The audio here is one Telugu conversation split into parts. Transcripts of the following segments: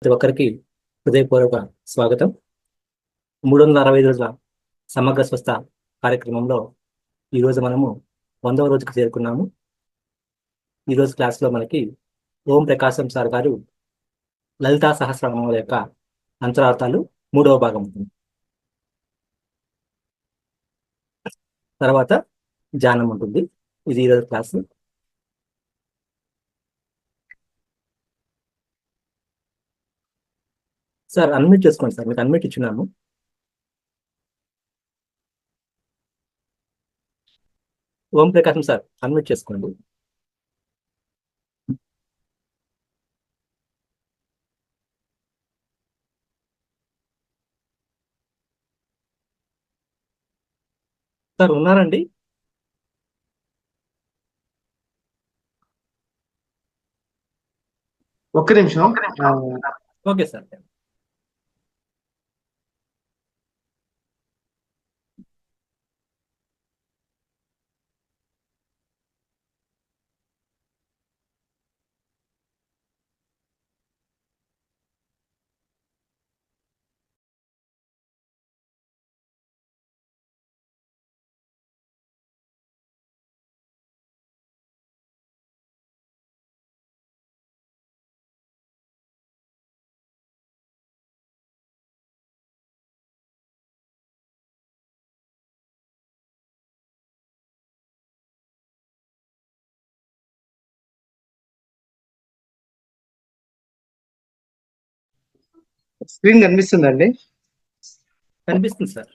ప్రతి ఒక్కరికి హృదయపూర్వక స్వాగతం. 365 రోజుల సమగ్ర స్వస్థ కార్యక్రమంలో ఈరోజు మనము 100వ రోజుకు చేరుకున్నాము. ఈరోజు క్లాస్లో మనకి ఓం ప్రకాశం సార్ గారు లలితా సహస్రనామాల యొక్క అంతరార్థాలు 3వ భాగం ఉంటుంది. తర్వాత ధ్యానం ఉంటుంది. ఇది ఈరోజు క్లాస్. సార్ అన్మ్యూట్ చేసుకోండి సార్, మీకు అన్మ్యూట్ ఇచ్చున్నాము. ఓం ప్రకాశం సార్ అన్మ్యూట్ చేసుకోండి. సార్ ఉన్నారండి? ఒక్క నిమిషం. Okay sir. స్క్రీన్ కనిపిస్తుందండి? కనిపిస్తుంది సార్,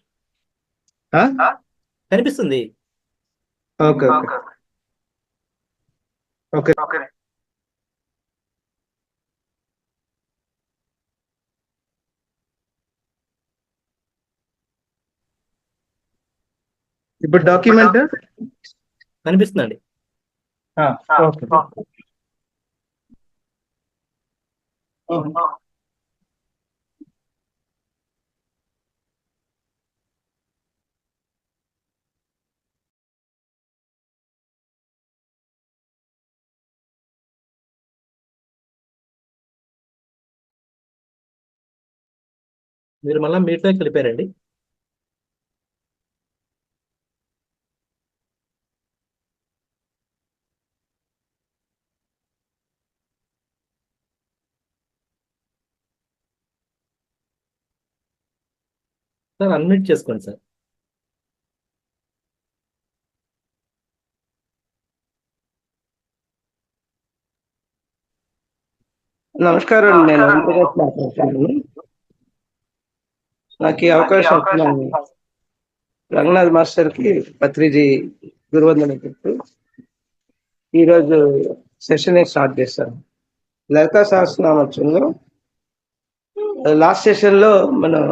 ఆ? కనిపిస్తుంది. Okay okay okay. ఇప్పుడు డాక్యుమెంట్ కనిపిస్తుందండి. ఓకే. మీరు మళ్ళీ మీట్లోకి వెళ్ళిపోయారండి. సార్ అన్మ్యూట్ చేసుకోండి సార్. నమస్కారం, నేను వెంకటేష్ మాట్లాడుతున్నాను. నాకు ఈ అవకాశం ఇచ్చినాను రంగనాథ్ మాస్టర్ కి పత్రిజీ గురువందన చెప్తూ ఈరోజు సెషన్ స్టార్ట్ చేస్తాను. లలితా సహస్రనామంలో లాస్ట్ సెషన్ లో మనం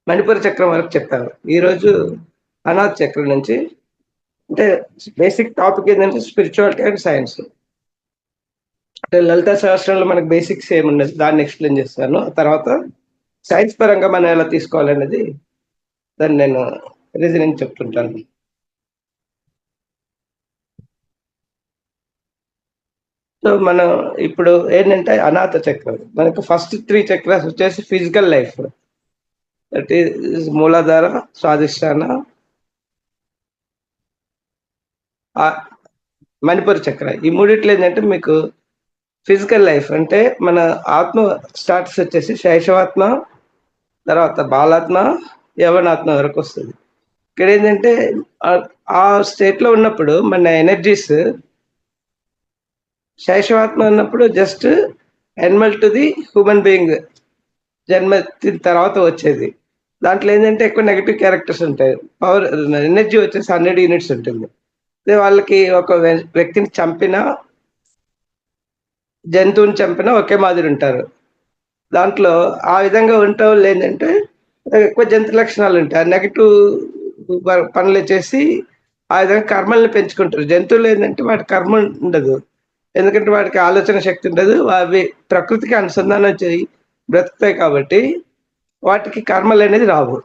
మణిపుర చక్రం వరకు చెప్పారు. ఈరోజు అనాథ చక్రం నుంచి, అంటే బేసిక్ టాపిక్ ఏంటంటే స్పిరిచువాలిటీ అండ్ సైన్స్. అంటే లలితా సహస్రంలో మనకు బేసిక్స్ ఏమున్నది దాన్ని ఎక్స్ప్లెయిన్ చేస్తాను. తర్వాత సైన్స్ పరంగా మనం ఎలా తీసుకోవాలనేది దాన్ని నేను రీజనింగ్ చెప్తుంటాను. సో మనం ఇప్పుడు ఏంటంటే అనాథ చక్రం, మనకు ఫస్ట్ 3 చక్రాస్ వచ్చేసి ఫిజికల్ లైఫ్, దట్ ఈస్ మూలాధార, స్వాదిష్టాన, మణిపూర్ చక్ర. ఈ మూడిట్లో ఏంటంటే మీకు ఫిజికల్ లైఫ్ అంటే మన ఆత్మ స్టాటస్ వచ్చేసి శైశవాత్మ, తర్వాత బాలాత్మ, యవనాత్మ వరకు వస్తుంది. ఇక్కడ ఏంటంటే ఆ స్టేట్లో ఉన్నప్పుడు మన ఎనర్జీస్ శైశవాత్మ ఉన్నప్పుడు just animal to the human being జన్మ తర్వాత వచ్చేది. దాంట్లో ఏంటంటే ఎక్కువ నెగిటివ్ క్యారెక్టర్స్ ఉంటాయి. పవర్ ఎనర్జీ వచ్చేసి 100 యూనిట్స్ ఉంటుంది. వాళ్ళకి ఒక వ్యక్తిని చంపినా జంతువుని చంపినా ఒకే మాదిరి ఉంటారు. దాంట్లో ఆ విధంగా ఉంటే వాళ్ళు ఏంటంటే ఎక్కువ జంతు లక్షణాలు ఉంటాయి. నెగిటివ్ పనులు చేసి ఆ విధంగా కర్మల్ని పెంచుకుంటారు. జంతువులు ఏంటంటే వాటి కర్మ ఉండదు, ఎందుకంటే వాటికి ఆలోచన శక్తి ఉండదు, అవి ప్రకృతికి అనుసంధానం చేయి బ్రతుకుతాయి కాబట్టి వాటికి కర్మలు అనేది రావు.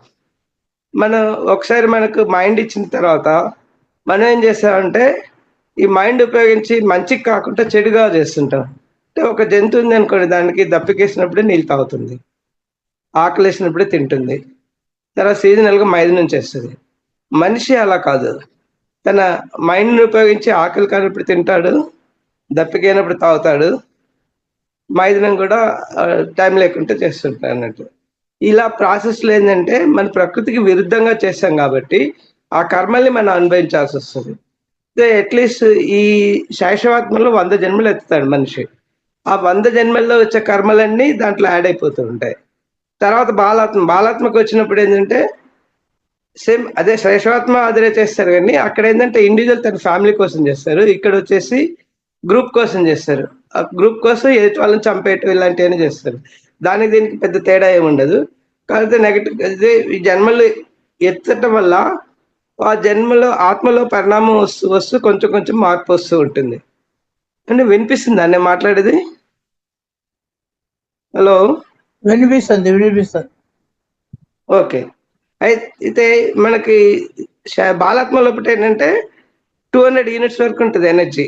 మనం ఒకసారి మనకు మైండ్ ఇచ్చిన తర్వాత మనం ఏం చేస్తామంటే ఈ మైండ్ ఉపయోగించి మంచికి కాకుండా చెడుగా చేస్తుంటాం. అంటే ఒక జంతువు ఉంది అనుకోండి, దానికి దప్పికేసినప్పుడే నీళ్ళు తాగుతుంది, ఆకలేసినప్పుడే తింటుంది, తర్వాత సీజనల్గా మైదానం చేస్తుంది. మనిషి అలా కాదు, తన మైండ్ని ఉపయోగించి ఆకలి కానప్పుడు తింటాడు, దప్పికైనప్పుడు తాగుతాడు, మైదానం కూడా టైం లేకుంటే చేస్తుంటాడు అన్నట్టు. ఇలా ప్రాసెస్లో ఏంటంటే మన ప్రకృతికి విరుద్ధంగా చేస్తాం కాబట్టి ఆ కర్మల్ని మనం అనుభవించాల్సి వస్తుంది. అట్లీస్ట్ ఈ శైశవాత్మలో 100 జన్మలు ఎత్తుతాడు మనిషి. ఆ 100 జన్మల్లో వచ్చే కర్మలన్నీ దాంట్లో యాడ్ అయిపోతూ ఉంటాయి. తర్వాత బాలాత్మకు వచ్చినప్పుడు ఏంటంటే సేమ్ అదే శైశవాత్మ అదే చేస్తారు, కానీ అక్కడ ఏంటంటే ఇండివిజువల్ తన ఫ్యామిలీ కోసం చేస్తారు, ఇక్కడ వచ్చేసి గ్రూప్ కోసం చేస్తారు. ఆ గ్రూప్ కోసం ఎదుటి వాళ్ళని చంపేయటం ఇలాంటివన్నీ చేస్తారు. దానికి దీనికి పెద్ద తేడా ఏమి ఉండదు. కాకపోతే నెగటివ్ అదే ఈ జన్మలు ఎత్తటం వల్ల ఆ జన్మలో ఆత్మలో పరిణామం వస్తూ వస్తూ కొంచెం కొంచెం మార్పు వస్తూ ఉంటుంది. అంటే వినిపిస్తుందా నేను మాట్లాడేది? హలో, వినిపిస్తుంది. ఓకే. అయితే మనకి బాలాత్మలో ఒకటి ఏంటంటే 200 యూనిట్స్ వరకు ఉంటుంది ఎనర్జీ,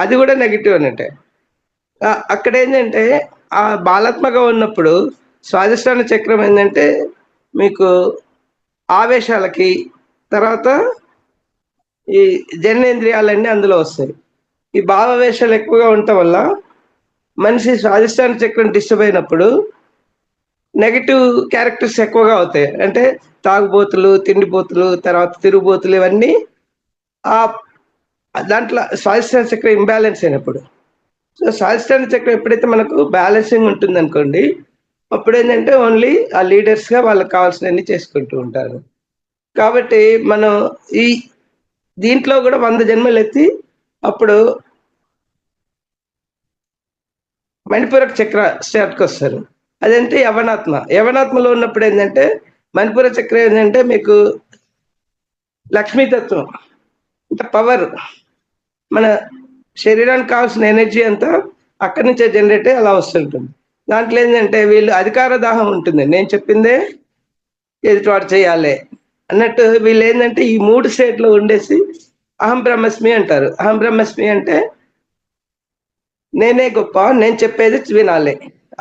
అది కూడా నెగిటివ్ అన్నట్టే. అక్కడ ఏంటంటే ఆ బాలాత్మగా ఉన్నప్పుడు స్వాధిష్టాన చక్రం ఏంటంటే మీకు ఆవేశాలకి, తర్వాత ఈ జననేంద్రియాలన్నీ అందులో వస్తాయి. ఈ భావావేశాలు ఎక్కువగా ఉండటం వల్ల మనిషి స్వాధిష్టాన చక్రం డిస్టర్బ్ అయినప్పుడు నెగిటివ్ క్యారెక్టర్స్ ఎక్కువగా అవుతాయి. అంటే తాగుబోతులు, తిండిపోతులు, తర్వాత తిరుగుబోతులు, ఇవన్నీ ఆ దాంట్లో స్వాధిష్టాన చక్రం ఇంబ్యాలెన్స్ అయినప్పుడు. సో స్వాధిష్టాన చక్రం ఎప్పుడైతే మనకు బ్యాలెన్సింగ్ ఉంటుంది అనుకోండి, అప్పుడు ఏంటంటే ఓన్లీ ఆ లీడర్స్గా వాళ్ళకి కావాల్సినవన్నీ చేసుకుంటూ ఉంటారు. కాబట్టి మనం ఈ దీంట్లో కూడా 100 జన్మలు ఎత్తి అప్పుడు మణిపూరక చక్ర స్టేట్కి వస్తారు. అదంటే యవనాత్మలో ఉన్నప్పుడు ఏంటంటే మణిపూర చక్రం ఏంటంటే మీకు లక్ష్మీతత్వం, అంటే పవర్, మన శరీరానికి కావాల్సిన ఎనర్జీ అంతా అక్కడి నుంచే జనరేట్ అయ్యి అలా వస్తుంటుంది. దాంట్లో ఏంటంటే వీళ్ళు అధికార దాహం ఉంటుంది, నేను చెప్పిందే ఎదుటివాడు చేయాలి అన్నట్టు. వీళ్ళు ఏంటంటే ఈ 3 స్టేట్లో ఉండేసి అహం బ్రహ్మస్మి అంటారు. అహం బ్రహ్మస్మి అంటే నేనే గొప్ప, నేను చెప్పేది వినాలి,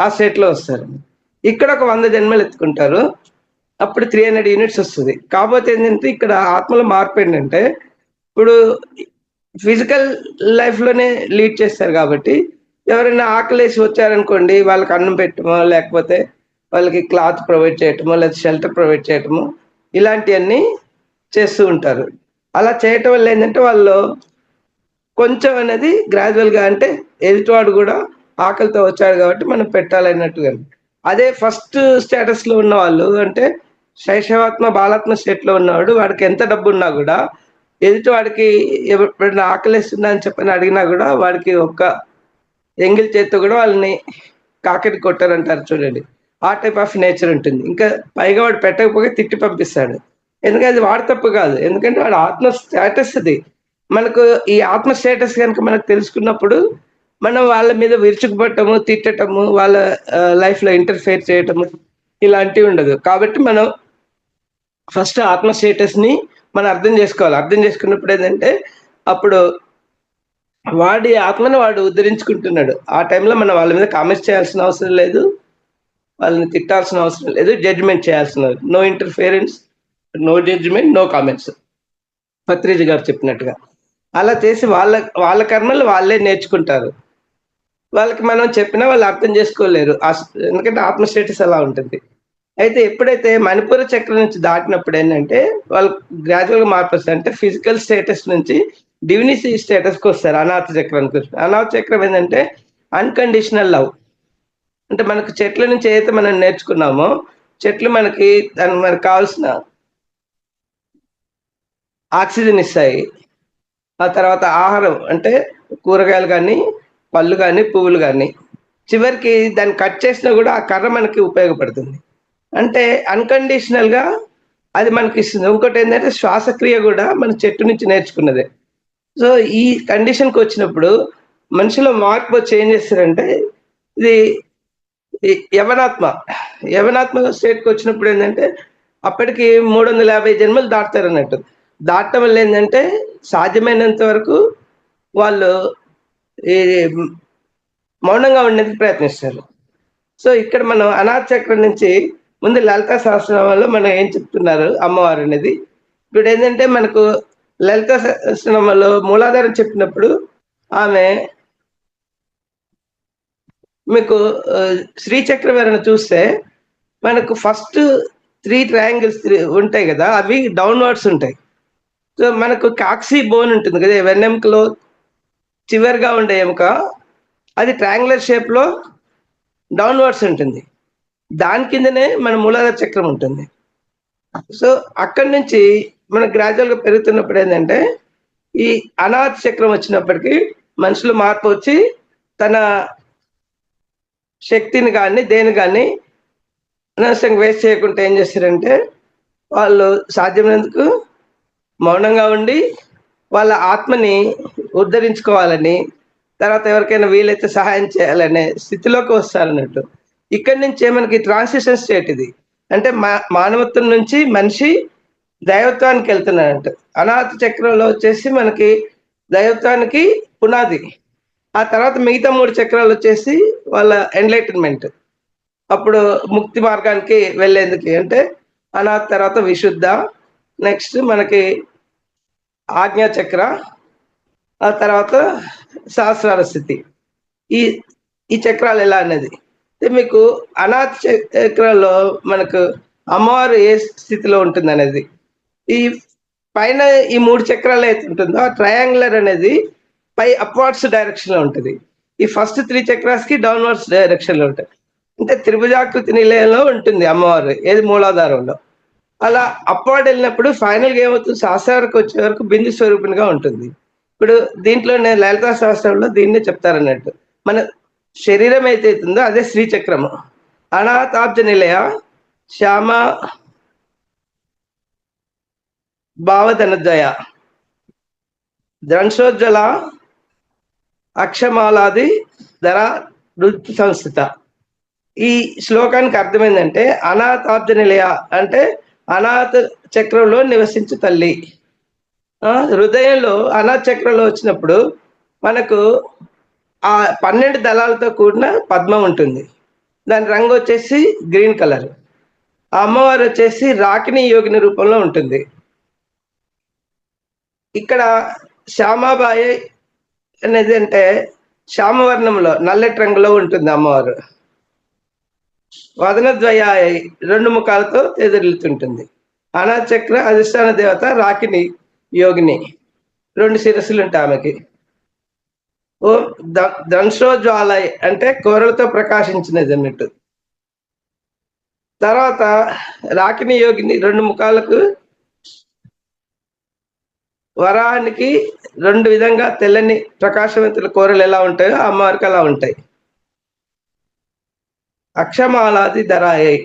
ఆ స్టేట్లో వస్తారు. ఇక్కడ ఒక 100 జన్మలు ఎత్తుకుంటారు, అప్పుడు 300 యూనిట్స్ వస్తుంది. కాకపోతే ఏంటంటే ఇక్కడ ఆత్మలో మార్పు ఏంటంటే ఇప్పుడు ఫిజికల్ లైఫ్లోనే లీడ్ చేస్తారు కాబట్టి ఎవరైనా ఆకలేసి వచ్చారనుకోండి, వాళ్ళకి అన్నం పెట్టడమో, లేకపోతే వాళ్ళకి క్లాత్ ప్రొవైడ్ చేయటమో, లేదా షెల్టర్ ప్రొవైడ్ చేయటమో, ఇలాంటివన్నీ చేస్తూ ఉంటారు. అలా చేయటం వల్ల ఏంటంటే వాళ్ళు కొంచెం అనేది గ్రాడ్యువల్గా, అంటే ఎదుటివాడు కూడా ఆకలితో వచ్చాడు కాబట్టి మనం పెట్టాలన్నట్టుగా. అదే ఫస్ట్ స్టేటస్లో ఉన్న వాళ్ళు, అంటే శైశవాత్మ బాలాత్మ స్టేట్లో ఉన్నవాడు, వాడికి ఎంత డబ్బు ఉన్నా కూడా ఎదుటి వాడికి ఎప్పుడైనా ఆకలిస్తుందా అని చెప్పని అడిగినా కూడా వాడికి ఒక్క ఎంగిల్ చేత్తో కూడా వాళ్ళని కాకెట్ కొట్టారంటారు చూడండి, ఆ టైప్ ఆఫ్ నేచర్ ఉంటుంది. ఇంకా పైగా వాడు పెట్టకపోతే తిట్టి పంపిస్తాడు. ఎందుకంటే అది వాడి తప్పు కాదు, ఎందుకంటే వాడు ఆత్మ స్టేటస్ అది. మనకు ఈ ఆత్మ స్టేటస్ కనుక మనకు తెలుసుకున్నప్పుడు మనం వాళ్ళ మీద విరుచుకుపట్టము, తిట్టటము, వాళ్ళ లైఫ్లో ఇంటర్ఫేర్ చేయటము ఇలాంటివి ఉండదు. కాబట్టి మనం ఫస్ట్ ఆత్మ స్టేటస్ని మనం అర్థం చేసుకోవాలి. అర్థం చేసుకున్నప్పుడు ఏంటంటే అప్పుడు వాడి ఆత్మను వాడు ఉద్ధరించుకుంటున్నాడు. ఆ టైంలో మనం వాళ్ళ మీద కామెంట్స్ చేయాల్సిన అవసరం లేదు, వాళ్ళని తిట్టాల్సిన అవసరం లేదు, జడ్జిమెంట్ చేయాల్సిన, no interference, no judgement, no comments, Patriji గారు చెప్పినట్టుగా. అలా చేసి వాళ్ళ కర్మలు వాళ్ళే నేర్చుకుంటారు. వాళ్ళకి మనం చెప్పినా వాళ్ళు అర్థం చేసుకోలేరు, ఎందుకంటే ఆత్మ స్టేటస్ అలా ఉంటుంది. అయితే ఎప్పుడైతే మణిపూర చక్రం నుంచి దాటినప్పుడు ఏంటంటే వాళ్ళు గ్రాడ్యువల్గా మార్పు వస్తారు. అంటే ఫిజికల్ స్టేటస్ నుంచి డివినిటీ స్టేటస్కి వస్తారు, అనాథ చక్రానికి వస్తారు. అనాథ చక్రం ఏంటంటే అన్కండిషనల్ లవ్. అంటే మనకు చెట్ల నుంచి ఏదైతే మనం నేర్చుకున్నామో, చెట్లు మనకి మనకు కావాల్సిన ఆక్సిజన్ ఇస్తాయి, ఆ తర్వాత ఆహారం అంటే కూరగాయలు కానీ, పళ్ళు కానీ, పువ్వులు కానీ, చివరికి దాన్ని కట్ చేసినా కూడా ఆ కర్ర మనకి ఉపయోగపడుతుంది. అంటే అన్కండిషనల్గా అది మనకి ఇస్తుంది. ఇంకోటి ఏంటంటే శ్వాసక్రియ కూడా మన చెట్టు నుంచి నేర్చుకున్నదే. సో ఈ కండిషన్కి వచ్చినప్పుడు మనిషిలో మార్పు వచ్చి ఏం చేస్తారంటే ఇది యవనాత్మ స్టేట్కి వచ్చినప్పుడు ఏంటంటే అప్పటికి 350 జన్మలు దాటుతారు అన్నట్టు. దాటడం వల్ల ఏంటంటే సాధ్యమైనంత వరకు వాళ్ళు ఈ మౌనంగా ఉండేందుకు ప్రయత్నిస్తారు. సో ఇక్కడ మనం అనాథ చక్రం నుంచి ముందు లలితా సహస్రనామంలో మనం ఏం చెప్తున్నారు అమ్మవారు అనేది. ఇప్పుడు ఏంటంటే మనకు లలితా సహస్రనామంలో మూలాధారం చెప్పినప్పుడు ఆమె మీకు శ్రీచక్రం ఎవరైనా చూస్తే మనకు ఫస్ట్ 3 ట్రయాంగిల్స్ ఉంటాయి కదా, అవి డౌన్వర్డ్స్ ఉంటాయి. సో మనకు కాక్సీ బోన్ ఉంటుంది కదా, వెన్నెముకలో చివరిగా ఉండే ఎముక, అది ట్రయాంగులర్ షేప్లో డౌన్వర్డ్స్ ఉంటుంది. దాని కిందనే మన మూలాధార చక్రం ఉంటుంది. సో అక్కడి నుంచి మనం గ్రాడ్యువల్గా పెరుగుతున్నప్పుడు ఏంటంటే ఈ అనాథ చక్రం వచ్చినప్పటికీ మనుషులు మార్పు వచ్చి తన శక్తిని కానీ దేని కానీ అనవసరంగా వేస్ట్ చేయకుండా ఏం చేస్తారంటే వాళ్ళు సాధ్యమైనందుకు మౌనంగా ఉండి వాళ్ళ ఆత్మని ఉద్ధరించుకోవాలని, తర్వాత ఎవరికైనా వీలైతే సహాయం చేయాలనే స్థితిలోకి వస్తారన్నట్టు. ఇక్కడి నుంచే మనకి ట్రాన్సిషన్ స్టేట్ ఇది. అంటే మానవత్వం నుంచి మనిషి దైవత్వానికి వెళ్తున్నాడంట. అనాథ చక్రంలో వచ్చేసి మనకి దైవత్వానికి పునాది. ఆ తర్వాత మిగతా 3 చక్రాలు వచ్చేసి వాళ్ళ ఎన్లైటన్మెంట్, అప్పుడు ముక్తి మార్గానికి వెళ్ళేందుకు. అంటే అనాథ తర్వాత విశుద్ధ, నెక్స్ట్ మనకి ఆజ్ఞా చక్ర, ఆ తర్వాత సహస్రార స్థితి. ఈ ఈ చక్రాలు ఎలా అనేది మీకు అనాథ చక్రాల్లో మనకు అమ్మవారు ఏ స్థితిలో ఉంటుంది అనేది, ఈ పైన ఈ 3 చక్రాలు అయితే ఉంటుందో ఆ ట్రయాంగులర్ అనేది పై అప్వార్డ్స్ డైరెక్షన్ లో ఉంటుంది. ఈ ఫస్ట్ 3 చక్రాస్ కి డౌన్వర్డ్స్ డైరెక్షన్ లో ఉంటుంది. అంటే త్రిభుజాకృతి నిలయంలో ఉంటుంది అమ్మవారు, ఏది మూలాధారంలో. అలా అప్వార్డ్ వెళ్ళినప్పుడు ఫైనల్ గా ఏమవుతుంది, సహస్రానికి వచ్చే వరకు బిందు స్వరూపిణిగా ఉంటుంది. ఇప్పుడు దీంట్లో నేను లలితా సహస్రంలో దీన్నే చెప్తారన్నట్టు. మన శరీరం అయితే అవుతుందో అదే శ్రీచక్రము. అనాథాబ్జ నిలయ శ్యామ భావధనద్వయ ద్రంశోజ్వల అక్షమాలాది ధర ఋతు సంస్థిత. ఈ శ్లోకానికి అర్థం ఏంటంటే అనాథాబ్జ నిలయ అంటే అనాథ చక్రంలో నివసించు తల్లి. హృదయంలో అనాథ చక్రంలో వచ్చినప్పుడు మనకు ఆ 12 దళాలతో కూడిన పద్మం ఉంటుంది. దాని రంగు వచ్చేసి గ్రీన్ కలర్. ఆ అమ్మవారు వచ్చేసి రాకిని యోగిని రూపంలో ఉంటుంది. ఇక్కడ శ్యామాబాయి అనేది అంటే శ్యామవర్ణంలో నల్లటి రంగులో ఉంటుంది అమ్మవారు. వదనద్వయ 2 ముఖాలతో ఎదురుతుంటుంది. అనాథ చక్ర అధిష్టాన దేవత రాకిని యోగిని, 2 శిరస్సులు ఉంటాయి ఆమెకి. ఓ దంశోజ్వాలయ్ అంటే కోరలతో ప్రకాశించినది అన్నట్టు. తర్వాత రాకిని యోగిని 2 ముఖాలకు, వరానికి 2 విధంగా తెల్లని ప్రకాశవంతుల కోరలు ఎలా ఉంటాయో అమ్మవారికి అలా ఉంటాయి. అక్షమాలాది ధరాయై,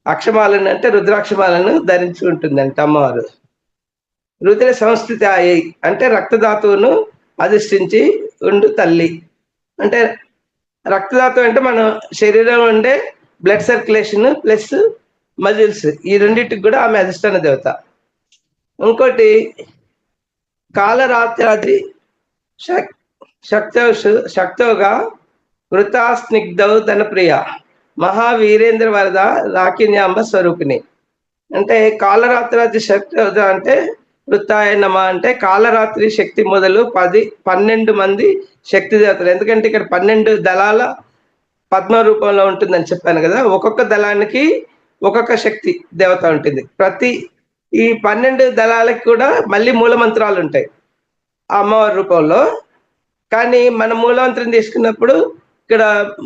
అక్షమాలను అంటే రుద్రాక్షమాలను ధరించి ఉంటుందంట అమ్మవారు. రుద్ర సంస్థితి అయ్యి అంటే రక్తధాతువును అధిష్ఠించి ఉండు తల్లి. అంటే రక్తధాతువు అంటే మన శరీరంలో ఉండే బ్లడ్ సర్క్యులేషన్ ప్లస్ మజిల్స్, ఈ రెండింటికి కూడా ఆమె అధిష్టాన దేవత. ఇంకోటి కాలరాత్రాది శక్తోగా వృతాస్నిగ్ధౌ ధనప్రియ మహావీరేంద్ర వరద రాకిన్యాంబ స్వరూపిణి. అంటే కాలరాత్రాది శక్తి అంటే వృత్తాయనమ అంటే కాలరాత్రి శక్తి మొదలు 12 మంది శక్తి దేవతలు. ఎందుకంటే ఇక్కడ 12 దళాల పద్మ రూపంలో ఉంటుందని చెప్పాను కదా, ఒక్కొక్క దళానికి ఒక్కొక్క శక్తి దేవత ఉంటుంది. ప్రతి ఈ 12 దళాలకు కూడా మళ్ళీ మూలమంత్రాలు ఉంటాయి ఆ అమ్మవారి రూపంలో. కానీ మన మూలమంత్రం తీసుకున్నప్పుడు ఇక్కడ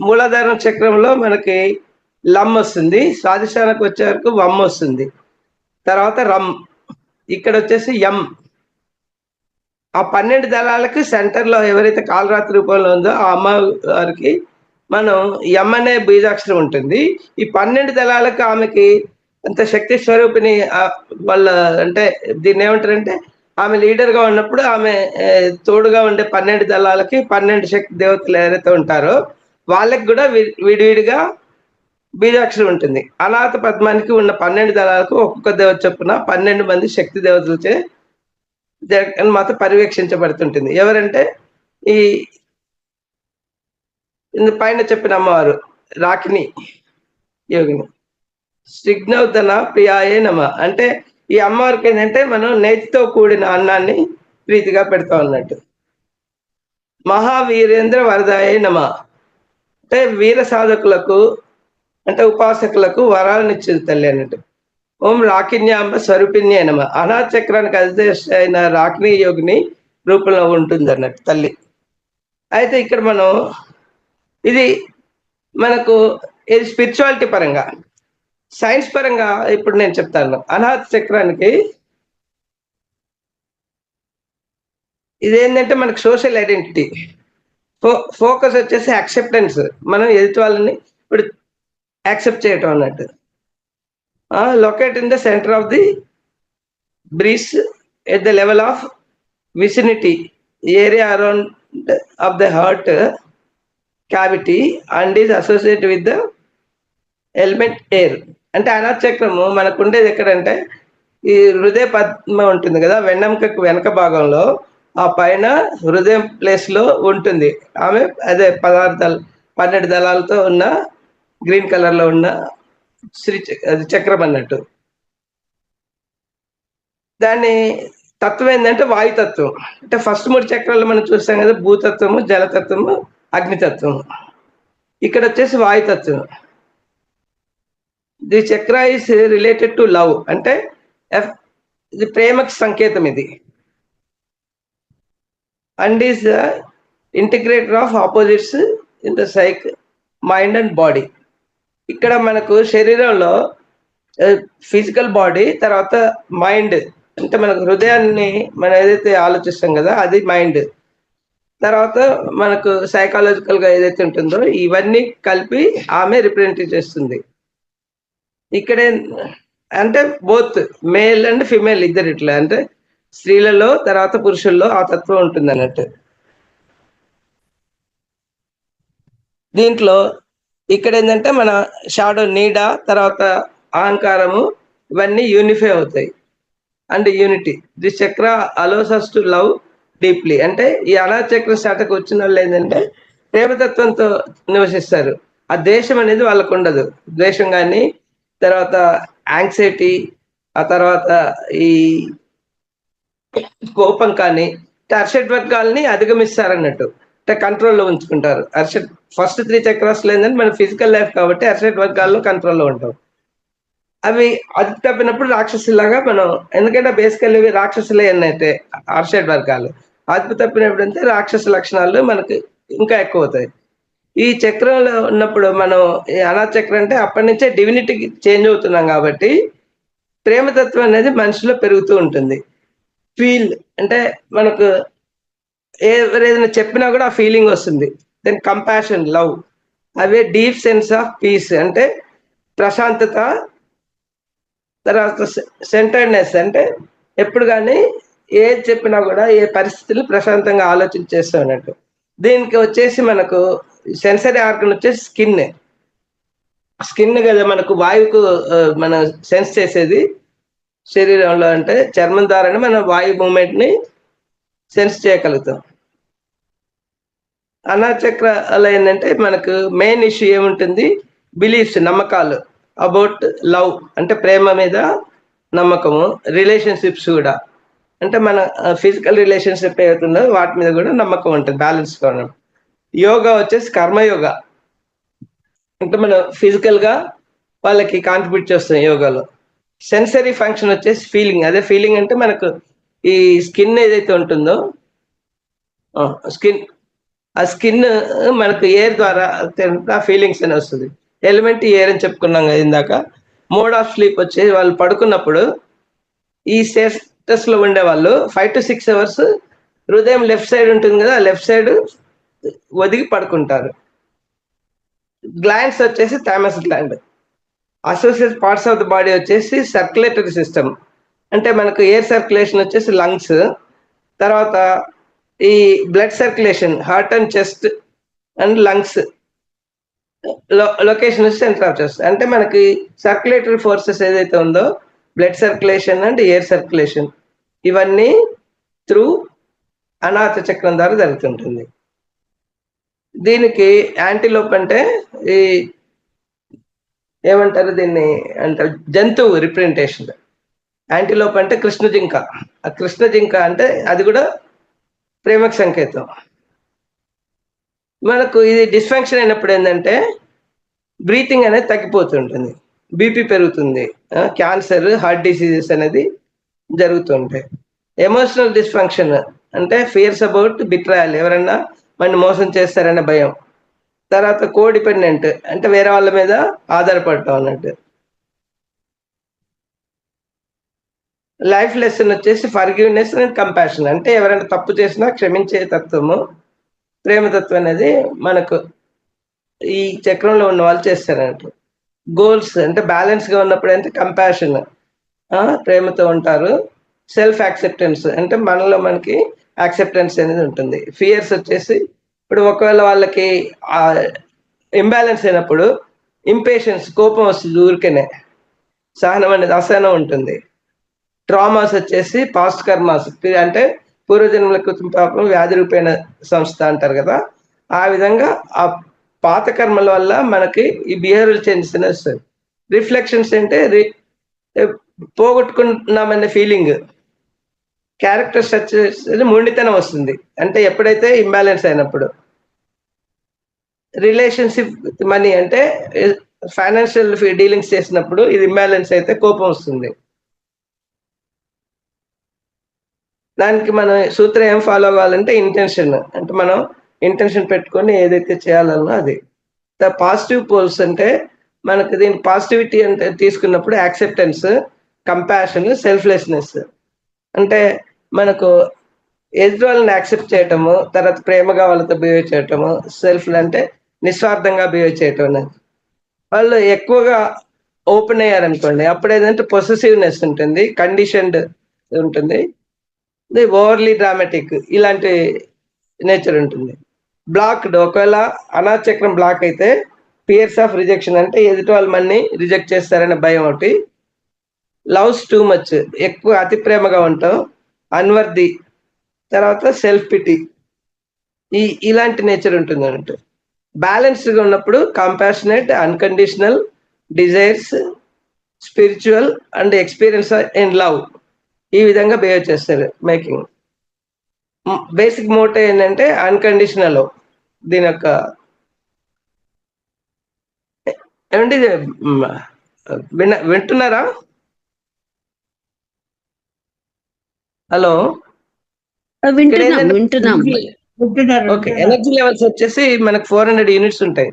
మూలాధారం చక్రంలో మనకి లమ్ వస్తుంది, స్వాదిష్టానికి వచ్చే వరకు వమ్ వస్తుంది, తర్వాత రమ్, ఇక్కడ వచ్చేసి ఎం. ఆ 12 దళాలకు సెంటర్లో ఎవరైతే కాలరాత్రి రూపంలో ఉందో ఆ అమ్మవారికి మనం ఎం అనే బీజాక్షరం ఉంటుంది. ఈ 12 దళాలకు ఆమెకి అంత శక్తి స్వరూపిణి వాళ్ళ, అంటే దీన్ని ఏమంటారంటే ఆమె లీడర్గా ఉన్నప్పుడు ఆమె తోడుగా ఉండే 12 దళాలకి 12 శక్తి దేవతలు ఎవరైతే ఉంటారో వాళ్ళకి కూడా విడివిడిగా బీజాక్షరం ఉంటుంది. అనాథ పద్మానికి ఉన్న 12 దళాలకు ఒక్కొక్క దేవత చొప్పున 12 మంది శక్తి దేవతలచే జగన్మాత పర్యవేక్షించబడుతుంటుంది. ఎవరంటే ఈ ఇందు పైన చెప్పిన అమ్మవారు రాకిని యోగిని. స్నిగ్ధౌతన ప్రియాయే నమ అంటే ఈ అమ్మవారికి ఏంటంటే మనం నేతితో కూడిన అన్నాన్ని ప్రీతిగా పెడతాం అన్నట్టు. మహావీరేంద్ర వరదాయే నమ అంటే వీర సాధకులకు అంటే ఉపాసకులకు వరాలను ఇచ్చేది తల్లి అన్నట్టు. ఓం రాకిన్యాంబ స్వరూపిణ్యే నమ అనాథ చక్రానికి అధిదేశ అయిన రాకిని యోగిని రూపంలో ఉంటుంది అన్నట్టు తల్లి. అయితే ఇక్కడ మనం ఇది మనకు ఇది స్పిరిచువాలిటీ పరంగా. సైన్స్ పరంగా ఇప్పుడు నేను చెప్తాను. అనాథ చక్రానికి ఇదేంటంటే మనకు సోషల్ ఐడెంటిటీ, ఫోకస్ వచ్చేసి యాక్సెప్టెన్స్, మనం ఎదుటి వాళ్ళని ఇప్పుడు యాక్సెప్ట్ చేయటం అన్నట్టు. Locate in the centre of the Brees at the level of vicinity area around of the heart cavity and is associated with the element air. అంటే అనాథ చక్రము మనకు ఉండేది ఎక్కడంటే ఈ హృదయ పద్మ ఉంటుంది కదా, వెన్నెముకకు వెనక భాగంలో ఆ పైన హృదయం ప్లేస్ లో ఉంటుంది. ఆమె అదే 12 దళాలతో ఉన్న గ్రీన్ కలర్ లో ఉన్న అది చక్రం అన్నట్టు. దాని తత్వం ఏంటంటే వాయుతత్వం. అంటే ఫస్ట్ 3 చక్రాలు మనం చూస్తాం కదా, భూతత్వము, జలతత్వము, అగ్నితత్వము. ఇక్కడ వచ్చేసి వాయుతత్వం. ది చక్ర ఇస్ రిలేటెడ్ టు లవ్ అంటే ఇది ప్రేమకి సంకేతం ఇది. And is integrator of opposites in the psych mind and body. ఇక్కడ మనకు శరీరంలో ఫిజికల్ బాడీ, తర్వాత మైండ్ అంటే మనకు హృదయాన్ని మనం ఏదైతే ఆలోచిస్తాం కదా అది మైండ్, తర్వాత మనకు సైకాలజికల్ గా ఏదైతే ఉంటుందో ఇవన్నీ కలిపి ఆమె రిప్రజెంట్ చేస్తుంది. ఇక్కడే అంటే బోత్ మేల్ అండ్ ఫిమేల్ ఇద్దరు ఇట్లా అంటే స్త్రీలలో తర్వాత పురుషుల్లో ఆ తత్వం ఉంటుంది అన్నట్టు. దీంట్లో ఇక్కడ ఏంటంటే మన షాడో, నీడ, తర్వాత అహంకారము ఇవన్నీ యూనిఫై అవుతాయి అండ్ యూనిటీ. దిస్ చక్ర allows us to love deeply. అంటే ఈ అనాథ చక్ర శాటకు వచ్చిన వాళ్ళు ఏంటంటే ప్రేమతత్వంతో నివసిస్తారు. ఆ ద్వేషం అనేది వాళ్ళకు ఉండదు. ద్వేషం కానీ, తర్వాత యాంగ్జైటీ, ఆ తర్వాత ఈ కోపం కానీ, అర్షడ్ వర్గాల్ని అధిగమిస్తారన్నట్టు. అంటే కంట్రోల్లో ఉంచుకుంటారు. ఫస్ట్ 3 చక్రాస్ లేదంటే మన ఫిజికల్ లైఫ్ కాబట్టి అర్షడ్ వర్గాల్లో కంట్రోల్లో ఉంటాం. అవి అది తప్పినప్పుడు రాక్షసులాగా మనం, ఎందుకంటే బేసికల్ ఇవి రాక్షసులే అన్నట్టే అర్షడ్ వర్గాలు. అదుపు తప్పినప్పుడు అంటే రాక్షస లక్షణాలు మనకి ఇంకా ఎక్కువ అవుతాయి. ఈ చక్రంలో ఉన్నప్పుడు మనం ఈ అనాథ చక్రం అంటే అప్పటి నుంచే డివినిటీకి చేంజ్ అవుతున్నాం కాబట్టి ప్రేమతత్వం అనేది మనిషిలో పెరుగుతూ ఉంటుంది. ఫీల్ అంటే మనకు ఏదైనా చెప్పినా కూడా ఆ ఫీలింగ్ వస్తుంది. దెన్ కంపాషన్, లవ్, అవే డీప్ సెన్స్ ఆఫ్ పీస్ అంటే ప్రశాంతత, తర్వాత సెంటర్డ్నెస్ అంటే ఎప్పుడు కానీ ఏది చెప్పినా కూడా ఏ పరిస్థితులు ప్రశాంతంగా ఆలోచించేస్తాం అన్నట్టు. దీనికి వచ్చేసి మనకు సెన్సరీ ఆర్గన్ వచ్చేసి స్కిన్ కదా మనకు వాయువుకు మన సెన్స్ చేసేది శరీరంలో. అంటే చర్మం ద్వారానే మనం వాయు మూమెంట్ ని సెన్స్ చేయగలుగుతాం. అనాథ చక్రాలు ఏంటంటే మనకు మెయిన్ ఇష్యూ ఏముంటుంది, బిలీఫ్స్, నమ్మకాలు అబౌట్ లవ్ అంటే ప్రేమ మీద నమ్మకము, రిలేషన్షిప్స్ కూడా అంటే మన ఫిజికల్ రిలేషన్షిప్ ఏవుతుందో వాటి మీద కూడా నమ్మకం ఉంటుంది, బ్యాలెన్స్ కావడం. యోగా వచ్చేసి కర్మయోగా అంటే మనం ఫిజికల్ గా వాళ్ళకి కాంట్రిబ్యూట్ చేస్తాం యోగాలో. సెన్సరీ ఫంక్షన్ వచ్చేసి ఫీలింగ్. అదే ఫీలింగ్ అంటే మనకు ఈ స్కిన్ ఏదైతే ఉంటుందో ఆ స్కిన్ మనకు ఎయిర్ ద్వారా ఆ ఫీలింగ్స్ అని వస్తుంది. ఎలిమెంట్ ఎయిర్ అని చెప్పుకున్నాం కదా ఇందాక. మోడ్ ఆఫ్ స్లీప్ వచ్చేసి వాళ్ళు పడుకున్నప్పుడు ఈ స్టేటస్ లో ఉండే వాళ్ళు 5 to 6 అవర్స్ హృదయం లెఫ్ట్ సైడ్ ఉంటుంది కదా, లెఫ్ట్ సైడ్ ఒదిగి పడుకుంటారు. గ్లాండ్స్ వచ్చేసి thymus gland. Associate parts of the body వచ్చేసి సర్క్యులేటరీ సిస్టమ్ అంటే మనకు ఎయిర్ సర్క్యులేషన్ వచ్చేసి లంగ్స్, తర్వాత ఈ blood circulation heart and chest and lungs. Location వచ్చి సెంటర్ ఆఫ్ చెస్ట్. అంటే మనకి సర్క్యులేటరీ ఫోర్సెస్ ఏదైతే ఉందో blood circulation and air circulation ఇవన్నీ త్రూ అనాథ చక్రం ద్వారా జరుగుతుంటుంది. దీనికి యాంటీలోప్ అంటే ఈ ఏమంటారు దీన్ని అంటారు జంతువు రిప్రజెంటేషన్. యాంటీలోప్ అంటే కృష్ణ జింక. ఆ కృష్ణ జింక అంటే అది కూడా ప్రేమకు సంకేతం. మనకు ఇది డిస్ఫంక్షన్ అయినప్పుడు ఏంటంటే బ్రీతింగ్ అనేది తగ్గిపోతుంటుంది, బీపీ పెరుగుతుంది, క్యాన్సర్, హార్ట్ డిసీజెస్ అనేది జరుగుతుంటాయి. ఎమోషనల్ డిస్ఫంక్షన్ అంటే ఫియర్స్ అబౌట్ బిట్రాయల్, ఎవరన్నా మన మోసం చేస్తారనే భయం. తర్వాత కోడిపెండెంట్ అంటే వేరే వాళ్ళ మీద ఆధారపడటం అన్నట్టు. లైఫ్ లెసన్ వచ్చేసి ఫర్గివ్నెస్ అండ్ కంపాషన్, అంటే ఎవరైనా తప్పు చేసినా క్షమించే తత్వము, ప్రేమతత్వం అనేది మనకు ఈ చక్రంలో ఉన్న వాళ్ళు చేస్తారన్నట్టు. గోల్స్ అంటే బ్యాలెన్స్ గా ఉన్నప్పుడు అంటే కంపాషన్, ప్రేమతో ఉంటారు. సెల్ఫ్ యాక్సెప్టెన్స్ అంటే మనలో మనకి యాక్సెప్టెన్స్ అనేది ఉంటుంది. ఫియర్స్ వచ్చేసి ఇప్పుడు ఒకవేళ వాళ్ళకి ఇంబ్యాలెన్స్ అయినప్పుడు ఇంపేషన్స్, కోపం వస్తుంది ఊరికేనే, సహనం అనేది అసహనం ఉంటుంది. ట్రామాస్ వచ్చేసి పాస్ట్ కర్మాస్ అంటే పూర్వజన్మల కృతం పాపం వ్యాధి రూపేణ సంస్థ అంటారు కదా, ఆ విధంగా ఆ పాత కర్మల వల్ల మనకి ఈ బిహేవియరల్ చేంజెస్ అనేవి వస్తాయి. రిఫ్లెక్షన్స్ అంటే పోగొట్టుకున్నామనే ఫీలింగ్. క్యారెక్టర్ స్ట్రక్చర్స్ మొండితనం వస్తుంది అంటే ఎప్పుడైతే ఇంబ్యాలెన్స్ అయినప్పుడు. రిలేషన్షిప్ విత్ మనీ అంటే ఫైనాన్షియల్ డీలింగ్స్ చేసినప్పుడు ఇది ఇంబ్యాలెన్స్ అయితే కోపం వస్తుంది. దానికి మనం సూత్రం ఏం ఫాలో అవ్వాలంటే ఇంటెన్షన్, అంటే మనం ఇంటెన్షన్ పెట్టుకొని ఏదైతే చేయాలన్నా అది. పాజిటివ్ పోల్స్ అంటే మనకు దీని పాజిటివిటీ అంటే తీసుకున్నప్పుడు యాక్సెప్టెన్స్, కంపాషన్, సెల్ఫ్లెస్నెస్ అంటే మనకు ఎదుటి వాళ్ళని యాక్సెప్ట్ చేయటము, తర్వాత ప్రేమగా వాళ్ళతో బిహేవ్ చేయటము. సెల్ఫ్ అంటే నిస్వార్థంగా బిహేవ్ చేయటం అనేది. వాళ్ళు ఎక్కువగా ఓపెన్ అయ్యారనుకోండి అప్పుడు ఏదంటే పొసెసివ్నెస్ ఉంటుంది, కండిషన్డ్ ఉంటుంది, ఓవర్లీ డ్రామాటిక్ ఇలాంటి నేచర్ ఉంటుంది. బ్లాక్డ్ ఒకవేళ అనాచక్రం బ్లాక్ అయితే ఫియర్స్ ఆఫ్ రిజెక్షన్ అంటే ఎదుటి వాళ్ళు మనని రిజెక్ట్ చేస్తారనే భయం ఒకటి. లవ్స్ టూ మచ్ ఎక్కువ అతి ప్రేమగా ఉంటాం, అన్వర్ది, తర్వాత సెల్ఫ్ పిటీ, ఇలాంటి నేచర్ ఉంటుంది అన్నట్టు. బ్యాలెన్స్డ్గా ఉన్నప్పుడు compassionate, unconditional, desires, spiritual and experience in love, ఈ విధంగా బిహేవ్ చేస్తారు. మేకింగ్ బేసిక్ మోటో ఏంటంటే అన్కండిషనల్. దీని యొక్క ఏమంటే వింటున్నారా? హలో, వింటున్నారు. ఓకే. ఎనర్జీ లెవెల్స్ వచ్చేసి మనకు 400 యూనిట్స్ ఉంటాయి.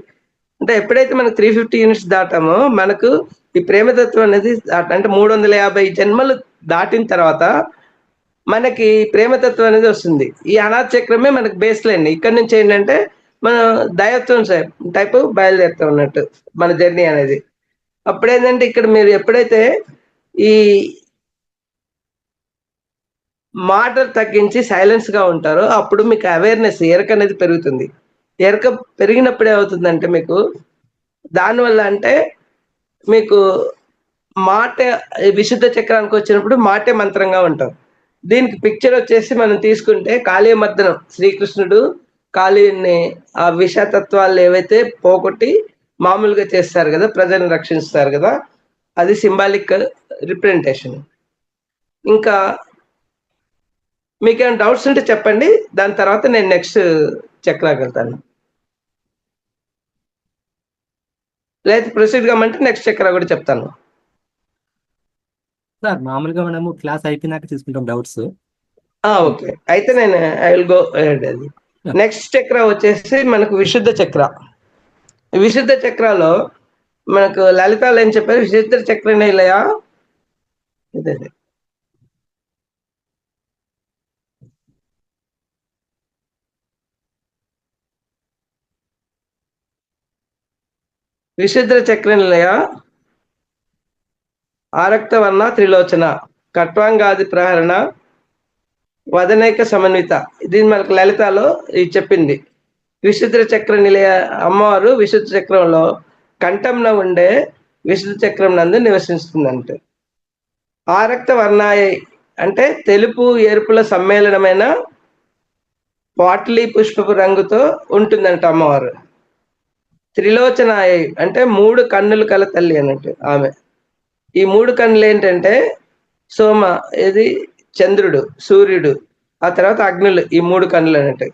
అంటే ఎప్పుడైతే మనకు 350 యూనిట్స్ దాటామో మనకు ఈ ప్రేమతత్వం అనేది అంటే 350 జన్మలు దాటిన తర్వాత మనకి ప్రేమతత్వం అనేది వస్తుంది. ఈ అనాథ చక్రమే మనకు బేస్ లైన్. ఇక్కడ నుంచి ఏంటంటే మనం దైవత్వం టైపు బయలుదేరుతాం అన్నట్టు మన జర్నీ అనేది. అప్పుడేంటంటే ఇక్కడ మీరు ఎప్పుడైతే ఈ మాటలు తగ్గించి సైలెన్స్ గా ఉంటారో అప్పుడు మీకు అవేర్నెస్, ఎరక అనేది పెరుగుతుంది. ఎరక పెరిగినప్పుడు ఏమవుతుందంటే మీకు దానివల్ల అంటే మీకు మాట విశుద్ధ చక్రానికి వచ్చినప్పుడు మాటే మంత్రంగా ఉంటాం. దీనికి పిక్చర్ వచ్చేసి మనం తీసుకుంటే కాళీ మర్దనం, శ్రీకృష్ణుడు కాళీని ఆ విషతత్వాలు ఏవైతే పోగొట్టి మామూలుగా చేస్తారు కదా, ప్రజలను రక్షిస్తారు కదా, అది సింబాలిక్ రిప్రజెంటేషన్. ఇంకా మీకేమైనా డౌట్స్ ఉంటే చెప్పండి, దాని తర్వాత నేను నెక్స్ట్ చక్రాకి వెళ్తాను. లేదా ప్రొసీడ్ కామంటే నెక్స్ట్ చక్ర కూడా చెప్తాను. సార్ మామూలుగా మనము క్లాస్ అయిపోయినాక తీసుకుంటాం డౌట్స్. ఓకే, అయితే నేను ఐ విల్ గో అహెడ్. అది నెక్స్ట్ చక్ర వచ్చేసి మనకు విశుద్ధ చక్ర. విశుద్ధ చక్రాలో మనకు లలితాలు ఏం చెప్పారు, విశుద్ధ చక్ర నిలయ ఇదే విశుద్ధ చక్ర నిలయ ఆరక్త వర్ణ త్రిలోచన కట్వాంగాది ప్రహరణ వదనైక సమన్విత, ఇది మనకు లలితాలో ఇది చెప్పింది. విశుద్ధ చక్ర నిలయ అమ్మవారు విశుద్ధ చక్రంలో కంఠంలో ఉండే విశుద్ధ చక్రం నందు నివసిస్తుందంటే. ఆరక్త వర్ణాయ అంటే తెలుపు ఎరుపుల సమ్మేళనమైన పాటలి పుష్పపు రంగుతో ఉంటుందంట అమ్మవారు. త్రిలోచనాయ అంటే 3 కన్నులు కల తల్లి అన్నట్టు ఆమె. ఈ 3 కన్నులు ఏంటంటే సోమ, ఇది చంద్రుడు, సూర్యుడు, ఆ తర్వాత అగ్నులు, ఈ 3 కన్నులు అన్నట్టు.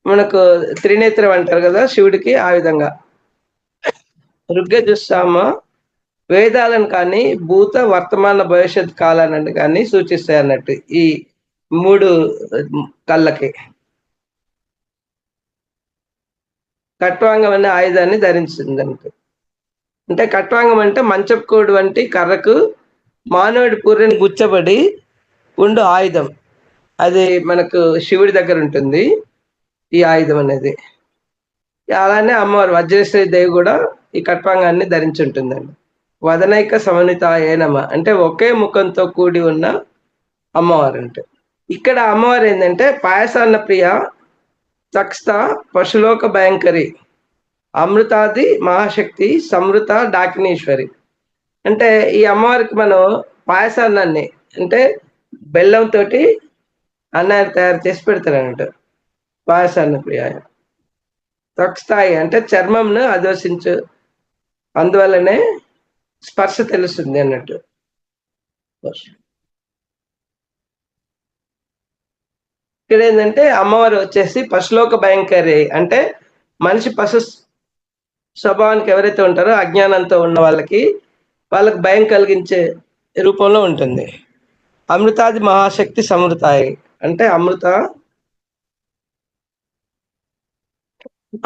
మనకు త్రినేత్రం అంటారు కదా శివుడికి, ఆ విధంగా. ఋగ్యజుస్సామ వేదాలను కానీ భూత వర్తమాన భవిష్యత్ కాలాన్ని కానీ సూచిస్తాయి అన్నట్టు ఈ 3 కళ్ళకి. ఖట్వాంగం అనే ఆయుధాన్ని ధరించింది అన్నట్టు. అంటే ఖట్వాంగం అంటే మంచపుకోడు వంటి కర్రకు మానవుడి పూర్ణని గుచ్చబడి ఉండు ఆయుధం. అది మనకు శివుడి దగ్గర ఉంటుంది ఈ ఆయుధం అనేది. అలానే అమ్మవారు వజ్రేశ్వరి దేవి కూడా ఈ ఖట్వాంగాన్ని ధరించి ఉంటుందండి. వదనైక సమన్విత ఏనమ అంటే ఒకే ముఖంతో కూడి ఉన్న అమ్మవారు అంటే. ఇక్కడ అమ్మవారు ఏంటంటే పాయసాన్న ప్రియ, తక్స్థ, పశులోక భయంకరి, అమృతాది మహాశక్తి, సమృత డాకినీశ్వరి. అంటే ఈ అమ్మవారికి మనం పాయసాన్నాన్ని అంటే బెల్లంతో అన్నాన్ని తయారు చేసి పెడతారు అన్నట్టు. పాయసాన్న ప్రియ. త్వక్స్థాయి అంటే చర్మంను అదోషించు, అందువల్లనే స్పర్శ తెలుస్తుంది అన్నట్టు. ఇక్కడ ఏంటంటే అమ్మవారు వచ్చేసి పశులోక భయంకరి అంటే మనిషి పశు స్వభావానికి ఎవరైతే ఉంటారో అజ్ఞానంతో ఉన్న వాళ్ళకి భయం కలిగించే రూపంలో ఉంటుంది. అమృతాది మహాశక్తి సమృతాయి అంటే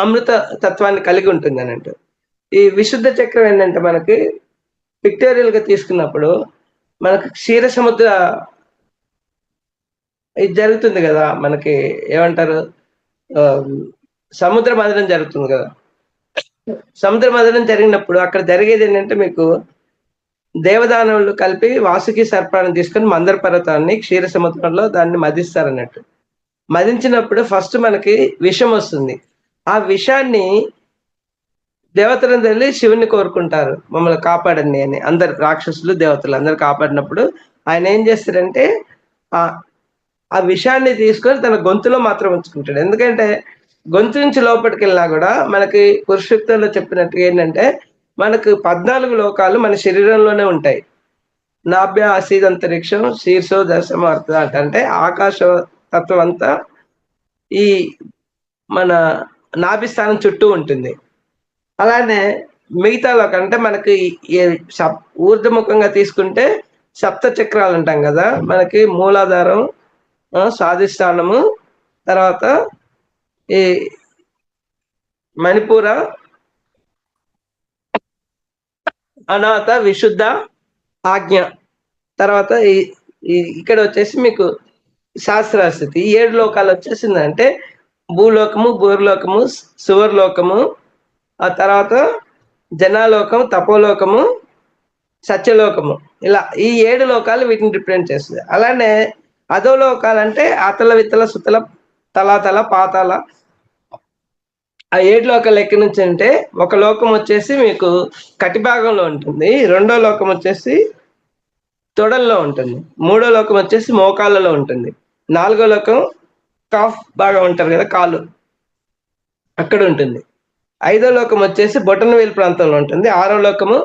అమృత తత్వాన్ని కలిగి ఉంటుంది అన్నట్టు. ఈ విశుద్ధ చక్రం ఏంటంటే మనకి పిక్టోరియల్ గా తీసుకున్నప్పుడు మనకు క్షీర సముద్ర ఇది జరుగుతుంది కదా, మనకి ఏమంటారు, సముద్ర మదనం జరుగుతుంది కదా. సముద్ర మదనం జరిగినప్పుడు అక్కడ జరిగేది ఏంటంటే మీకు దేవదానవులు కలిపి వాసుకి సర్పాన్ని తీసుకొని మందర పర్వతాన్ని క్షీర సముద్రంలో దాన్ని మదిస్తారు అన్నట్టు. మదించినప్పుడు ఫస్ట్ మనకి విషం వస్తుంది. ఆ విషాన్ని దేవతలను వెళ్ళి శివుని కోరుకుంటారు, మమ్మల్ని కాపాడండి అని. అందరు రాక్షసులు దేవతలు అందరు కాపాడినప్పుడు ఆయన ఏం చేస్తారంటే ఆ విషాన్ని తీసుకొని తన గొంతులో మాత్రం ఉంచుకుంటాడు. ఎందుకంటే గొంతు నుంచి లోపలికి వెళ్ళినా కూడా మనకి పురుషోక్తంలో చెప్పినట్టుగా ఏంటంటే మనకు 14 లోకాలు మన శరీరంలోనే ఉంటాయి. నాభ్య ఆసీదంతరిక్షం శీర్షో దశమార్త అంటే ఆకాశ తత్వం అంతా ఈ మన నాభిస్థానం చుట్టూ ఉంటుంది. అలానే మిగతా లోకం అంటే మనకి ఊర్ధముఖంగా తీసుకుంటే సప్త చక్రాలు అంటాం కదా, మనకి మూలాధారం, స్వాధిష్టానము, తర్వాత ఈ మణిపూర, అనాథ, విశుద్ధ, ఆజ్ఞ, తర్వాత ఇక్కడ వచ్చేసి మీకు శాస్త్రాస్థితి. ఈ 7 లోకాలు వచ్చేసిందంటే భూలోకము, భూర్లోకము, సువర్లోకము, ఆ తర్వాత జనాలోకం, తపోలోకము, సత్యలోకము. ఇలా ఈ 7 లోకాలు వీటిని రిప్రజెంట్ చేస్తుంది. అలానే అధోలోకాలు అంటే అతల విత్తల సుతల తలాతల పాతాల. ఆ 7 లోకాలు ఎక్కడి నుంచి అంటే ఒక లోకం వచ్చేసి మీకు కటి భాగంలో ఉంటుంది, రెండో లోకం వచ్చేసి తొడల్లో ఉంటుంది, మూడో లోకం వచ్చేసి మోకాళ్ళలో ఉంటుంది, నాలుగో లోకం కాఫ్ భాగం ఉంటారు కదా కాళ్ళు, అక్కడ ఉంటుంది, ఐదో లోకం వచ్చేసి బొటనవేలు ప్రాంతంలో ఉంటుంది, ఆరో లోకము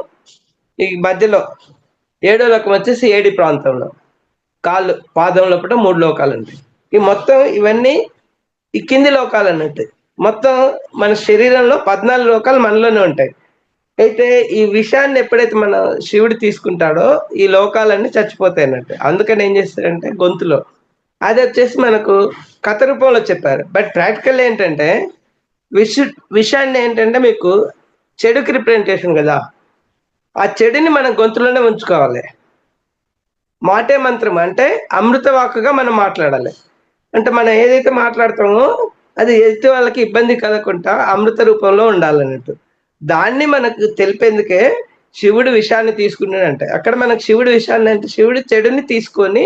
ఈ మధ్యలో, ఏడో లోకం వచ్చేసి ఏడి ప్రాంతంలో, కాళ్ళు పాదం లోపల 3 లోకాలు ఉంటాయి. ఈ మొత్తం ఇవన్నీ ఈ కింది లోకాలు అన్నట్టు. మొత్తం మన శరీరంలో 14 లోకాలు మనలోనే ఉంటాయి. అయితే ఈ విషయాన్ని ఎప్పుడైతే మన శివుడు తీసుకుంటాడో ఈ లోకాలన్నీ చచ్చిపోతాయి అన్నట్టు. అందుకని ఏం చేస్తారంటే గొంతులో అది వచ్చేసి మనకు కథ రూపంలో చెప్పారు. బట్ ప్రాక్టికల్ ఏంటంటే విషయాన్ని ఏంటంటే మీకు చెడుకి రిప్రజెంటేషన్ కదా, ఆ చెడుని మన గొంతులోనే ఉంచుకోవాలి. మాటే మంత్రం అంటే అమృత వాక్కుగా మనం మాట్లాడాలి. అంటే మనం ఏదైతే మాట్లాడతామో అది ఎదుటి వాళ్ళకి ఇబ్బంది కలగకుండా అమృత రూపంలో ఉండాలన్నట్టు. దాన్ని మనకు తెలిపేందుకే శివుడు విషయాన్ని తీసుకున్నాడంటే, అక్కడ మనకు శివుడు విషయాన్ని అంటే శివుడు చెడుని తీసుకొని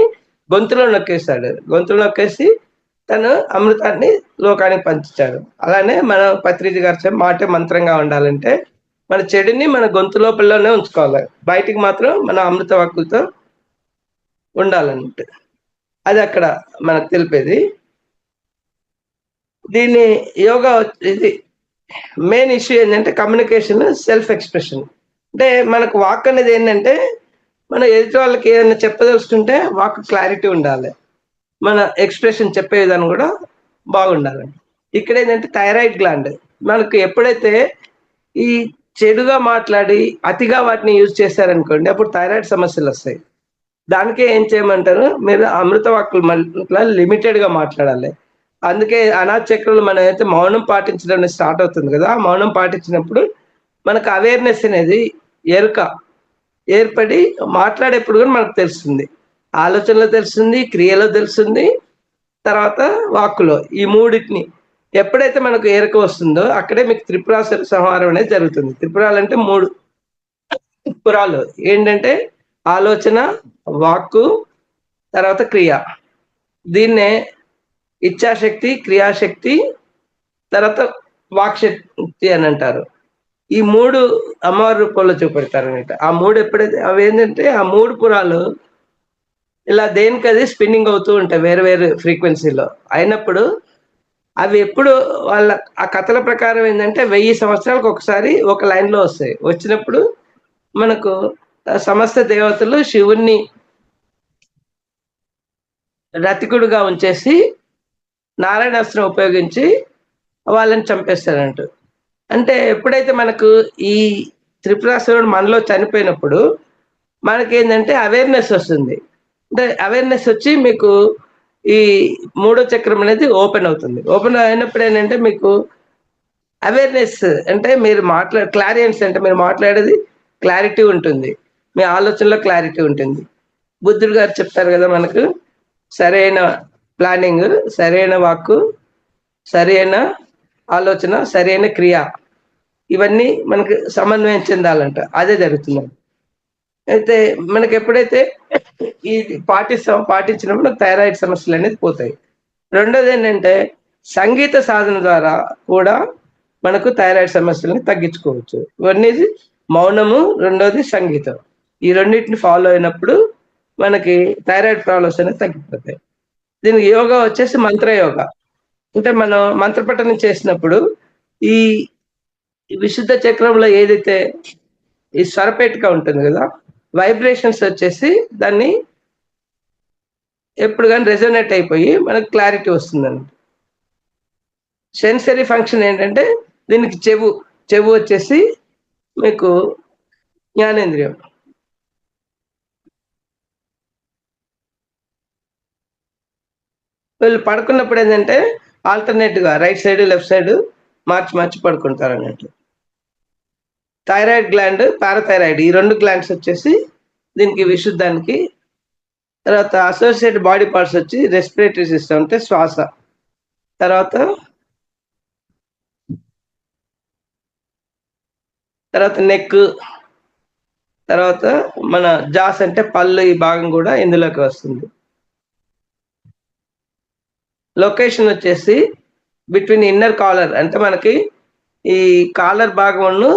గొంతులో నొక్కేస్తాడు, గొంతులో నొక్కేసి తను అమృతాన్ని లోకానికి పంచాడు. అలానే మన పత్రిజీ గారు మాటే మంత్రంగా ఉండాలంటే మన చెడుని మన గొంతు లోపలనే ఉంచుకోవాలి, బయటికి మాత్రం మన అమృత వాక్కులతో ఉండాలన్నట్టు. అది అక్కడ మనకు తెలిపేది. దీన్ని యోగా ఇది మెయిన్ ఇష్యూ ఏంటంటే కమ్యూనికేషన్, సెల్ఫ్ ఎక్స్ప్రెషన్. అంటే మనకు వాక్ అనేది ఏంటంటే మన ఎదుటి వాళ్ళకి ఏదైనా చెప్పదలుచుకుంటే వాక్ క్లారిటీ ఉండాలి, మన ఎక్స్ప్రెషన్ చెప్పే విధానం కూడా బాగుండాలి. ఇక్కడ ఏంటంటే థైరాయిడ్ గ్లాండ్ మనకు ఎప్పుడైతే ఈ చెడుగా మాట్లాడి అతిగా వాటిని యూజ్ చేశారనుకోండి, అప్పుడు థైరాయిడ్ సమస్యలు వస్తాయి. దానికే ఏం చేయమంటారు, మీరు అమృత వాక్కులు లిమిటెడ్ గా మాట్లాడాలి. అందుకే అనాథ చక్రంలో మనం అయితే మౌనం పాటించడం స్టార్ట్ అవుతుంది కదా, ఆ మౌనం పాటించినప్పుడు మనకు అవేర్నెస్ అనేది ఎరుక ఏర్పడి మాట్లాడేప్పుడు కూడా మనకు తెలుస్తుంది, ఆలోచనలో తెలుస్తుంది, క్రియలో తెలుస్తుంది, తర్వాత వాక్కులో. ఈ మూడింటిని ఎప్పుడైతే మనకు ఎరుక వస్తుందో అక్కడే మీకు త్రిపురాసుర సంహారం అనేది జరుగుతుంది. త్రిపురాలు అంటే 3 పురాలు ఏంటంటే ఆలోచన, వాక్కు, తర్వాత క్రియ. దీన్నే ఇచ్ఛాశక్తి, క్రియాశక్తి, తర్వాత వాక్శక్తి అని అంటారు. ఈ 3 అమ్మవారి రూపంలో చూపెడతారు అనమాట. ఆ 3 ఎప్పుడైతే అవి ఏంటంటే ఆ 3 పురాలు ఇలా దేనికది స్పిన్నింగ్ అవుతూ ఉంటాయి వేరే వేరే ఫ్రీక్వెన్సీలో. అయినప్పుడు అవి ఎప్పుడు వాళ్ళ ఆ కథల ప్రకారం ఏంటంటే 1000 సంవత్సరాలకు ఒకసారి ఒక లైన్లో వస్తాయి. వచ్చినప్పుడు మనకు సమస్త దేవతలు శివుణ్ణి రతికుడుగా ఉంచేసి నారాయణాస్త్రం ఉపయోగించి వాళ్ళని చంపేస్తారంట. అంటే ఎప్పుడైతే మనకు ఈ త్రిపురాసురుడు మనలో చనిపోయినప్పుడు మనకేంటంటే అవేర్నెస్ వస్తుంది. అంటే అవేర్నెస్ వచ్చి మీకు ఈ 3వ చక్రం అనేది ఓపెన్ అవుతుంది. ఓపెన్ అయినప్పుడు ఏంటంటే మీకు అవేర్నెస్ అంటే మీరు క్లారియన్స్ అంటే మీరు మాట్లాడేది క్లారిటీ ఉంటుంది, మీ ఆలోచనలో క్లారిటీ ఉంటుంది. బుద్ధుడు గారు చెప్తారు కదా మనకు, సరైన ప్లానింగ్, సరైన వాక్కు, సరైన ఆలోచన, సరైన క్రియ, ఇవన్నీ మనకు సమన్వయం చెందాలంట. అదే జరుగుతుంది. అయితే మనకి ఎప్పుడైతే ఈ పాటించినప్పుడు థైరాయిడ్ సమస్యలు అనేది పోతాయి. రెండోది ఏంటంటే సంగీత సాధన ద్వారా కూడా మనకు థైరాయిడ్ సమస్యలను తగ్గించుకోవచ్చు. ఇవన్నీ మౌనము, రెండోది సంగీతం. ఈ రెండింటిని ఫాలో అయినప్పుడు మనకి థైరాయిడ్ ప్రాబ్లమ్స్ అనేది తగ్గిపోతాయి. దీనికి యోగా వచ్చేసి మంత్ర యోగా. అంటే మనం మంత్రపఠనం చేసినప్పుడు ఈ విశుద్ధ చక్రంలో ఏదైతే ఈ స్వరపేటిక ఉంటుంది కదా, వైబ్రేషన్స్ వచ్చేసి దాన్ని ఎప్పుడు కానీ రెజోనేట్ అయిపోయి మనకు క్లారిటీ వస్తుందండి. సెన్సరీ ఫంక్షన్ ఏంటంటే దీనికి చెవు వచ్చేసి మీకు జ్ఞానేంద్రియం. వీళ్ళు పడుకున్నప్పుడు ఏంటంటే ఆల్టర్నేట్గా రైట్ సైడ్ లెఫ్ట్ సైడ్ మార్చి పడుకుంటారు అన్నట్టు. థైరాయిడ్ గ్లాండ్, పారాథైరాయిడ్, ఈ 2 గ్లాండ్స్ వచ్చేసి దీనికి విశుద్ధానికి. తర్వాత అసోసియేటెడ్ బాడీ పార్ట్స్ వచ్చి రెస్పిరేటరీ సిస్టమ్ అంటే శ్వాస, తర్వాత నెక్, తర్వాత మన జాస్ అంటే పళ్ళు, ఈ భాగం కూడా ఇందులోకి వస్తుంది. లొకేషన్ వచ్చేసి బిట్వీన్ ఇన్నర్ కాలర్ అంటే మనకి ఈ కాలర్ భాగంలో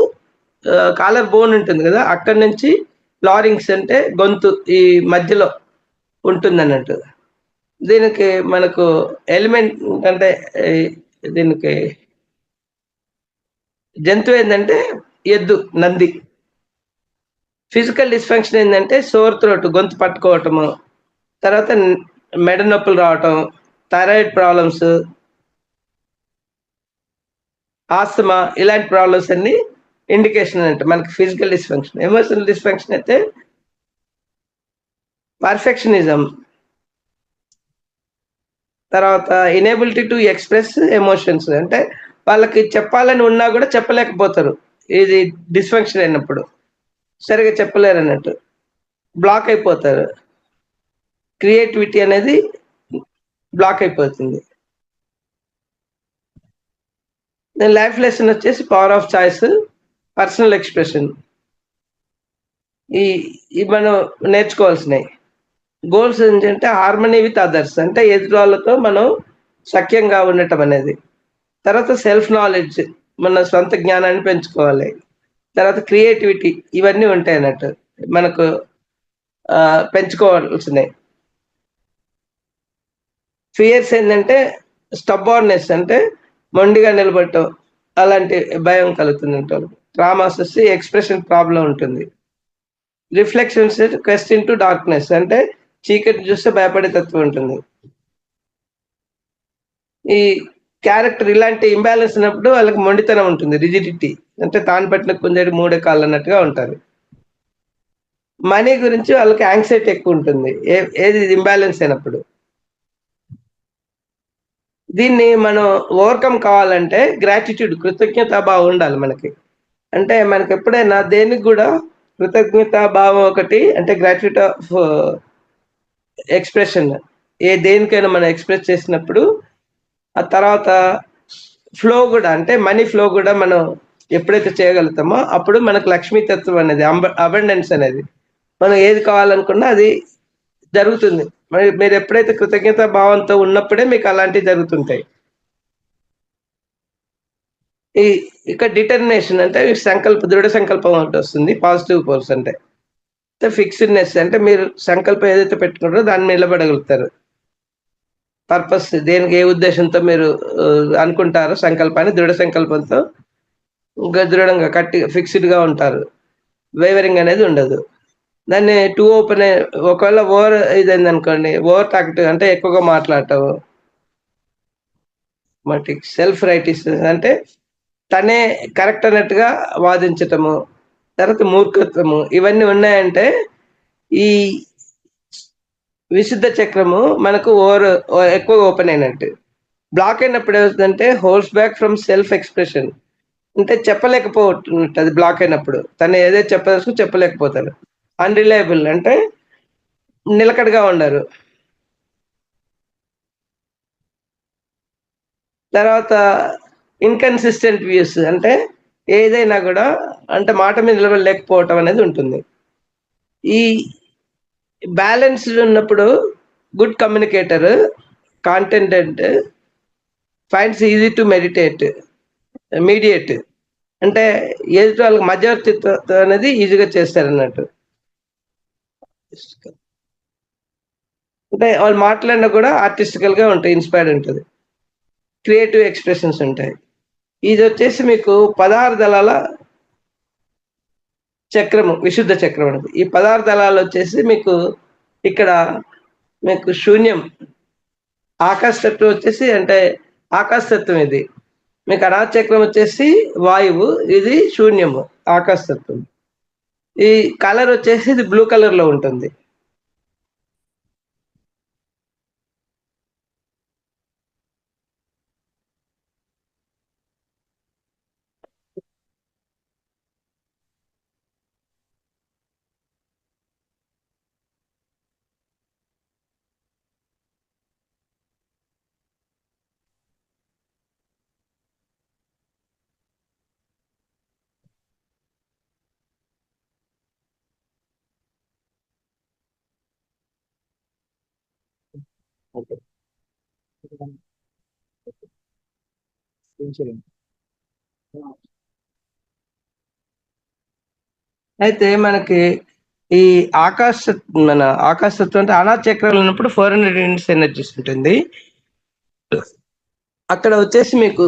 కాలర్ బోన్ ఉంటుంది కదా, అక్కడి నుంచి లారింగ్స్ అంటే గొంతు ఈ మధ్యలో ఉంటుంది అన్నట్టు. దీనికి మనకు ఎలిమెంట్ అంటే దీనికి జంతువు ఏంటంటే ఎద్దు, నంది. ఫిజికల్ డిస్ఫంక్షన్ ఏంటంటే సోర్ త్రోట్, గొంతు పట్టుకోవటము, తర్వాత మెడ నొప్పులు రావటం, థైరాయిడ్ ప్రాబ్లమ్స్, ఆస్తమా, ఇలాంటి ప్రాబ్లమ్స్ అన్ని ఇండికేషన్ అంటే మనకి ఫిజికల్ డిస్ఫంక్షన్. ఎమోషనల్ డిస్ఫంక్షన్ అయితే పర్ఫెక్షనిజం, తర్వాత ఇనేబిలిటీ టు ఎక్స్ప్రెస్ ఎమోషన్స్, అంటే వాళ్ళకి చెప్పాలని ఉన్నా కూడా చెప్పలేకపోతారు. ఇది డిస్ఫంక్షన్ అయినప్పుడు సరిగా చెప్పలేరు అన్నట్టు, బ్లాక్ అయిపోతారు. క్రియేటివిటీ అనేది బ్లాక్ అయిపోతుంది. లైఫ్ లెసన్ వచ్చేసి power of choice, personal expression, ఈ మనం నేర్చుకోవాల్సినవి. గోల్స్ ఏంటంటే హార్మనీ విత్ అదర్స్, అంటే ఎదుటి వాళ్ళతో మనం సఖ్యంగా ఉండటం అనేది. తర్వాత సెల్ఫ్ నాలెడ్జ్, మన సొంత జ్ఞానాన్ని పెంచుకోవాలి. తర్వాత క్రియేటివిటీ, ఇవన్నీ ఉంటాయి అన్నట్టు మనకు పెంచుకోవాల్సినవి. ఫియర్స్ ఏంటంటే స్టబ్బార్నెస్, అంటే మొండిగా నిలబడటం, అలాంటి భయం కలుగుతుంది అంటారు. ట్రామాస్ వచ్చి ఎక్స్ప్రెషన్ ప్రాబ్లం ఉంటుంది. Reflections quest in to darkness, అంటే చీకటి చూస్తే భయపడే తత్వం ఉంటుంది. ఈ క్యారెక్టర్ ఇలాంటి ఇంబ్యాలెన్స్ ఉన్నప్పుడు వాళ్ళకి మొండితనం ఉంటుంది, రిజిడిటీ, అంటే తాను పట్టిన కుందేడు మూడే కాళ్ళు అన్నట్టుగా ఉంటారు. మనీ గురించి వాళ్ళకి యాంగ్జైటీ ఎక్కువ ఉంటుంది ఏది ఇంబ్యాలెన్స్ అయినప్పుడు. దీన్ని మనం ఓవర్కమ్ కావాలంటే గ్రాటిట్యూడ్, కృతజ్ఞతా భావం ఉండాలి మనకి. అంటే మనకి ఎప్పుడైనా దేనికి కూడా కృతజ్ఞతా భావం ఒకటి, అంటే గ్రాటిట్యూడ్ ఆఫ్ ఎక్స్ప్రెషన్, దేనికైనా మనం ఎక్స్ప్రెస్ చేసినప్పుడు ఆ తర్వాత ఫ్లో కూడా, అంటే మనీ ఫ్లో కూడా మనం ఎప్పుడైతే చేయగలుగుతామో అప్పుడు మనకు లక్ష్మీతత్వం అనేది, అబండెన్స్ అనేది, మనం ఏది కావాలనుకున్నా అది జరుగుతుంది. మరి మీరు ఎప్పుడైతే కృతజ్ఞతా భావంతో ఉన్నప్పుడే మీకు అలాంటివి జరుగుతుంటాయి. ఇక్కడ డిటర్మినేషన్ అంటే దృఢ సంకల్పం అంటే వస్తుంది. పాజిటివ్ ఫోర్స్ అంటే ఫిక్స్డ్నెస్, అంటే మీరు సంకల్పం ఏదైతే పెట్టుకుంటారో దాన్ని నిలబడగలుగుతారు. పర్పస్, దేనికి ఏ ఉద్దేశంతో మీరు అనుకుంటారో సంకల్పాన్ని, దృఢ సంకల్పంతో దృఢంగా ఫిక్స్డ్గా ఉంటారు. వేవరింగ్ అనేది ఉండదు. దాన్ని టూ ఓపెన్, ఒకవేళ ఓవర్ ఇదైంది అనుకోండి, ఓవర్ టాక్ట్ అంటే ఎక్కువగా మాట్లాడటం, మరి సెల్ఫ్ రైటిస్ అంటే తనే కరెక్ట్ అన్నట్టుగా వాదించటము, తర్వాత మూర్ఖత్వము, ఇవన్నీ ఉన్నాయంటే ఈ విశుద్ధ చక్రము మనకు ఎక్కువ ఓపెన్ అయినట్టు. బ్లాక్ అయినప్పుడు ఏమవుతుందంటే holds back from self expression, అంటే చెప్పలేకపోతున్నట్టు, అది బ్లాక్ అయినప్పుడు తను ఏదైతే చెప్పలేకపోతాడు. అన్రిలయబుల్, అంటే నిలకడగా ఉండరు. తర్వాత ఇన్కన్సిస్టెంట్ వ్యూస్, అంటే ఏదైనా కూడా అంటే మాట మీద నిలబడలేకపోవటం అనేది ఉంటుంది. ఈ బ్యాలెన్స్డ్ ఉన్నప్పుడు good communicator, content, finds easy to mediate, అంటే ఎదుటి వాళ్ళకి మధ్యవర్తిత్వం అనేది ఈజీగా చేస్తారు అన్నట్టు. అంటే వాళ్ళు మాట్లాడినా కూడా ఆర్టిస్టికల్ గా ఉంటాయి, ఇన్స్పైర్డ్ ఉంటుంది, క్రియేటివ్ ఎక్స్ప్రెషన్స్ ఉంటాయి. ఇది వచ్చేసి మీకు 16 దళాల చక్రము, విశుద్ధ చక్రం అనేది. ఈ 16 దళాలు వచ్చేసి మీకు ఇక్కడ మీకు శూన్యం, ఆకాశతత్వం వచ్చేసి అంటే ఆకాశతత్వం ఇది. మీకు అనాచక్రం వచ్చేసి వాయువు, ఇది శూన్యము, ఆకాశతత్వం. ఈ కలర్ వచ్చేసి ఇది బ్లూ కలర్ లో ఉంటుంది. ఓకే. అయితే మనకి ఈ మన ఆకాశతత్వం అంటే అనాచక్రాలు ఉన్నప్పుడు 400 యూనిట్స్ ఎనర్జీస్ ఉంటుంది. అక్కడ వచ్చేసి మీకు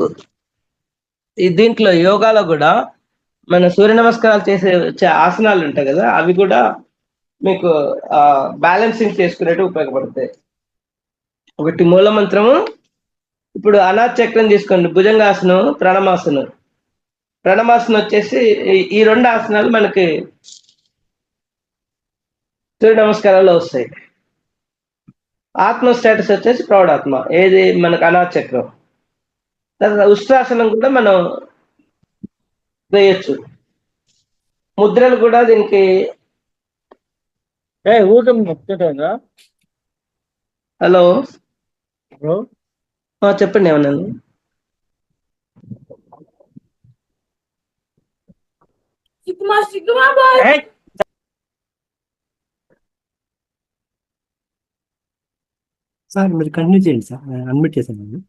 ఈ దీంట్లో యోగాలో కూడా మన సూర్య నమస్కారాలు చేసే ఆసనాలు ఉంటాయి కదా, అవి కూడా మీకు బ్యాలెన్సింగ్ చేసుకునేట్టు ఉపయోగపడతాయి. ఒకటి మూల మంత్రము. ఇప్పుడు అనాచక్రం తీసుకోండి, భుజంగాసనం, ప్రణమాసనం. ప్రణమాసనం వచ్చేసి ఈ 2 ఆసనాలు మనకి సూర్య నమస్కారాల్లో వస్తాయి. ఆత్మ స్టేటస్ వచ్చేసి ప్రౌఢాత్మ, ఏది మనకు అనాచక్రం. తర్వాత ఉష్ట్రాసనం కూడా మనం వేయచ్చు. ముద్రలు కూడా దీనికి హలో చెప్పండి ఏమన్నా. సార్ మీరు కంటిన్యూ చేయండి సార్, అన్మిట్ చేశాను.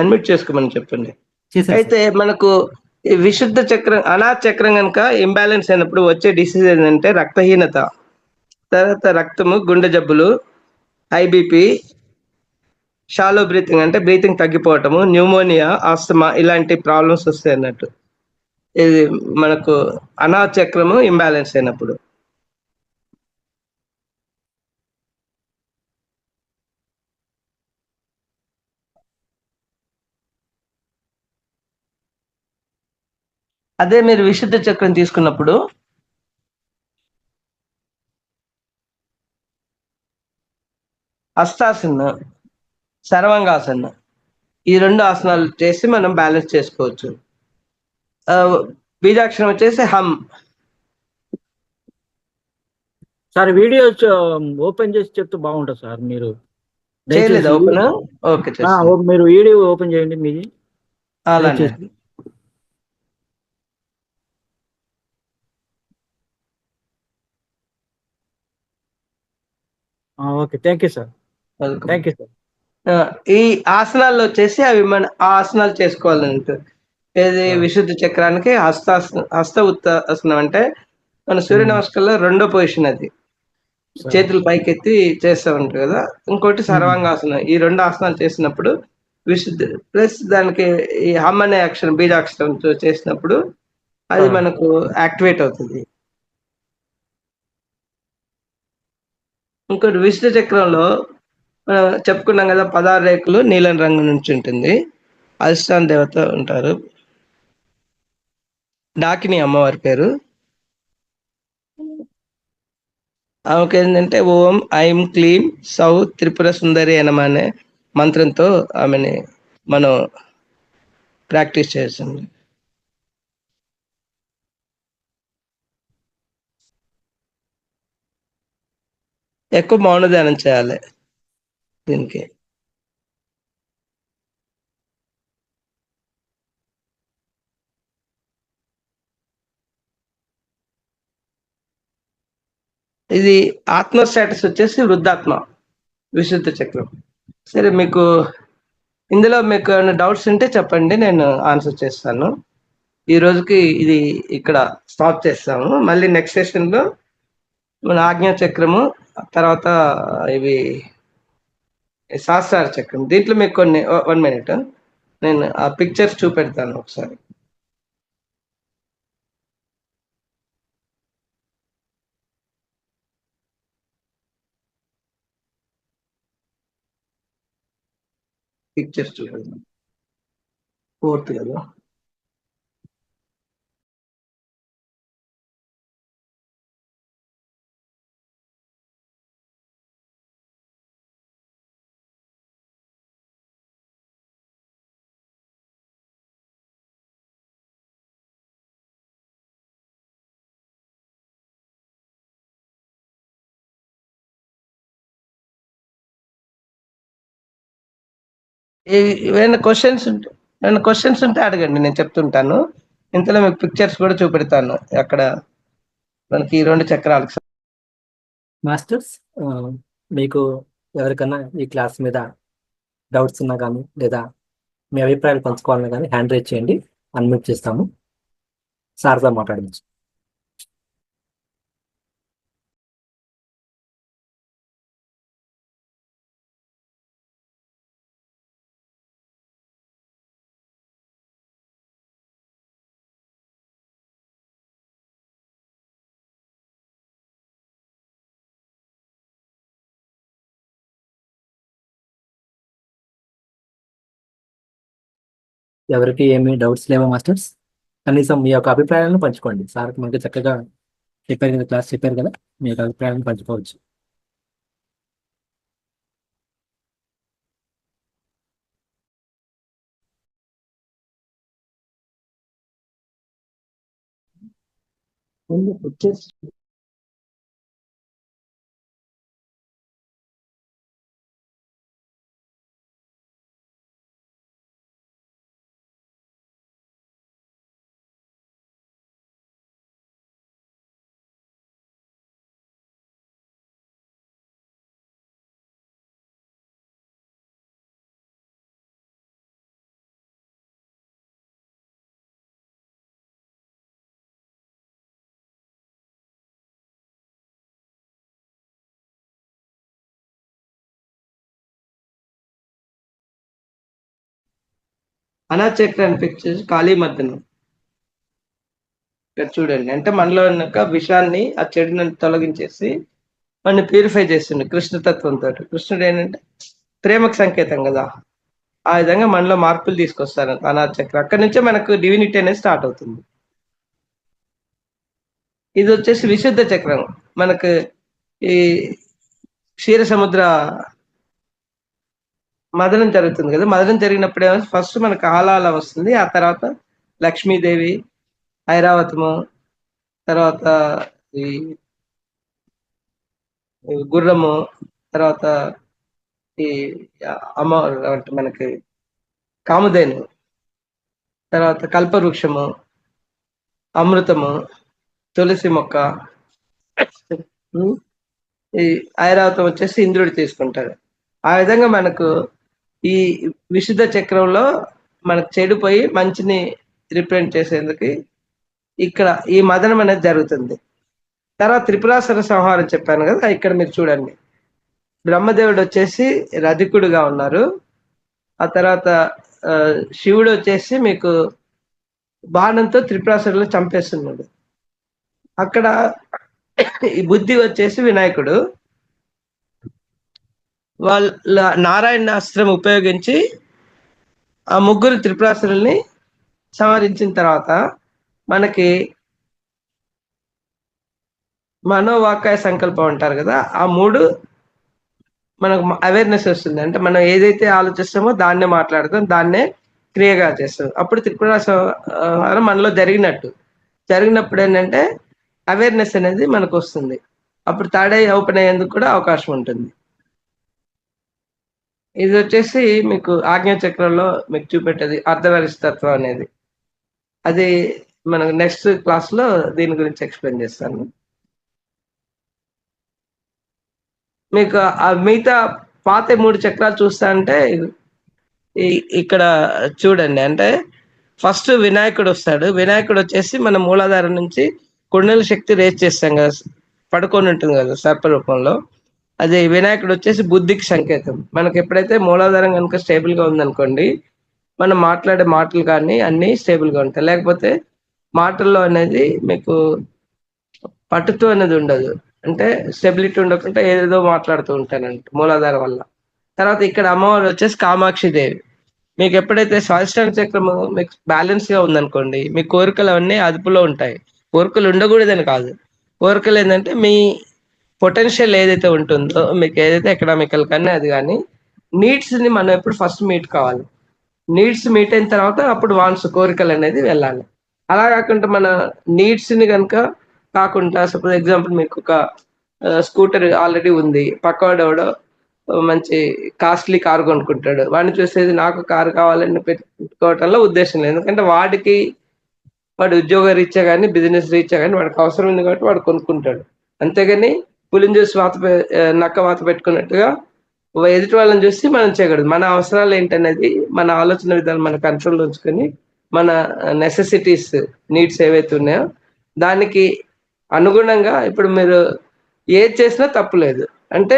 అన్మిట్ చేసుకోమని చెప్పండి. చేశాను అయితే మనకు ఈ విశుద్ధ చక్రం, అనాచక్రం కనుక ఇంబ్యాలెన్స్ అయినప్పుడు వచ్చే డిసీజ్ ఏంటంటే రక్తహీనత, తర్వాత రక్తము, గుండె జబ్బులు, ఐబిపి, షాలో బ్రీతింగ్ అంటే బ్రీతింగ్ తగ్గిపోవటము, న్యూమోనియా, ఆస్తమా ఇలాంటి ప్రాబ్లమ్స్ వస్తాయి అన్నట్టు. ఇది మనకు అనాహ చక్రము ఇంబ్యాలెన్స్ అయినప్పుడు. అదే మీరు విశుద్ధ చక్రం తీసుకున్నప్పుడు హస్తాసన, సర్వాంగాసన ఈ 2 ఆసనాలు చేసి మనం బ్యాలెన్స్ చేసుకోవచ్చు. బీజాక్షరం వచ్చేసి హమ్. సార్ వీడియో ఓపెన్ చేసి చెప్తే బాగుంటుంది సార్. మీరు చేయలేదా దయచేసి ఓపెన్? ఓకే, చేస్తాను. మీరు వీడియో ఓపెన్ చేయండి మీది అలానే. దయచేసి. Okay, thank you sir. Welcome. Thank you sir. ఈ ఆసనాల్లో వచ్చేసి అవి మన ఆ ఆసనాలు చేసుకోవాలంటే ఏది విశుద్ధ చక్రానికి హస్త ఉత్తాసనం అంటే మన సూర్య నమస్కారంలో 2వ పొజిషన్ అది. చేతులు పైకెత్తి చేస్తూ ఉంటారు కదా. ఇంకోటి సర్వాంగాసనం. ఈ 2 ఆసనాలు చేసినప్పుడు విశుద్ధ ప్లస్ దానికి ఈ హమ్ అనే అక్షరం బీజాక్షరం చేసినప్పుడు అది మనకు యాక్టివేట్ అవుతుంది. ఇంకోటి విశుద్ధ చక్రంలో చెప్పుకున్నాం కదా, 16 రేకులు నీలం రంగు నుంచి ఉంటుంది. అధిష్టాన దేవత ఉంటారు, డాకిని అమ్మవారి పేరు. ఆమెకి ఏంటంటే ఓం ఐం క్లీం సౌ త్రిపుర సుందరి అనే మంత్రంతో ఆమెని మనం ప్రాక్టీస్ చేస్తుంది. ఎక్కువ మౌన ధ్యానం చేయాలి దీనికి. ఇది ఆత్మ స్టేటస్ వచ్చేసి వృద్ధాత్మ విశుద్ధ చక్రం. సరే, మీకు ఇందులో మీకు ఏమైనా డౌట్స్ ఉంటే చెప్పండి, నేను ఆన్సర్ చేస్తాను. ఈ రోజుకి ఇది ఇక్కడ స్టాప్ చేస్తాము. మళ్ళీ నెక్స్ట్ సెషన్లో మన ఆజ్ఞా చక్రము, తర్వాత ఇవి సహస్రార చక్రం. దీంట్లో మీకు కొన్ని 1 మినిట్ నేను ఆ పిక్చర్స్ చూపెడతాను ఒకసారి. పిక్చర్స్ చూపెడతాను. 4th కదా. ఏమైనా క్వశ్చన్స్ ఉంటే అడగండి, నేను చెప్తుంటాను. ఇంతలో మీకు పిక్చర్స్ కూడా చూపెడతాను అక్కడ మనకి ఈ 2 చక్రాలకు. మాస్టర్స్, మీకు ఎవరికన్నా ఈ క్లాస్ మీద డౌట్స్ ఉన్నా కానీ లేదా మీ అభిప్రాయాలు పంచుకోవాలన్నా కానీ హ్యాండ్ రైజ్ చేయండి, అన్మ్యూట్ చేస్తాము, సార్తో మాట్లాడవచ్చు. ఎవరికి ఏమి డౌట్స్ లేవా మాస్టర్స్? కనీసం మీ యొక్క అభిప్రాయాలను పంచుకోండి. సార్ మనకి చక్కగా చెప్పారు కదా, క్లాస్ చెప్పారు కదా, మీ యొక్క అభిప్రాయాలను పంచుకోవచ్చు. పిక్చర్స్ అనాచక్రాన్ని పిక్చర్ కాళీ మర్దనం. ఇక్కడ చూడండి, అంటే మనలో ఉన్న విషాన్ని, ఆ చెడుని తొలగించేసి మనని ప్యూరిఫై చేస్తుండే కృష్ణతత్వంతో. కృష్ణుడు ఏంటంటే ప్రేమకు సంకేతం కదా, ఆ విధంగా మనలో మార్పులు తీసుకొస్తారు అనాథ చక్రం. అక్కడి నుంచే మనకు డివినిటీ అనేది స్టార్ట్ అవుతుంది. ఇది వచ్చేసి విశుద్ధ చక్రం. మనకు ఈ క్షీర సముద్ర మదనం జరుగుతుంది కదా, మదనం జరిగినప్పుడు ఫస్ట్ మనకు ఆలాల వస్తుంది, ఆ తర్వాత లక్ష్మీదేవి, ఐరావతము, తర్వాత ఈ గుర్రము, తర్వాత ఈ అమ్మ అంటే మనకి కామధేను, తర్వాత కల్పవృక్షము, అమృతము, తులసి మొక్క, ఈ ఐరావతం వచ్చేసి ఇంద్రుడు తీసుకుంటాడు. ఆ విధంగా మనకు ఈ విశుద్ధ చక్రంలో మనకు చెడిపోయి మంచిని రిప్రజెంట్ చేసేందుకు ఇక్కడ ఈ మదనం అనేది జరుగుతుంది. తర్వాత త్రిపురాసుర సంహారం చెప్పాను కదా, ఇక్కడ మీరు చూడండి, బ్రహ్మదేవుడు వచ్చేసి రధికుడుగా ఉన్నారు. ఆ తర్వాత శివుడు వచ్చేసి మీకు బాణంతో త్రిపురాసురులు చంపేస్తున్నాడు. అక్కడ ఈ బుద్ధి వచ్చేసి వినాయకుడు వాళ్ళ నారాయణ అస్త్రం ఉపయోగించి ఆ ముగ్గురు త్రిపురాసురుల్ని సంహరించిన తర్వాత మనకి మనోవాకాయ సంకల్పం అంటారు కదా, ఆ మూడు మనకు అవేర్నెస్ వస్తుంది. అంటే మనం ఏదైతే ఆలోచిస్తామో దాన్నే మాట్లాడతాం, దాన్నే క్రియగా చేస్తాం. అప్పుడు త్రిపుర సంహారం మనలో జరిగినప్పుడు ఏంటంటే అవేర్నెస్ అనేది మనకు వస్తుంది. అప్పుడు థర్డ్ ఐ ఓపెన్ అయ్యేందుకు కూడా అవకాశం ఉంటుంది. ఇది వచ్చేసి మీకు ఆజ్ఞా చక్రంలో మీకు చూపెట్టేది అర్ధవరిస్తత్వం అనేది. అది మనకు నెక్స్ట్ క్లాస్ లో దీని గురించి ఎక్స్ప్లెయిన్ చేస్తాను. మీకు ఆ మిగతా పాత 3 చక్రాలు చూస్తా అంటే ఇక్కడ చూడండి, అంటే ఫస్ట్ వినాయకుడు వస్తాడు. వినాయకుడు వచ్చేసి మన మూలాధారం నుంచి కుండల శక్తి రేజ్ చేస్తాం కదా, పడుకొని ఉంటుంది కదా సర్ప రూపంలో. అదే వినాయకుడు వచ్చేసి బుద్ధికి సంకేతం. మనకి ఎప్పుడైతే మూలాధారం కనుక స్టేబుల్ గా ఉందనుకోండి, మనం మాట్లాడే మాటలు కానీ అన్ని స్టేబుల్ గా ఉంటాయి. లేకపోతే మాటల్లో అనేది మీకు పట్టుత్వం అనేది ఉండదు, అంటే స్టెబిలిటీ ఉండకుండా ఏదేదో మాట్లాడుతూ ఉంటానంట మూలాధారం వల్ల. తర్వాత ఇక్కడ అమ్మవారు వచ్చేసి కామాక్షి దేవి. మీకు ఎప్పుడైతే స్వాధిష్టాన చక్రము మీకు బ్యాలెన్స్ గా ఉందనుకోండి, మీ కోరికలు అవన్నీ అదుపులో ఉంటాయి. కోరికలు ఉండకూడదని కాదు, కోరికలు ఏంటంటే మీ పొటెన్షియల్ ఏదైతే ఉంటుందో, మీకు ఏదైతే ఎకనామికల్ కానీ అది కానీ నీడ్స్ ని మనం ఎప్పుడు ఫస్ట్ మీట్ కావాలి. నీడ్స్ మీట్ అయిన తర్వాత అప్పుడు వాన్స్ కోరికలు అనేది వెళ్ళాలి. అలా కాకుండా మన నీడ్స్ ని కనుక కాకుండా, సపోజ్ ఎగ్జాంపుల్ మీకు ఒక స్కూటర్ ఆల్రెడీ ఉంది, పక్కవాడు ఎవడో మంచి కాస్ట్లీ కారు కొనుక్కుంటాడు, వాడిని చూసేది నాకు కారు కావాలని పెట్టుకోవటంలో ఉద్దేశం లేదు. ఎందుకంటే వాడు ఉద్యోగ రీత్యా కానీ బిజినెస్ రీత్యా కానీ వాడికి అవసరం ఉంది కాబట్టి వాడు కొనుక్కుంటాడు. అంతేగాని పులిని చూసి నక్క వాత పెట్టుకున్నట్టుగా ఎదుటి వాళ్ళని చూసి మనం చేయకూడదు. మన అవసరాలు ఏంటనేది మన ఆలోచన విధానం మన కంట్రోల్లో ఉంచుకొని మన నెసెసిటీస్, నీడ్స్ ఏవైతే ఉన్నాయో దానికి అనుగుణంగా ఇప్పుడు మీరు ఏది చేసినా తప్పు లేదు. అంటే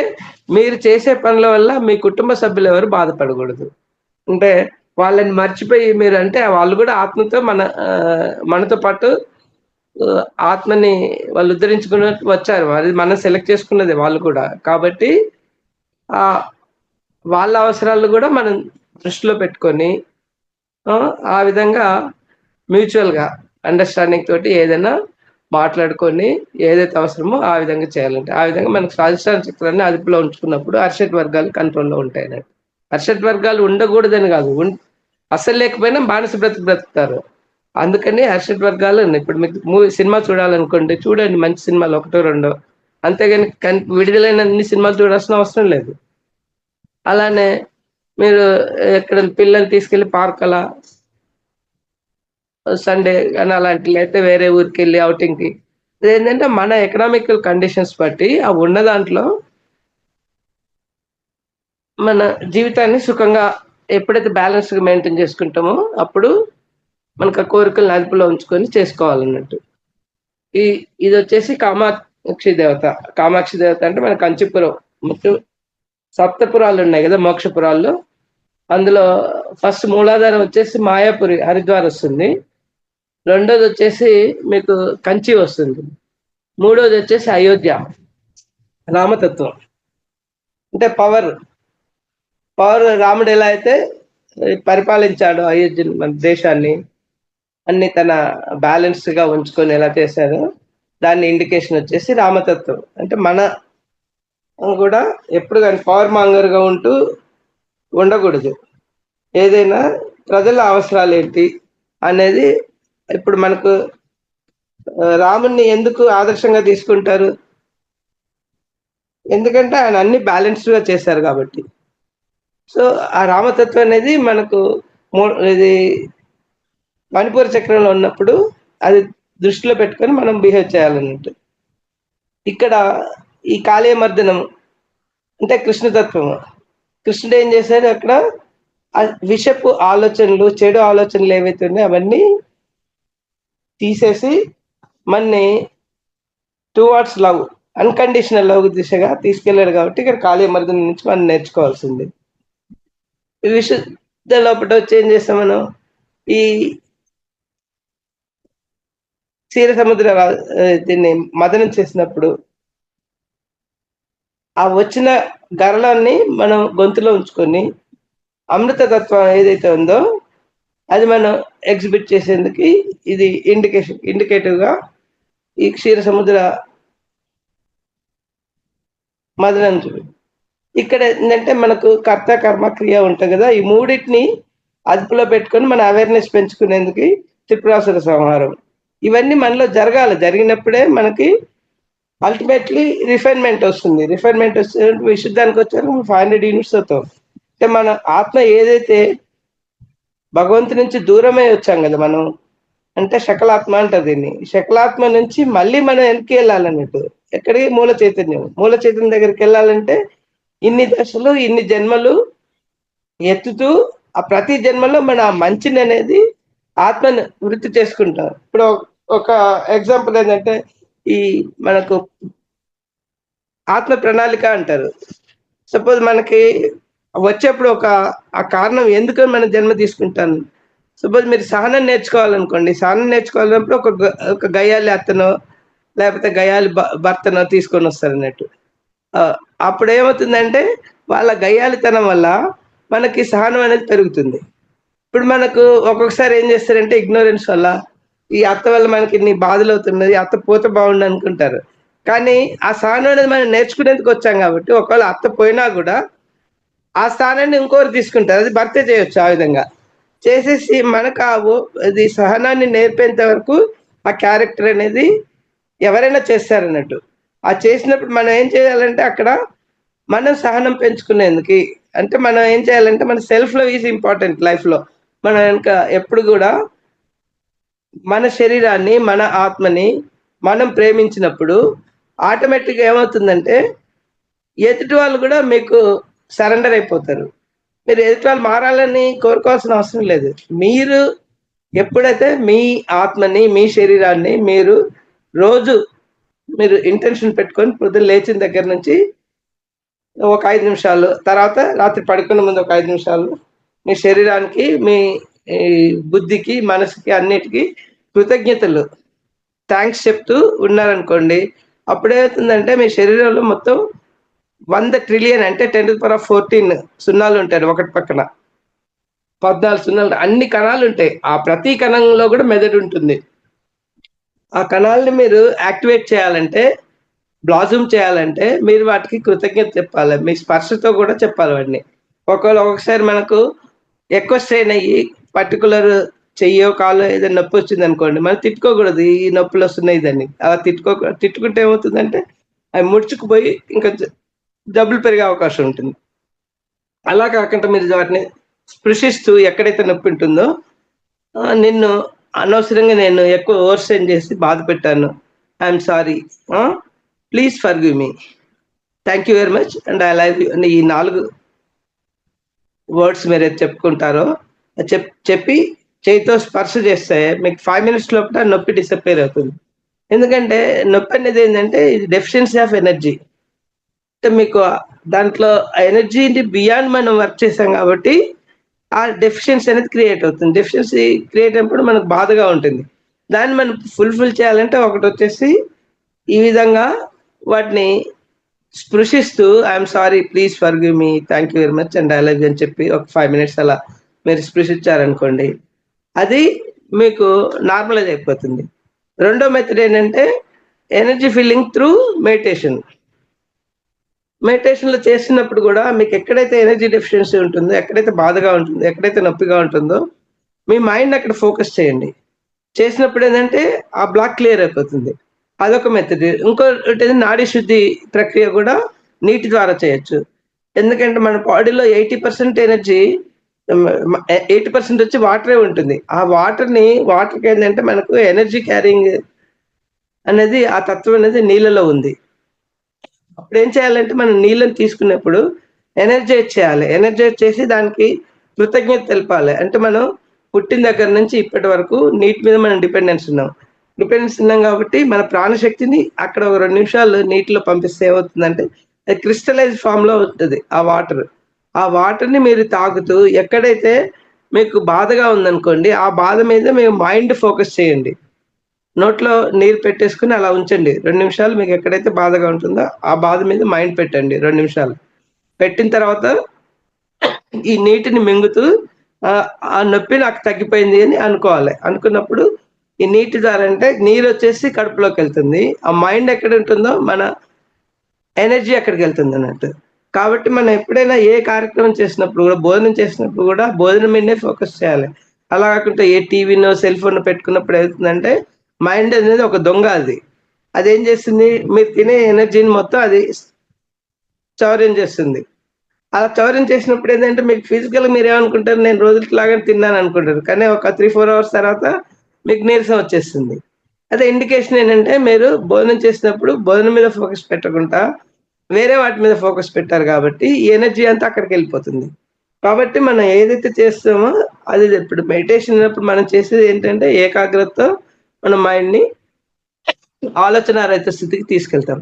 మీరు చేసే పనుల వల్ల మీ కుటుంబ సభ్యులు ఎవరు బాధపడకూడదు. అంటే వాళ్ళని మర్చిపోయి మీరు, అంటే వాళ్ళు కూడా ఆత్మతో మనతో పాటు ఆత్మని వాళ్ళు ఉద్ధరించుకున్నట్టు వచ్చారు. అది మనం సెలెక్ట్ చేసుకున్నది వాళ్ళు కూడా. కాబట్టి వాళ్ళ అవసరాలు కూడా మనం దృష్టిలో పెట్టుకొని ఆ విధంగా మ్యూచువల్గా అండర్స్టాండింగ్ తోటి ఏదైనా మాట్లాడుకొని ఏదైతే అవసరమో ఆ విధంగా చేయాలంటే, ఆ విధంగా మనకు స్వాధిష్టాన చక్రాన్ని అదుపులో ఉంచుకున్నప్పుడు అర్షడ్ వర్గాలు కంట్రోల్లో ఉంటాయి అన్నట్టు. అర్షడ్ వర్గాలు ఉండకూడదని కాదు, అసలు లేకపోయినా బానిస బ్రతుకుతారు. అందుకని అర్షడ్ వర్గాలు ఉన్నాయి. ఇప్పుడు మీకు సినిమా చూడాలనుకోండి, చూడండి మంచి సినిమాలు 1-2, అంతేగాని విడుదలైన అన్ని సినిమాలు చూడాల్సిన అవసరం లేదు. అలానే మీరు ఎక్కడ పిల్లల్ని తీసుకెళ్లి పార్క్ అలా సండే కానీ అలాంటి, అయితే వేరే ఊరికి వెళ్ళి అవుటింగ్కి, ఏంటంటే మన ఎకనామికల్ కండిషన్స్ బట్టి ఆ ఉన్న దాంట్లో మన జీవితాన్ని సుఖంగా ఎప్పుడైతే బ్యాలెన్స్గా మెయింటైన్ చేసుకుంటామో అప్పుడు మనకు ఆ కోరికలను అదుపులో ఉంచుకొని చేసుకోవాలన్నట్టు. ఇది వచ్చేసి కామాక్షి దేవత. కామాక్షి దేవత అంటే మన కంచిపురం. మొత్తం సప్తపురాలు ఉన్నాయి కదా మోక్షపురాల్లో, అందులో ఫస్ట్ మూలాధారం వచ్చేసి మాయాపురి హరిద్వార్ వస్తుంది, రెండోది వచ్చేసి మీకు కంచి వస్తుంది, మూడోది వచ్చేసి అయోధ్య రామతత్వం. అంటే పవర్ రాముడు ఎలా అయితే పరిపాలించాడు అయోధ్య మన దేశాన్ని, అన్ని తన బ్యాలెన్స్ గా ఉంచుకొని ఎలా చేశారో దాని ఇండికేషన్ వచ్చేసి రామతత్వం. అంటే మన కూడా ఎప్పుడు కానీ పవర్ మాంగర్ గా ఉంటూ ఉండకూడదు, ఏదైనా ప్రజల అవసరాలు ఏంటి అనేది. ఇప్పుడు మనకు రాముణ్ణి ఎందుకు ఆదర్శంగా తీసుకుంటారు, ఎందుకంటే ఆయన అన్ని బ్యాలెన్స్డ్ గా చేశారు కాబట్టి. సో ఆ రామతత్వం అనేది మనకు ఇది మణిపూర చక్రంలో ఉన్నప్పుడు అది దృష్టిలో పెట్టుకొని మనం బిహేవ్ చేయాలన్నట్టు. ఇక్కడ ఈ కాళీయమర్దనం అంటే కృష్ణతత్వము. కృష్ణుడు ఏం చేశాడు అక్కడ, విషపు ఆలోచనలు, చెడు ఆలోచనలు ఏవైతే ఉన్నాయో అవన్నీ తీసేసి మనని టువార్డ్స్ లవ్, అన్కండిషనల్ లవ్ దిశగా తీసుకెళ్ళాడు. కాబట్టి ఇక్కడ కాళీయమర్దనం నుంచి మనం నేర్చుకోవాల్సింది. విశుద్ధ లోపల వచ్చి ఏం చేస్తాం మనం, ఈ క్షీర సముద్ర దీన్ని మదనం చేసినప్పుడు ఆ వచ్చిన గరళాన్ని మనం గొంతులో ఉంచుకొని అమృతతత్వం ఏదైతే ఉందో అది మనం ఎగ్జిబిట్ చేసేందుకు ఇది ఇండికేటివ్ గా ఈ క్షీర సముద్ర మదనం. ఇక్కడ ఏంటంటే మనకు కర్త కర్మ క్రియ ఉంటుంది కదా, ఈ మూడింటిని అదుపులో పెట్టుకొని మన అవేర్నెస్ పెంచుకునేందుకు త్రిపురాసుర సంహారం. ఇవన్నీ మనలో జరగాలి, జరిగినప్పుడే మనకి అల్టిమేట్లీ రిఫైన్మెంట్ వస్తుంది. రిఫైన్మెంట్ వస్తే విశుద్ధానికి వచ్చారు 500 యూనిట్స్ అవుతాం. అంటే మన ఆత్మ ఏదైతే భగవంతు నుంచి దూరమే వచ్చాం కదా మనం, అంటే శకలాత్మ అంటారు దీన్ని. శకలాత్మ నుంచి మళ్ళీ మనం వెనక్కి వెళ్ళాలన్నట్టు. ఎక్కడికి? మూల చైతన్యం దగ్గరికి వెళ్ళాలంటే ఇన్ని దశలు, ఇన్ని జన్మలు ఎత్తుతూ ఆ ప్రతి జన్మలో మన మంచిని అనేది ఆత్మను వృత్తి చేసుకుంటాం. ఇప్పుడు ఒక ఎగ్జాంపుల్ ఏంటంటే ఈ మనకు ఆత్మ ప్రణాళిక అంటారు. సపోజ్ మనకి వచ్చేప్పుడు ఆ కారణం ఎందుకు మన జన్మ తీసుకుంటాను. సపోజ్ మీరు సహనం నేర్చుకోవాలనుకోండి, సహనం నేర్చుకోవాలన్నప్పుడు ఒక గయ్యాలి అత్తనో లేకపోతే గయ్యాలి భర్తనో తీసుకొని వస్తారు అన్నట్టు. అప్పుడు ఏమవుతుందంటే వాళ్ళ గయ్యాలితనం వల్ల మనకి సహనం అనేది పెరుగుతుంది. ఇప్పుడు మనకు ఒక్కొక్కసారి ఏం చేస్తారంటే ఇగ్నోరెన్స్ వల్ల ఈ అత్త వల్ల మనకి ఇన్ని బాధలు అవుతున్నది, అత్త పోతే బాగుండు అనుకుంటారు. కానీ ఆ సహనం అనేది మనం నేర్చుకునేందుకు వచ్చాం కాబట్టి ఒకవేళ అత్త పోయినా కూడా ఆ స్థానాన్ని ఇంకోరు తీసుకుంటారు, అది భర్తే చేయొచ్చు. ఆ విధంగా చేసేసి మనకు అది సహనాన్ని నేర్పేంత వరకు ఆ క్యారెక్టర్ అనేది ఎవరైనా చేస్తారన్నట్టు. ఆ చేసినప్పుడు మనం ఏం చేయాలంటే అక్కడ మనం సహనం పెంచుకునేందుకు, అంటే మనం ఏం చేయాలంటే మన సెల్ఫ్ లవ్ ఈజ్ ఇంపార్టెంట్ లైఫ్లో. మనం ఇంకా ఎప్పుడు కూడా మన శరీరాన్ని, మన ఆత్మని మనం ప్రేమించినప్పుడు ఆటోమేటిక్గా ఏమవుతుందంటే ఎదుటి వాళ్ళు కూడా మీకు సరెండర్ అయిపోతారు. మీరు ఎదుటి వాళ్ళు మారాలని కోరుకోవాల్సిన అవసరం లేదు. మీరు ఎప్పుడైతే మీ ఆత్మని, మీ శరీరాన్ని మీరు రోజు మీరు ఇంటెన్షన్ పెట్టుకొని పొద్దున్న లేచిన దగ్గర నుంచి ఒక 5 నిమిషాలు, తర్వాత రాత్రి పడుకునే ముందు ఒక 5 నిమిషాలు మీ శరీరానికి, మీ బుద్ధికి, మనసుకి అన్నిటికీ కృతజ్ఞతలు, థ్యాంక్స్ చెప్తూ ఉన్నారనుకోండి, అప్పుడేమవుతుందంటే మీ శరీరంలో మొత్తం 100 ట్రిలియన్ అంటే 10⁻14 సున్నాలు ఉంటాయి ఒకటి పక్కన, 14 సున్నాలు, అన్ని కణాలు ఉంటాయి. ఆ ప్రతి కణంలో కూడా మెదడు ఉంటుంది. ఆ కణాలని మీరు యాక్టివేట్ చేయాలంటే, బ్లాజూమ్ చేయాలంటే మీరు వాటికి కృతజ్ఞత చెప్పాలి. మీ స్పర్శతో కూడా చెప్పాలి వాటిని. ఒక్కొక్కసారి మనకు ఎక్కువ స్ట్రెయిన్ అయ్యి పర్టికులర్ చెయ్యో కాలో ఏదైనా నొప్పి వచ్చింది అనుకోండి, మనం తిట్టుకోకూడదు ఈ నొప్పులు వస్తున్నాయి దాన్ని. అలా తిట్టుకుంటే ఏమవుతుందంటే అవి ముడుచుకుపోయి ఇంకా జబ్బులు పెరిగే అవకాశం ఉంటుంది. అలా కాకుండా మీరు వాటిని స్పృశిస్తూ ఎక్కడైతే నొప్పి ఉంటుందో, నిన్ను అనవసరంగా నేను ఎక్కువ ఓవర్స్టెయిన్ చేసి బాధ పెట్టాను, I'm sorry, please forgive me, thank you very much and I love you అని ఈ 4 వర్డ్స్ మీరు చెప్పుకుంటారో చెప్పి చేతితో స్పర్శ చేస్తే మీకు 5 minutes లోపల నొప్పి డిసప్పేర్ అవుతుంది. ఎందుకంటే నొప్పి అనేది ఏంటంటే ఇది డెఫిషియన్సీ ఆఫ్ ఎనర్జీ. అంటే మీకు దాంట్లో ఎనర్జీ బియాండ్ మనం వర్క్ చేసాం కాబట్టి ఆ డెఫిషియన్సీ అనేది క్రియేట్ అవుతుంది. డెఫిషియన్సీ క్రియేట్ అయినప్పుడు మనకు బాధగా ఉంటుంది. దాన్ని మనం ఫుల్ఫిల్ చేయాలంటే ఒకటి వచ్చేసి ఈ విధంగా వాటిని స్పృశిస్తూ I'm sorry, please forgive me, thank you very much and I love you అని చెప్పి ఒక 5 minutes అలా మీరు స్పృశించారనుకోండి, అది మీకు నార్మలైజ్ అయిపోతుంది. రెండో మెథడ్ ఏంటంటే ఎనర్జీ ఫీలింగ్ త్రూ మెడిటేషన్. మెడిటేషన్లో చేస్తున్నప్పుడు కూడా మీకు ఎక్కడైతే ఎనర్జీ డెఫిషియన్సీ ఉంటుందో, ఎక్కడైతే బాధగా ఉంటుందో, ఎక్కడైతే నొప్పిగా ఉంటుందో మీ మైండ్ అక్కడ ఫోకస్ చేయండి. చేసినప్పుడు ఏంటంటే ఆ బ్లాక్ క్లియర్ అయిపోతుంది. అదొక మెథడ్. ఇంకోటి నాడీ శుద్ధి ప్రక్రియ కూడా నీటి ద్వారా చేయొచ్చు. ఎందుకంటే మన బాడీలో 80% ఎనర్జీ, 80% వచ్చి వాటరే ఉంటుంది. ఆ వాటర్కి ఏంటంటే మనకు ఎనర్జీ క్యారింగ్ అనేది, ఆ తత్వం అనేది నీళ్ళలో ఉంది. అప్పుడు ఏం చేయాలంటే మనం నీళ్ళని తీసుకున్నప్పుడు ఎనర్జైజ్ చేయాలి. ఎనర్జైజ్ చేసి దానికి కృతజ్ఞత తెలపాలి. అంటే మనం పుట్టిన దగ్గర నుంచి ఇప్పటి వరకు నీటి మీద మనం డిపెండెన్స్ ఉన్నాం కాబట్టి మన ప్రాణశక్తిని అక్కడ ఒక 2 నిమిషాలు నీటిలో పంపిస్తే ఏమవుతుందంటే అది క్రిస్టలైజ్ ఫామ్లో ఉంటుంది ఆ వాటర్ని మీరు తాగుతూ ఎక్కడైతే మీకు బాధగా ఉందనుకోండి, ఆ బాధ మీద మీరు మైండ్ ఫోకస్ చేయండి. నోట్లో నీరు పెట్టేసుకుని అలా ఉంచండి 2 నిమిషాలు. మీకు ఎక్కడైతే బాధగా ఉంటుందో ఆ బాధ మీద మైండ్ పెట్టండి 2 నిమిషాలు. పెట్టిన తర్వాత ఈ నీటిని మింగుతూ ఆ నొప్పి నాకు తగ్గిపోయింది అని అనుకోవాలి. అనుకున్నప్పుడు ఈ నీటి ద్వారా అంటే నీరు వచ్చేసి కడుపులోకి వెళ్తుంది. ఆ మైండ్ ఎక్కడ ఉంటుందో మన ఎనర్జీ అక్కడికి వెళ్తుంది అన్నట్టు. కాబట్టి మనం ఎప్పుడైనా ఏ కార్యక్రమం చేసినప్పుడు కూడా, భోజనం చేసినప్పుడు కూడా భోజనం మీదనే ఫోకస్ చేయాలి. అలా కాకుండా ఏ టీవీనో సెల్ ఫోన్ పెట్టుకున్నప్పుడు ఏమవుతుందంటే మైండ్ అనేది ఒక దొంగ. అదేం చేస్తుంది, మీరు తినే ఎనర్జీని మొత్తం అది చౌర్యం చేస్తుంది. అలా చౌర్యం చేసినప్పుడు ఏంటంటే మీకు ఫిజికల్ మీరు ఏమనుకుంటారు, నేను రోజులాగానే తిన్నాను అనుకుంటారు. కానీ ఒక 3-4 hours తర్వాత మీకు నీరసం వచ్చేస్తుంది. అదే ఇండికేషన్ ఏంటంటే మీరు భోజనం చేసినప్పుడు భోజనం మీద ఫోకస్ పెట్టకుండా వేరే వాటి మీద ఫోకస్ పెట్టారు కాబట్టి ఈ ఎనర్జీ అంతా అక్కడికి వెళ్ళిపోతుంది. కాబట్టి మనం ఏదైతే చేస్తామో అది ఇప్పుడు మెడిటేషన్ ఉన్నప్పుడు మనం చేసేది ఏంటంటే ఏకాగ్రతతో మన మైండ్ని ఆలోచన రహిత స్థితికి తీసుకెళ్తాం.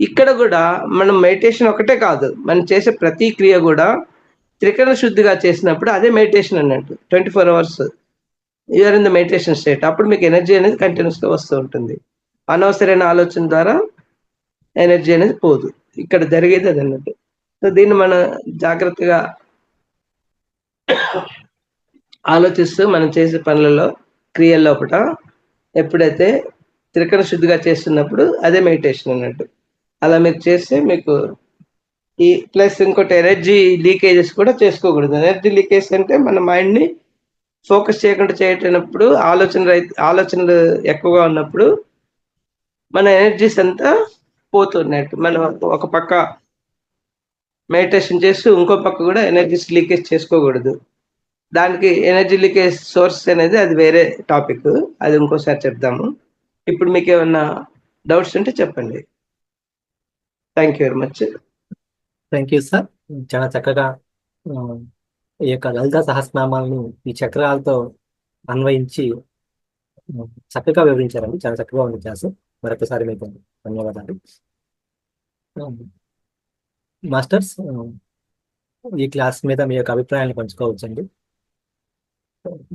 ఇక్కడ కూడా మనం మెడిటేషన్ ఒకటే కాదు, మనం చేసే ప్రతి క్రియ కూడా త్రికరణ శుద్ధిగా చేసినప్పుడు అదే మెడిటేషన్ అన్నట్టు. 24 hours you're in the meditation state. అప్పుడు మీకు ఎనర్జీ అనేది కంటిన్యూస్గా వస్తూ ఉంటుంది. అనవసరమైన ఆలోచన ద్వారా ఎనర్జీ అనేది పోదు. ఇక్కడ జరిగేది అది అన్నట్టు. సో దీన్ని మనం జాగ్రత్తగా ఆలోచిస్తూ మనం చేసే పనులలో, క్రియల్లో ఒకట ఎప్పుడైతే త్రికరణ శుద్ధిగా చేస్తున్నప్పుడు అదే మెడిటేషన్ అన్నట్టు. అలా మీరు చేస్తే మీకు ఈ ప్లస్ ఇంకోటి ఎనర్జీ లీకేజెస్ కూడా చేసుకోకూడదు. ఎనర్జీ లీకేజ్ అంటే మన మైండ్ని ఫోకస్ చేయకుండా చేయటప్పుడు, ఆలోచనలు ఎక్కువగా ఉన్నప్పుడు మన ఎనర్జీస్ అంతా పోతున్నట్టు. మనం ఒక పక్క మెడిటేషన్ చేస్తూ ఇంకో పక్క కూడా ఎనర్జీస్ లీకేజ్ చేసుకోకూడదు. దానికి ఎనర్జీ లీకేజ్ సోర్స్ అనేది అది వేరే టాపిక్, అది ఇంకోసారి చెప్దాము. ఇప్పుడు మీకు ఏమన్నా డౌట్స్ ఉంటే చెప్పండి. Thank you very much. Thank you sir. చాలా చక్కగా ఈ యొక్క లలిత సహస్రనామాలను ఈ చక్రాలతో అన్వయించి చక్కగా వివరించారండి. చాలా చక్కగా ఉంది క్లాసు. మరొకసారి మీకు ధన్యవాదాలు. మాస్టర్స్, ఈ క్లాస్ మీద మీ యొక్క అభిప్రాయాన్ని పంచుకోవచ్చండి.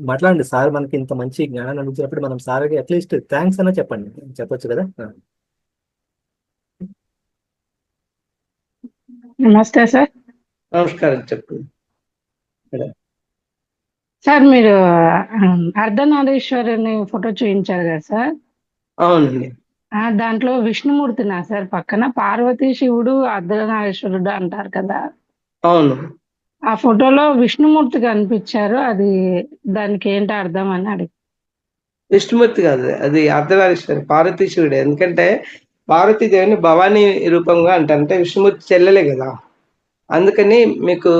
మాట్లాడండి సార్. మనకి ఇంత మంచి జ్ఞానాన్ని అందించినప్పుడు మనం సార్కి అట్లీస్ట్ థ్యాంక్స్ అన్నా చెప్పండి, చెప్పొచ్చు కదా. నమస్తే సార్. నమస్కారం, చెప్పండి. సార్ మీరు అర్ధనారీశ్వరుని ఫోటో చూపించారు కదా సార్. అవునండి. దాంట్లో విష్ణుమూర్తినా సార్, పక్కన పార్వతీ శివుడు అర్ధనారీశ్వరుడు అంటారు కదా. అవును. ఆ ఫోటోలో విష్ణుమూర్తి కనిపించారు, అది దానికి ఏంటి అర్థం అని అడిగి. విష్ణుమూర్తి కాదు, అది అర్ధనారీశ్వరి, పార్వతీ శివుడే. ఎందుకంటే పార్వతీదేవిని భవానీ రూపంగా అంటారు. అంటే విష్ణుమూర్తి చెల్లెలే కదా, అందుకని మీకు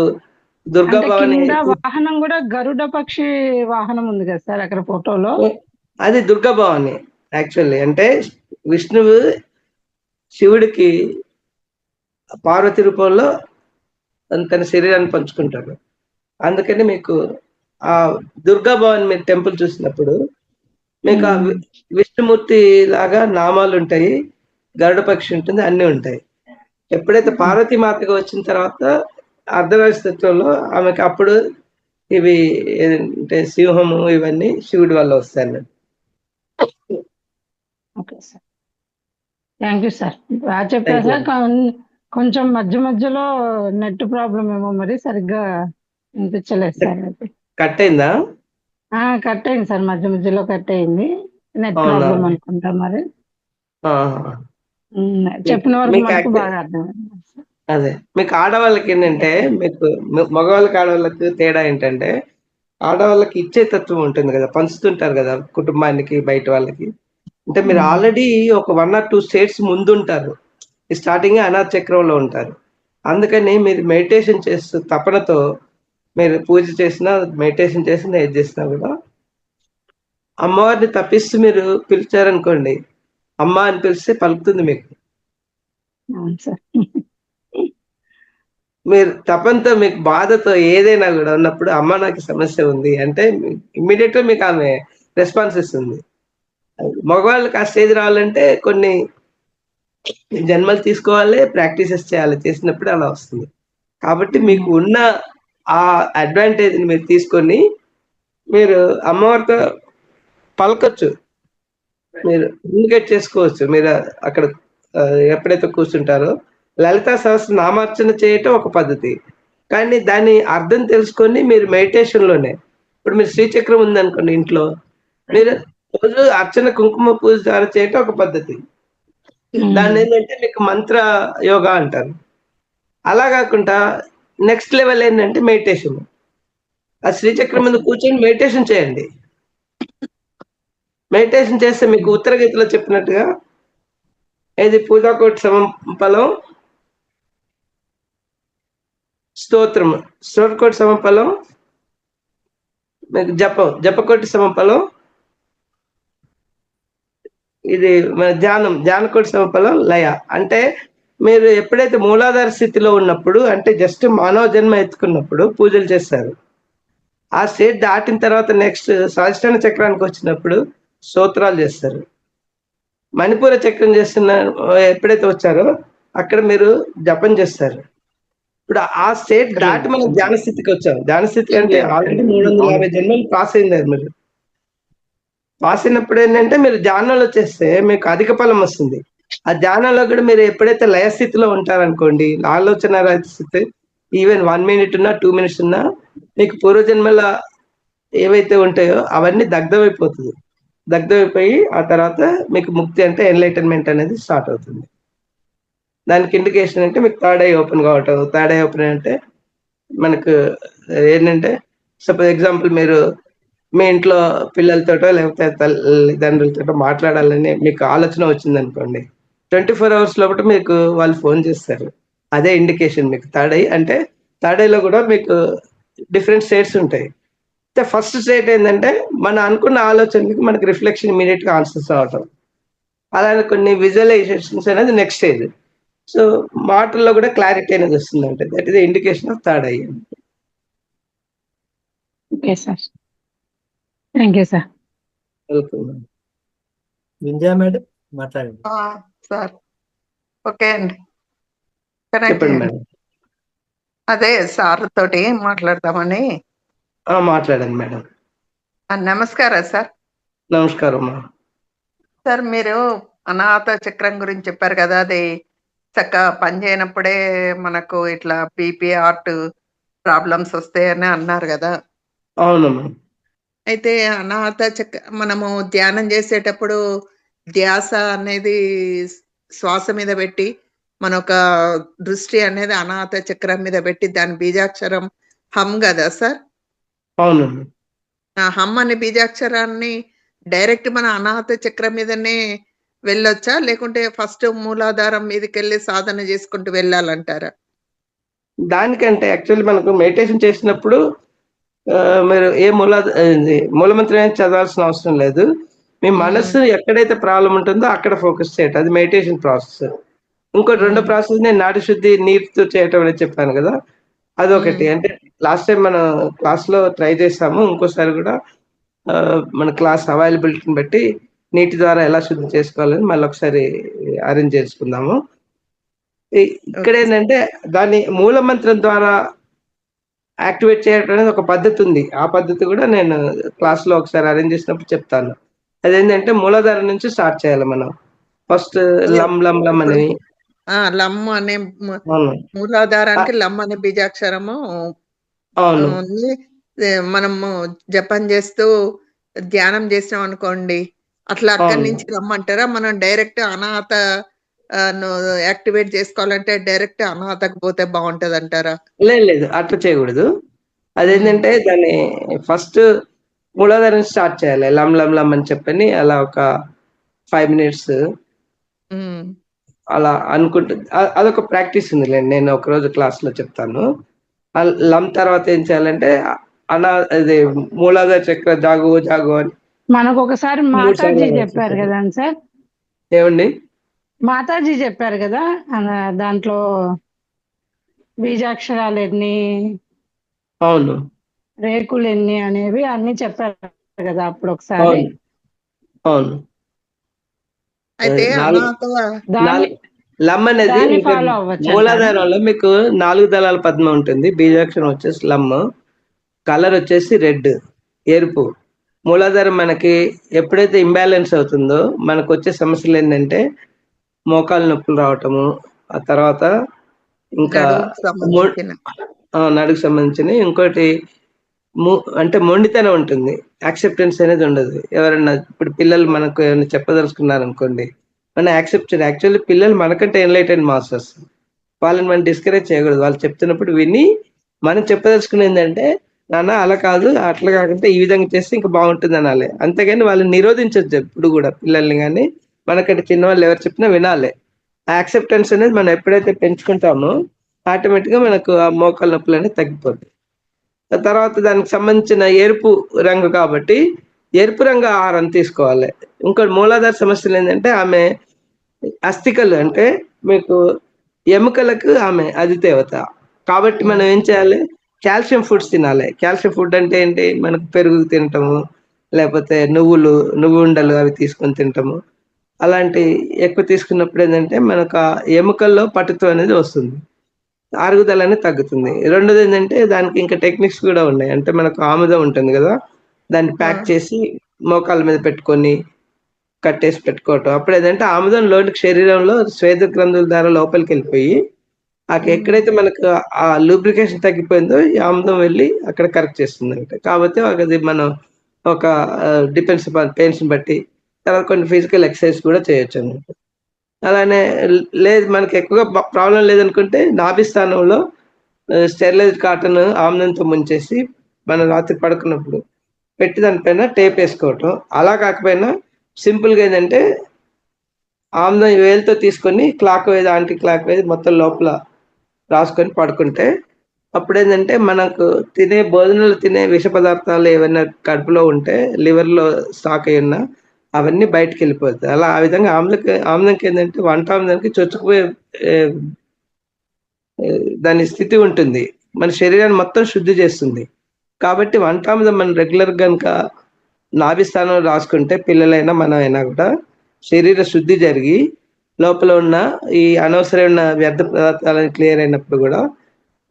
దుర్గా భవాని. వాహనం కూడా గరుడ పక్షి వాహనం ఉంది కదా సార్ అక్కడ ఫోటోలో, అది దుర్గా భవాని యాక్చువల్లీ. అంటే విష్ణువు శివుడికి పార్వతి రూపంలో తన శరీరాన్ని పంచుకుంటాడు. అందుకని మీకు ఆ దుర్గా భవాని మీరు టెంపుల్ చూసినప్పుడు మీకు ఆ విష్ణుమూర్తి లాగా నామాలు ఉంటాయి, గరుడ పక్షి ఉంటుంది, అన్నీ ఉంటాయి. ఎప్పుడైతే పార్వతీ మాతగా వచ్చిన తర్వాత అర్ధనారీశ్వరంలో ఆమెకి అప్పుడు ఇవి ఏంటంటే సింహము ఇవన్నీ శివుడి వల్ల వస్తాయి. Okay sir, thank you sir. బాగా చెప్పారు థ్యాంక్ యూ. సార్. కొంచెం మధ్య మధ్యలో నెట్ ప్రాబ్లం ఏమో మరి సరిగ్గా వినిపించలేదు సార్. అది కట్ అయిందా? కట్ అయింది సార్, మధ్య మధ్యలో కట్ అయింది. నెట్ అవునా? ప్రాబ్లం అనుకుంటా మరి. ఆహా. చెప్పిన వరకు మీకు మనకు యాక్చువల్ బాగా అర్థమైంది సార్. అదే మీకు ఆడవాళ్ళకి ఏంటంటే, మీకు మగవాళ్ళకి ఆడవాళ్ళకి తేడా ఏంటంటే, ఆడవాళ్ళకి ఇచ్చే తత్వం ఉంటుంది కదా, పంచుతుంటారు కదా కుటుంబానికి బయట వాళ్ళకి. అంటే మీరు ఆల్రెడీ ఒక 1 or 2 స్టేట్స్ ముందుంటారు. స్టార్టింగ్ అనాథ చక్రంలో ఉంటారు. అందుకని మీరు మెడిటేషన్ చేస్తూ తపనతో మీరు పూజ చేసినా, మెడిటేషన్ చేసినా, ఏది చేసినా కూడా అమ్మవారిని తప్పిస్తూ మీరు పిలిచారనుకోండి, అమ్మ అని పిలిస్తే పలుకుతుంది మీకు. అవును సార్. మీరు తపంతో మీకు బాధతో ఏదైనా కూడా ఉన్నప్పుడు అమ్మ నాకు సమస్య ఉంది అంటే ఇమ్మీడియట్ గా మీకు ఆమె రెస్పాన్స్ ఇస్తుంది. మగవాళ్ళకి ఆ స్టేజ్ రావాలంటే కొన్ని జన్మలు తీసుకోవాలి, ప్రాక్టీసెస్ చేయాలి. చేసినప్పుడు అలా వస్తుంది. కాబట్టి మీకు ఉన్న ఆ అడ్వాంటేజ్ ని మీరు తీసుకొని మీరు అమ్మవారితో పలకొచ్చు, మీరు కమ్యూనికేట్ చేసుకోవచ్చు. మీరు అక్కడ ఎప్పుడైతే కూర్చుంటారో లలితా సహస్ర నామార్చన చేయటం ఒక పద్ధతి, కానీ దాని అర్థం తెలుసుకొని మీరు మెడిటేషన్ లోనే, ఇప్పుడు మీరు శ్రీచక్రం ఉందనుకోండి ఇంట్లో, మీరు రోజు అర్చన కుంకుమ పూజ ద్వారా చేయటం ఒక పద్ధతి. దాన్ని ఏంటంటే మీకు మంత్ర యోగా అంటారు. అలా కాకుండా నెక్స్ట్ లెవెల్ ఏంటంటే మెడిటేషన్. ఆ శ్రీచక్రం మీద కూర్చొని మెడిటేషన్ చేయండి. మెడిటేషన్ చేస్తే మీకు ఉత్తరగీతలో చెప్పినట్టుగా ఏది పూజాకోటి సమఫలం స్తోత్రం, స్తోత్రకోటి సమఫలం, మీకు జపకోటి సమఫలం, ఇది మన ధ్యానకోటి సమఫలం లయ. అంటే మీరు ఎప్పుడైతే మూలాధార స్థితిలో ఉన్నప్పుడు, అంటే జస్ట్ మానవ జన్మ ఎత్తుకున్నప్పుడు పూజలు చేస్తారు. ఆ స్టేట్ దాటిన తర్వాత నెక్స్ట్ స్వాధిష్టాన చక్రానికి వచ్చినప్పుడు స్తోత్రాలు చేస్తారు. మణిపూర చక్రం చేస్తున్న ఎప్పుడైతే వచ్చారో అక్కడ మీరు జపం చేస్తారు. ఇప్పుడు ఆ స్టేట్ దాటి మనం ధ్యాన స్థితికి వచ్చాం. ధ్యాన స్థితి అంటే ఆల్రెడీ 350 జన్మలు పాస్ అయింది. మీరు పాస్ అయినప్పుడు ఏంటంటే మీరు ధ్యానంలో చేస్తే మీకు అధిక ఫలం వస్తుంది. ఆ ధ్యానంలో కూడా మీరు ఎప్పుడైతే లయ స్థితిలో ఉంటారనుకోండి, ఆలోచన రహిత స్థితి, ఈవెన్ 1 minute ఉన్నా 2 minutes ఉన్నా మీకు పూర్వజన్మల ఏవైతే ఉంటాయో అవన్నీ దగ్ధమైపోతుంది. దగ్ధమైపోయి ఆ తర్వాత మీకు ముక్తి అంటే ఎన్లైటన్మెంట్ అనేది స్టార్ట్ అవుతుంది. దానికి ఇండికేషన్ అంటే మీకు థర్డ్ ఐ ఓపెన్ కావటం. థర్డ్ ఐ ఓపెన్ అంటే మనకు ఏంటంటే, సపోజ్ ఎగ్జాంపుల్ మీరు మీ ఇంట్లో పిల్లలతోటో లేకపోతే తల్లిదండ్రులతోటో మాట్లాడాలని మీకు ఆలోచన వచ్చింది అనుకోండి, 24 hours లోపల మీకు వాళ్ళు ఫోన్ చేస్తారు. అదే ఇండికేషన్ మీకు థర్డ్ ఐ అంటే. థర్డ్ ఐలో కూడా మీకు డిఫరెంట్ స్టేట్స్ ఉంటాయి. ఫస్ట్ స్టేట్ ఏంటంటే మనం అనుకున్న ఆలోచనకి మనకి రిఫ్లెక్షన్ ఇమీడియట్ గా ఆన్సర్స్ రావటం. అలానే కొన్ని విజువలైజేషన్స్ అనేది నెక్స్ట్ స్టేజ్. సో మాటల్లో కూడా క్లారిటీ అనేది వస్తుంది. అంటే that is indication of third eye. Okay sir, thank you sir. Welcome. Vinja madam మాట్లాడండి. సార్ ఓకే అండి, చెప్పండి మేడం. అదే సార్ తోటి మాట్లాడదామని. మాట్లాడండి మేడం. నమస్కారం సార్. నమస్కారం అమ్మా. సార్ మీరు అనాథ చక్రం గురించి చెప్పారు కదా, అది చక్కగా పనిచేయనప్పుడే మనకు ఇట్లా బీపీ హార్ట్ ప్రాబ్లమ్స్ వస్తాయని అన్నారు కదా. అవునమ్మా. అయితే అనాథ చక్ర మనము ధ్యానం చేసేటప్పుడు ధ్యాస అనేది శ్వాస మీద పెట్టి మన ఒక దృష్టి అనేది అనాథ చక్రం మీద పెట్టి దాని బీజాక్షరం హమ్ కదా సార్. అవునమ్మా. ఆ హమ్ అనే బీజాక్షరాన్ని డైరెక్ట్ మన అనాథ చక్రం మీదనే వెళ్ళొచ్చా, లేకుంటే ఫస్ట్ మూలాధారం మీదకి వెళ్ళి సాధన చేసుకుంటూ వెళ్ళాలంటారా? దానికంటే యాక్చువల్లీ మనకు మెడిటేషన్ చేసినప్పుడు మీరు ఏ మూలమంత్రం ఏం చదవాల్సిన అవసరం లేదు. మీ మనసు ఎక్కడైతే ప్రాబ్లం ఉంటుందో అక్కడ ఫోకస్ చేయటం, అది మెడిటేషన్ ప్రాసెస్. ఇంకోటి రెండో ప్రాసెస్ నేను నాడి శుద్ధి నీరుతో చేయటం అనేది చెప్పాను కదా, అదొకటి. అంటే లాస్ట్ టైం మన క్లాస్ లో ట్రై చేసాము, ఇంకోసారి కూడా మన క్లాస్ అవైలబిలిటీని బట్టి నీటి ద్వారా ఎలా శుద్ధి చేసుకోవాలని మళ్ళీ ఒకసారి అరేంజ్ చేసుకుందాము. ఇక్కడ ఏంటంటే దాని మూల మంత్రం ద్వారా యాక్టివేట్ చేయడం అనేది ఒక పద్ధతి ఉంది. ఆ పద్ధతి కూడా నేను క్లాస్‌లో ఒకసారి అరేంజ్ చేసినప్పుడు చెప్తాను. అదేంటంటే మూలాధారం నుంచి స్టార్ట్ చేయాలి మనం. ఫస్ట్ అదే లం లం లం ఇప్పుడు అని. లమ్ అనే అవును. మూలాధారానికి లమ్ అనే బీజాక్షరము అవును. ఉంది. మనము జపం చేస్తూ ధ్యానం చేసినాం అనుకోండి, అట్లా అక్కడి అవును. నుంచి రమ్మంటారా? మనం డైరెక్ట్ అనాహత యాక్టివేట్ చేసుకోవాలంటే డైరెక్ట్ అనాహతకు పోతే బావుంటదంటారా? లేదు. అట్లా చేయకూడదు. హ్మ్. అదేంటంటే దాన్ని ఫస్ట్ మూలాధారం స్టార్ట్ చేయాలి. లం లం లం అని చెప్పని అలా ఒక 5 మినిట్స్ హ్మ్. అలా అనుకుంటూ అదొక ప్రాక్టీస్ ఉందిలెండి. నేను ఒకరోజు క్లాస్‌లో చెప్తాను. లం తర్వాత ఏం చేయాలంటే అది మూలాధార చక్ర జాగు జాగు అని మనకు ఒకసారి 3 సార్లు మాతాజీ అనాల్సి చెప్పారు ఉంటుంది. కదండి సార్. ఏవండి? మాతాజీ చెప్పారు కదా, దాంట్లో బీజాక్షరాలు ఎన్ని, అవును. రేకులు ఎన్ని అనేవి అన్ని చెప్పారు కదా అప్పుడు ఒకసారి. అవును. అవును. అయితే 4 దాన్ని లం అనేది దాన్ని మీకు ఫాలో అవ్వచ్చు అంటారా? మూలాధారంలో మీకు 4 దళాల పద్మం ఉంటుంది. బీజాక్షరం వచ్చేసి లమ్. కలర్ వచ్చేసి రెడ్, ఎరుపు. మూలాధారం మనకి ఎప్పుడైతే ఇంబ్యాలెన్స్ అవుతుందో మనకొచ్చే సమస్యలు ఏంటంటే మోకాలు నొప్పులు రావటము, ఆ తర్వాత ఇంకా నడుముకు సంబంధించిన. నడుకు సంబంధించినవి. ఇంకోటి అంటే మొండితనం ఉంటుంది. యాక్సెప్టెన్స్ అనేది ఉండదు. ఎవరన్నా ఇప్పుడు పిల్లలు మనకు ఏమైనా చెప్పదలుచుకున్నారనుకోండి, మనం యాక్సెప్ట్ చేయాలి. యాక్చువల్లీ పిల్లలు మనకంటే ఎన్‌లైటెన్డ్ మాస్టర్స్. వాళ్ళని మనం డిస్కరేజ్ చేయకూడదు. వాళ్ళు చెప్తున్నప్పుడు విని మనం చెప్పదలుచుకున్నది ఏంటంటే, నాన్న అలా కాదు, అట్లా కాకుండా ఈ విధంగా చేస్తే ఇంకా బాగుంటుంది అనాలి. అంతేగాని వాళ్ళని నిరోధించొద్దు ఎప్పుడు కూడా పిల్లల్ని గాని, మనకంటే చిన్నవాళ్ళు ఎవరు చెప్పినా వినాలి. ఆ యాక్సెప్టెన్స్ అనేది మనం ఎప్పుడైతే పెంచుకుంటామో ఆటోమేటిక్‌గా మనకు ఆ మోకాళ్ళ నొప్పులనేవి తగ్గిపోతాయి. ఆ తర్వాత దానికి సంబంధించిన ఎరుపు రంగు కాబట్టి, ఎరుపు రంగు ఆహారం తీసుకోవాలి. ఇంకోటి మూలాధార సమస్యలు ఏంటంటే ఆమె అస్థికలు అంటే మీకు ఎముకలకు ఆమె అధిదేవత. కాబట్టి హ్మ్. మనం ఏం చేయాలి? కాల్షియం ఫుడ్స్ తినాలి. కాల్షియం ఫుడ్ అంటే ఏంటి? మనకు పెరుగు తినటము, లేపోతే నువ్వు ఉండలు అవి తీసుకొని తినటము. అలాంటి ఎక్కువ తీసుకున్నప్పుడు ఏంటంటే మనకు ఆ ఎముకల్లో పటుత్వం అనేది వస్తుంది. అరుగుదల అనేది తగ్గుతుంది. రెండోది ఏంటంటే దానికి ఇంకా టెక్నిక్స్ కూడా ఉన్నాయి. అంటే మనకు ఆముదం ఉంటుంది గదా! దాన్ని ఆ! ప్యాక్ చేసి మోకాళ్ళ మీద పెట్టుకొని కట్టేసి పెట్టుకోవటం. అప్పుడేంటంటే ఆముదం లోనికి శరీరంలో స్వేద గ్రంథుల ద్వారా లోపలికెళ్ళిపోయి, హ్మ్. ఎక్కడైతే మనకు ఆ లూబ్రికేషన్ తగ్గిపోయిందో ఈ ఆముదం వెళ్లి అక్కడ కరెక్ట్ చేస్తుందంట. కాబట్టి అది మనం ఒక డిపెండ్స్ అపాన్ పెయిన్స్‌ని బట్టి తర్వాత కొన్ని ఫిజికల్ ఎక్సర్‌సైజ్ కూడా చేయొచ్చన్నమాట. అలానే లేదు మనకి ఎక్కువగా ప్రాబ్లమ్ లేదనుకుంటే నాభి స్థానంలో స్టెరిలైజ్డ్ కాటన్ ఆముదంతో ముంచేసి మనం రాత్రి పడుకున్నప్పుడు పెట్టి దానిపైన టేప్ ఏసుకోవటం. అలా కాకపోయినా సింపుల్‌గా ఏందంటే ఆముదం వేలుతో తీసుకొని clockwise, anti clockwise మొత్తం లోపల రాసుకొని పడుకుంటే అప్పుడేందంటే మనకు భోజనంలో తినే విష పదార్థాలు ఏవైనా కడుపులో ఉంటే లివర్‌లో స్టాక్ అయ్యున్నా అవన్నీ బయటికెళ్ళిపోతాయి. ఆ విధంగా ఆమ్లంకేందంటే వంటామ్లానికి చొచ్చుకుపోయే ఆహ్, దాని స్థితి ఉంటుంది. మన శరీరాన్ని మొత్తం శుద్ధి చేస్తుంది. కాబట్టి వంటామ్లం మనం రెగ్యులర్ గనుక నాభి స్థానంలో రాసుకుంటే పిల్లలైనా, మనమైనా కూడా శరీర శుద్ధి జరిగి లోపల ఉన్న ఈ అనవసరమైన వ్యర్థ పదార్థాలన్నీ క్లియర్ అయినప్పుడు గూడా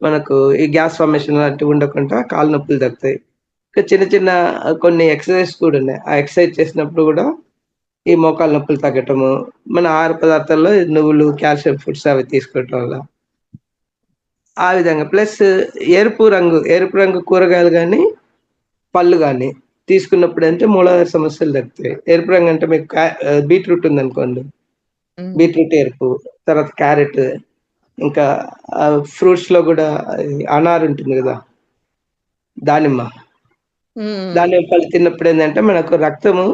మనకు ఈ గ్యాస్ ఫార్మేషన్ లాంటివి ఉండకుండా కాళ్ళు నొప్పులు తగ్గుతాయి. ఇంకా చిన్న చిన్న కొన్ని ఎక్సర్‌సైజెస్ కూడా ఉన్నాయి. ఆ ఎక్సర్‌సైజ్ చేసినప్పుడు గూడా ఈ మోకాళ్ళ నొప్పులు తగ్గటము, మన ఆహార పదార్థాల్లో నువ్వులు, కాల్షియం ఫుడ్స్ అవి తీసుకోవటం వల్ల. ఆ విధంగా ప్లస్ ఎరుపు రంగు కూరగాయలు గానీ, పళ్ళు గానీ తీసుకున్నప్పుడంటే మూలాధార సమస్యలు తగ్గుతాయి. ఎరుపు రంగు అంటే మీకు బీట్రూట్ ఉందనుకోండి. హ్మ్. బీట్రూట్ ఎరుపు, తర్వాత క్యారెట్, ఇంకా ఫ్రూట్స్‌లో గూడా అనార్ ఉంటుంది గదా! దానిమ్మ. హ్మ్. దానిమ్మ పళ్ళు తిన్నప్పుడేందంటే మనకు రక్తము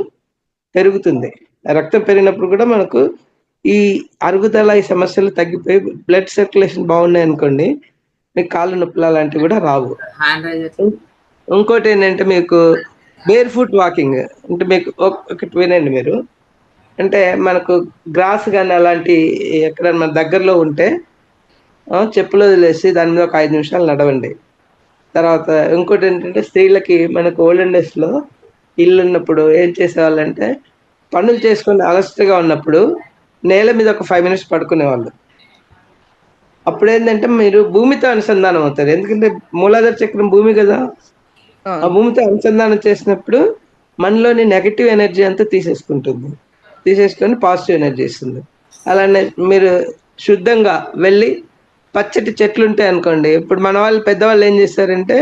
పెరుగుతుంది. ఆ రక్తం పెరిగినప్పుడు కూడా మనకు ఈ అరుగుదల ఈ సమస్యలు తగ్గిపోయి బ్లడ్ సర్క్యులేషన్ బాగున్నాయనుకోండి, మీకు కాళ్ళ నొప్పులు అలాంటివి కూడా రావు. ఇంకోటేంటంటే మీకు బేర్ ఫుట్ వాకింగ్ అంటే మీకు ఒకటి వినండి మీరు. అంటే మనకు గ్రాస్ గాని అలాంటి ఎక్కడన్నా మన దగ్గరలో ఉంటే చెప్పులు వదిలేసి దాని మీద ఒక 5 నిమిషాలు నడవండి. తర్వాత ఇంకోటేంటంటే స్త్రీలకి మనకు ఓల్డెన్ డేస్‌లో ఇల్లున్నప్పుడు ఏం చేసేవాళ్ళంటే, పనులు చేసుకొని అలసటగా ఉన్నప్పుడు నేల మీద ఒక 5 మినిట్స్ పడుకునేవాళ్ళు. అప్పుడు ఏంటంటే మీరు భూమితో అనుసంధానం అవుతారు. ఎందుకంటే మూలాధార చక్రం భూమి కదా. ఆ అవును. భూమితో అనుసంధానం చేసినప్పుడు మనలోని నెగటివ్ ఎనర్జీ అంతా తీసేసుకుంటుంది. తీసేసుకొని పాజిటివ్ ఎనర్జీ ఇస్తుంది. అలానే మీరు శుద్ధంగా వెళ్ళి పచ్చటి చెట్లు ఉంటాయి అనుకోండి. ఇప్పుడు మన వాళ్ళు పెద్దవాళ్ళు ఏం చేస్తారంటే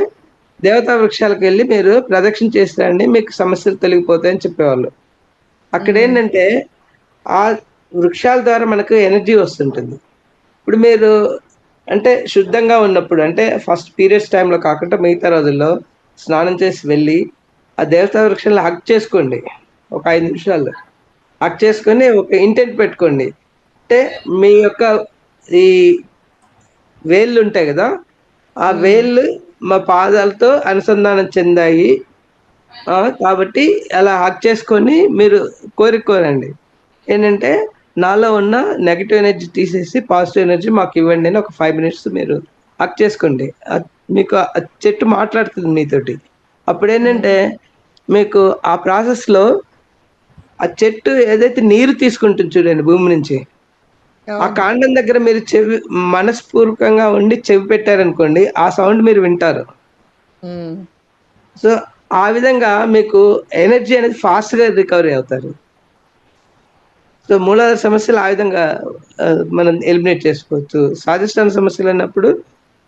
దేవతా వృక్షాలకు వెళ్ళి మీరు ప్రదక్షిణ చేసి రండి, మీకు సమస్యలు తొలగిపోతాయని చెప్పేవాళ్ళు. అక్కడ ఉమ్, ఏంటంటే ఆ వృక్షాల ద్వారా మనకు ఎనర్జీ వస్తుంటుంది. ఇప్పుడు మీరు అంటే శుద్ధంగా ఉన్నప్పుడు అంటే ఫస్ట్ పీరియడ్స్ టైంలో కాకుండా మిగతా రోజుల్లో స్నానం చేసి వెళ్ళి ఆ దేవతా వృక్షాలను హగ్ చేసుకోండి. ఒక 5 నిమిషాలు హగ్ చేసుకొని ఒక ఇంటెంట్ పెట్టుకోండి. అంటే మీ యొక్క ఈ వేళ్ళు ఉంటాయి కదా, ఆ ఉమ్, వేళ్ళు మా పాదాలతో అనుసంధానం చెందాయి. కాబట్టి అలా హక్ చేసుకొని మీరు కోరుకోరండి. ఏంటంటే నాలో ఉన్న నెగటివ్ ఎనర్జీ తీసేసి పాజిటివ్ ఎనర్జీ మాకు ఇవ్వండి అని ఒక 5 మినిట్స్ మీరు హక్ చేసుకోండి. మీకు ఆ చెట్టు మాట్లాడుతుంది మీతోటి. అప్పుడేంటంటే మీకు ఆ ప్రాసెస్లో ఆ చెట్టు ఏదైతే నీరు తీసుకుంటుంది చూడండి భూమి నుంచి, ఆ అవును. కాండం దగ్గర మీరు చెవి మనస్పూర్వకంగా ఉండి చెవి పెట్టారనుకోండి, ఆ సౌండ్ మీరు వింటారు. ఉమ్, సో ఆ విధంగా మీకు ఎనర్జీ అనేది ఫాస్ట్‌గా రికవరీ అవుతారు. సో మూలాధార సమస్యలు ఆ విధంగా మనం ఎలిమినేట్ చేసుకోవచ్చు. స్వాదిష్టాన సమస్యలు అన్నప్పుడు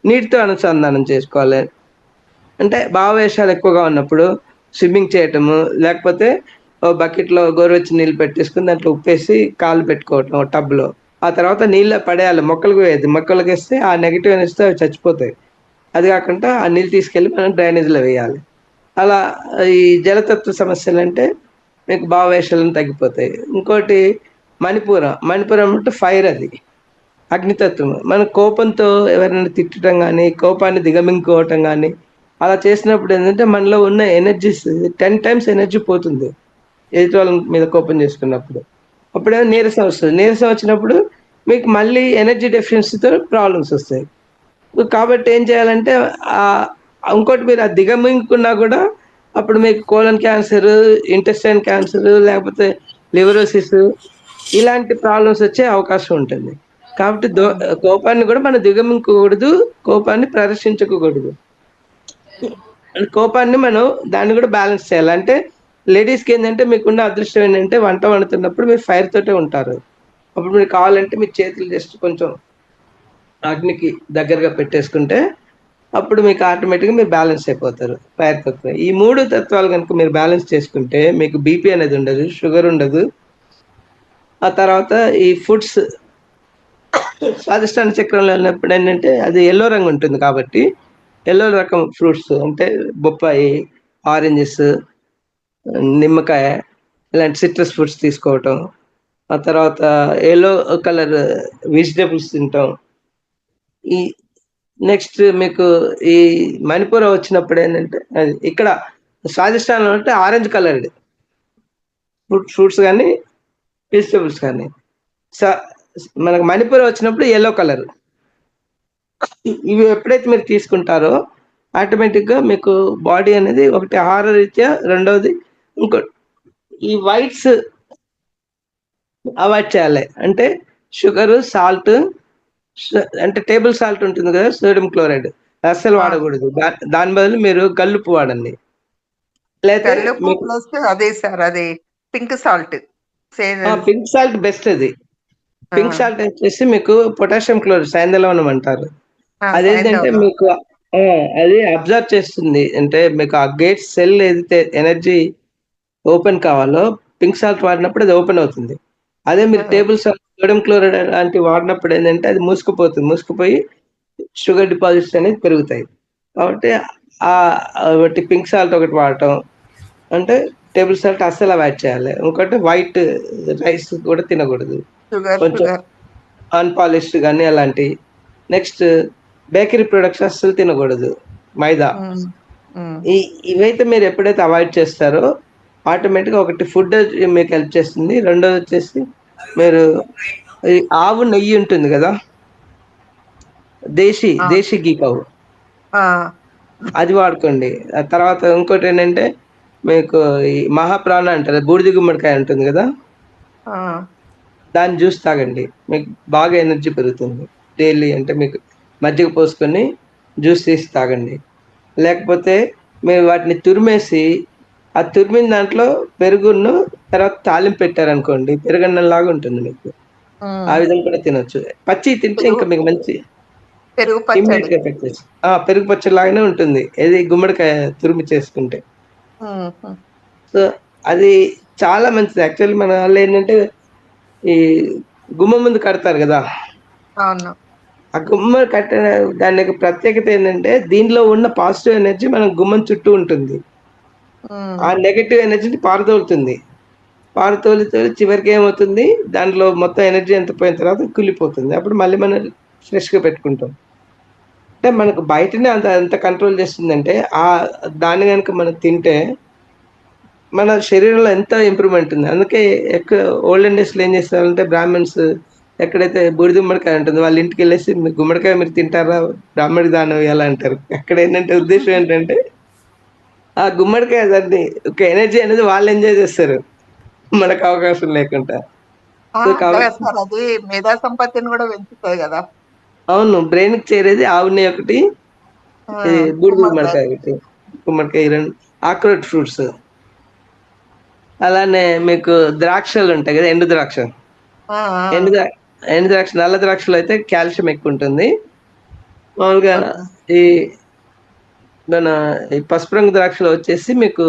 నీటితో అనుసంధానం చేసుకోవాలి. అంటే భావవేశాలు ఎక్కువగా ఉన్నప్పుడు స్విమ్మింగ్ చేయటము, లేకపోతే ఓ బకెట్‌లో గోరువెచ్చని నీళ్ళు పెట్టేసుకొని దాంట్లో ఉప్పేసి కాళ్ళు పెట్టుకోవటం టబ్‌లో. ఆ తర్వాత నీళ్ళో పడేయాలి. మొక్కలకు వేయద్దు. మొక్కలకేస్తే ఆ నెగెటివ్ ఎనర్జీతో అవి చచ్చిపోతాయి. అది కాకుండా ఆ నీళ్ళు తీసుకెళ్ళి మనం డ్రైనేజ్‌లో వేయాలి. అలా ఈ జలతత్వ సమస్యలంటే మీకు భావవేశాలను తగ్గిపోతాయి. ఇంకోటి మణిపూరం. మణిపూరం అంటే ఫైర్ అది. అగ్నితత్వం. మన కోపంతో ఎవరైనా తిట్టడం గానీ, కోపాన్ని దిగమింగుకోవటం గానీ, అలా చేసినప్పుడు ఏంటంటే మనలో ఉన్న ఎనర్జీస్ 10 టైమ్స్ ఎనర్జీ పోతుంది. ఎదుటి వాళ్ళ మీద కోపం చేసుకున్నప్పుడు. అప్పుడేమో నీరసం వస్తది. నీరసం వచ్చినప్పుడు మీకు మళ్ళీ ఎనర్జీ డెఫిషియన్సీతో ప్రాబ్లమ్స్ వస్తాయి. కాబట్టి ఏం చేయాలంటే ఆహ్, ఇంకోటి మీరు అది దిగమింగుకున్నా గూడా అప్పుడు మీకు కోలన్ క్యాన్సరు, ఇంటెస్టైన్ క్యాన్సరు లేకపోతే లివరోసిస్ ఇలాంటి ప్రాబ్లమ్స్ వచ్చే అవకాశం ఉంటుంది. కాబట్టి కోపాన్ని గూడా మనం దిగమింగకూడదు. కోపాన్ని ప్రదర్శించకూడదు. కోపాన్ని మనం దాన్ని గూడా బ్యాలెన్స్ చేయాలి. అంటే లేడీస్‌కేందంటే మీకున్న అదృష్టం ఏంటంటే వంట వండుతున్నప్పుడు మీరు ఫైర్ తోటే ఉంటారు. అప్పుడు మీకు కావాలంటే మీ చేతులు జస్ట్ కొంచెం అగ్నికి దగ్గరగా పెట్టేసుకుంటే అప్పుడు మీకు ఆటోమేటిక్‌గా మీరు బ్యాలెన్స్ అయిపోతారు. ఫైర్ తత్వం. ఈ 3 తత్వాలు గనుక మీరు బ్యాలెన్స్ చేసుకుంటే మీకు బీపీ అనేది ఉండదు. షుగర్ ఉండదు. ఆ తర్వాత ఈ ఫుడ్స్ స్వాదిష్టాన చక్రంలో ఉన్నప్పుడు ఏంటంటే అది యెల్లో రంగు ఉంటుంది కాబట్టి యెల్లో రకం ఫ్రూట్స్ అంటే బొప్పాయి, ఆరెంజెస్, నిమ్మకాయ ఇలాంటి సిట్రస్ ఫ్రూట్స్ తీసుకోవటం. ఆ తర్వాత యెల్లో కలర్ వెజిటబుల్స్ తింటాం. ఈ నెక్స్ట్ మీకు ఈ మణిపురం వచ్చినప్పుడు ఏంటంటే అది ఇక్కడ స్వాదిష్టానం అంటే ఆరెంజ్ కలర్డ్ ఫ్రూట్స్ కానీ వెజిటబుల్స్ కానీ స మనకు మణిపురం వచ్చినప్పుడు యెల్లో కలర్. ఇవి ఎప్పుడైతే మీరు తీసుకుంటారో ఆటోమేటిక్గా మీకు బాడీ అనేది ఒకటి ఆహార రీత్యా, రెండవది ఇంకో ఈ వైట్స్ అవాయిడ్ చేయాలి. అంటే షుగరు, సాల్ట్ అంటే టేబుల్ సాల్ట్ ఉంటుంది కదా, సోడియం క్లోరైడ్ అస్సలు ఆ, వాడకూడదు. దాని బదులు మీరు కల్లుప్పు వాడండి. లేతే కల్లుప్పు మీకు ప్లస్ అదే సార్, అది pink salt. Pink salt best అది. పింక్ సాల్ట్ వచ్చేసి మీకు పొటాషియం క్లోరైడ్ సైంధలవనం అంటారు. అదేంటంటే సైంధవం. మీకు అది అబ్జర్వ్ చేస్తుంది. అంటే మీకు ఆ గేట్ సెల్ ఏదైతే ఎనర్జీ ఓపెన్ కావాలో పింక్ సాల్ట్ వాడినప్పుడు అది ఓపెన్ అవుతుంది. అదే మీరు టేబుల్ సాల్ట్, సోడియం క్లోరైడ్ లాంటివి వాడినప్పుడు ఏంటంటే అది మూసుకుపోతుంది. మూసుకుపోయి షుగర్ డిపాజిట్స్ అనేది పెరుగుతాయి. కాబట్టి ఒకటి పింక్ సాల్ట్ ఒకటి వాడటం. అంటే టేబుల్ సాల్ట్ అస్సలు అవాయిడ్ చేయాలి. ఇంకోటి వైట్ రైస్ కూడా తినకూడదు. షుగర్ కొంచెం షుగర్. అన్‌పాలిష్డ్ గాని అలాంటియి. నెక్స్ట్ బేకరీ ప్రొడక్ట్స్ అస్సలు తినకూడదు. మైదా. ఉమ్, ఉమ్, ఈ ఇవైతే మీరు ఎప్పుడైతే అవాయిడ్ చేస్తారో ఆటోమేటిక్‌గా ఒకటి ఫుడ్ మీకు హెల్ప్ చేస్తుంది. రెండోదొచ్చేసి మీరు ఈ ఆవు నెయ్యి ఉంటుంది గదా! ఆ, దేశీ ఘీ కౌ ఆ, అది వాడుకోండి. ఆ తర్వాత ఇంకోటేంటంటే మీకు ఈ మహాప్రాణ అంటారు. బూడిద గుమ్మడికాయ ఉంటుంది గదా! ఆ. దాని జ్యూస్ తాగండి. మీకు బాగా ఎనర్జీ పెరుగుతుంది. డైలీ అంటే మీకు మజ్జిగ పోసుకొని జ్యూస్ తీసి తాగండి. లేకపోతే మీరు వాటిని తురిమేసి ఆ తురిమిన దాంట్లో పెరుగును తర్వాత తాలింపు పెట్టారనుకోండి, పెరుగన్నంలాగా ఉంటుంది మీకు. ఆ విధంగా కూడా తినొచ్చు. పచ్చి తింటే పెరుగు ఇంకా మీకు మంచి పెరుగు ఇమ్మీడియట్ పచ్చడి. గా ఎఫెక్ట్ చేస్తుంది. పెరుగు పచ్చడి లాగానే ఉంటుంది ఏది గుమ్మడికాయ తురిమి చేసుకుంటే. ఉమ్. సో అది చాలా మంచిది. యాక్చువల్లీ మన వాళ్ళు ఏంటంటే ఈ గుమ్మం ముందు కడతారు కదా, అవును. ఆ గుమ్మం కట్టిన దానికి ప్రత్యేకత ఏంటంటే దీనిలో ఉన్న పాజిటివ్ ఎనర్జీ మన గుమ్మం చుట్టూ ఉంటుంది. ఆ నెగటివ్ ఎనర్జీని పారదోలుతుంది. పారతోలి చివరికి ఏమవుతుంది, దాంట్లో మొత్తం ఎనర్జీ ఎంత పోయిన తర్వాత కుళ్ళిపోతుంది. అప్పుడు మళ్ళీ మనం ఫ్రెష్గా పెట్టుకుంటాం. అంటే మనకు బయటనే అంత ఎంత కంట్రోల్ చేస్తుందంటే దాన్ని కనుక మనం తింటే మన శరీరంలో ఎంత ఇంప్రూవ్మెంట్ ఉంది. అందుకే ఎక్కువ ఓల్డెన్ డేస్లో ఏం చేస్తారంటే బ్రాహ్మణ్స్ ఎక్కడైతే బూడిద గుమ్మడికాయ ఉంటుంది వాళ్ళ ఇంటికి వెళ్ళేసి మీ గుమ్మడికాయ మీరు తింటారా, బ్రాహ్మణికి దానం ఇవ్వాలా అంటారు. అక్కడ ఏంటంటే ఉద్దేశం ఏంటంటే ఆ గుమ్మడికాయ దాన్ని ఒక ఎనర్జీ అనేది వాళ్ళు ఎంజాయ్ చేస్తారు, మనకు అవకాశం లేకుండా. సో అంటే కాబట్టి సార్ అది మేధా సంపత్తిని కూడా పెంచుతుంది కదా. అవును, బ్రెయిన్కి చేరేది ఆవు నెయ్యి ఒకటి, ఈ బూడిద గుమ్మడికాయ. గుమ్మడికాయ ఒకటి. గుమ్మడికాయ ఈ రెండు ఆక్రోట్ ఫ్రూట్స్. అలానే మీకు ద్రాక్షలు ఉంటాయి కదా, ఎండు ద్రాక్ష. ఎండు ద్రా- ఎండు ద్రాక్ష, నల్ల ద్రాక్షలో అయితే కాల్షియం ఎక్కువ ఉంటుంది. మామూలుగా ఈ మన ఈ పసుపు రంగు ద్రాక్షలో వచ్చేసి మీకు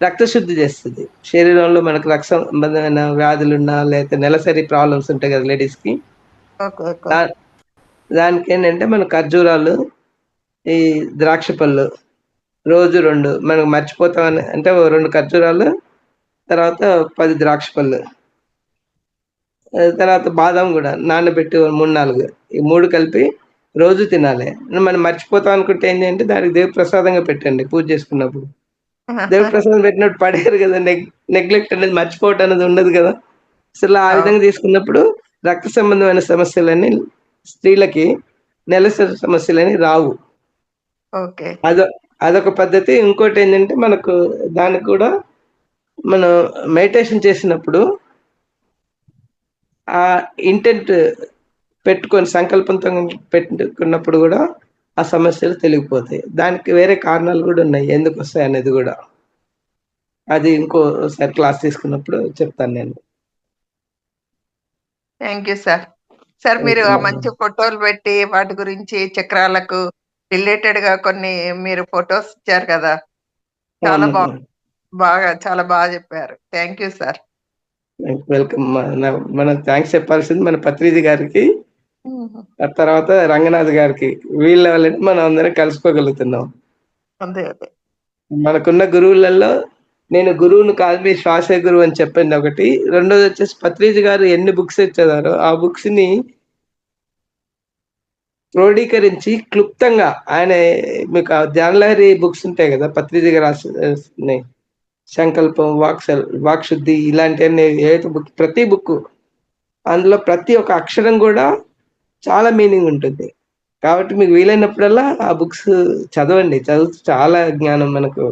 రక్తశుద్ధి చేస్తుంది. శరీరంలో మనకు రక్త సంబంధమైన వ్యాధులున్నా లేకపోతే నెలసరి ప్రాబ్లమ్స్ ఉంటాయి కదా లేడీస్కి, దానికి ఏంటంటే మన ఖర్జూరాలు, ఈ ద్రాక్ష పళ్ళు రోజు 2 మనకు మర్చిపోతామని అంటే 2 ఖర్జూరాలు, తర్వాత 10 ద్రాక్ష పళ్ళు, తర్వాత బాదం కూడా నానబెట్టి 3-4, ఈ 3 కలిపి రోజు తినాలి. మనం మర్చిపోతాం అనుకుంటే ఏంటి అంటే దానికి దేవుడి ప్రసాదంగా పెట్టండి పూజ చేసుకున్నప్పుడు. దేవుడి ప్రసాదం పెట్టినప్పుడు పడేరు కదా, నెగ్లెక్ట్ అనేది, మర్చిపోవటం అనేది ఉండదు కదా. అసలు ఆ విధంగా తీసుకున్నప్పుడు రక్త సంబంధమైన సమస్యలన్నీ స్త్రీలకి, నెలసరి సమస్యలని రావు. ఓకే. అదొక పద్ధతి. ఇంకోటి ఏంటంటే మనకు దానికి కూడా మనం మెడిటేషన్ చేసినప్పుడు ఆ ఇంటెంట్ పెట్టుకొని సంకల్పంతో పెట్టుకున్నప్పుడు కూడా ఆ సమస్యలు తెలిగిపోతాయి. దానికి వేరే కారణాలు కూడా ఉన్నాయి ఎందుకు వస్తాయి అనేది కూడా. అది ఇంకోసారి క్లాస్ తీసుకున్నప్పుడు చెప్తాను నేను. Thank you sir. సార్ మీరు ఆ మంచి ఫోటోలు పెట్టి వాటి గురించి చక్రాలకు రిలేటెడ్ గా కొన్ని మీరు ఫొటోస్ ఇచ్చారు కదా, చాలా చాలా బాగా చెప్పారు. Thank you sir. వెల్కమ్. మనం థ్యాంక్స్ చెప్పాల్సింది మన పత్రిజీ గారికి, ఆ తర్వాత రంగనాథ్ గారికి. వీళ్ళ వల్లనే మనం అందరం కలుసుకోగలుగుతున్నాం. అదే మనకున్న గురువులలో నేను గురువును కాదు మీ శ్వాసే గురువు అని చెప్పింది ఒకటి. రెండోది వచ్చేసి పత్రిజీ గారు ఎన్ని బుక్స్ చదివారో ఆ బుక్స్ ని క్రోడీకరించి క్లుప్తంగా ఆయన మీకు ధ్యానలహరి బుక్స్ ఉంటాయి కదా పత్రిజీ గారు రాసిన సంకల్పం, వాక్శుద్ధి, ఇలాంటివన్నీ ఏదైతే బుక్, ప్రతి బుక్ అందులో ప్రతి ఒక్క అక్షరం కూడా చాలా మీనింగ్ ఉంటుంది. కాబట్టి మీకు వీలైనప్పుడల్లా ఆ బుక్స్ చదవండి. చదువుతూ చాలా జ్ఞానం, మనకు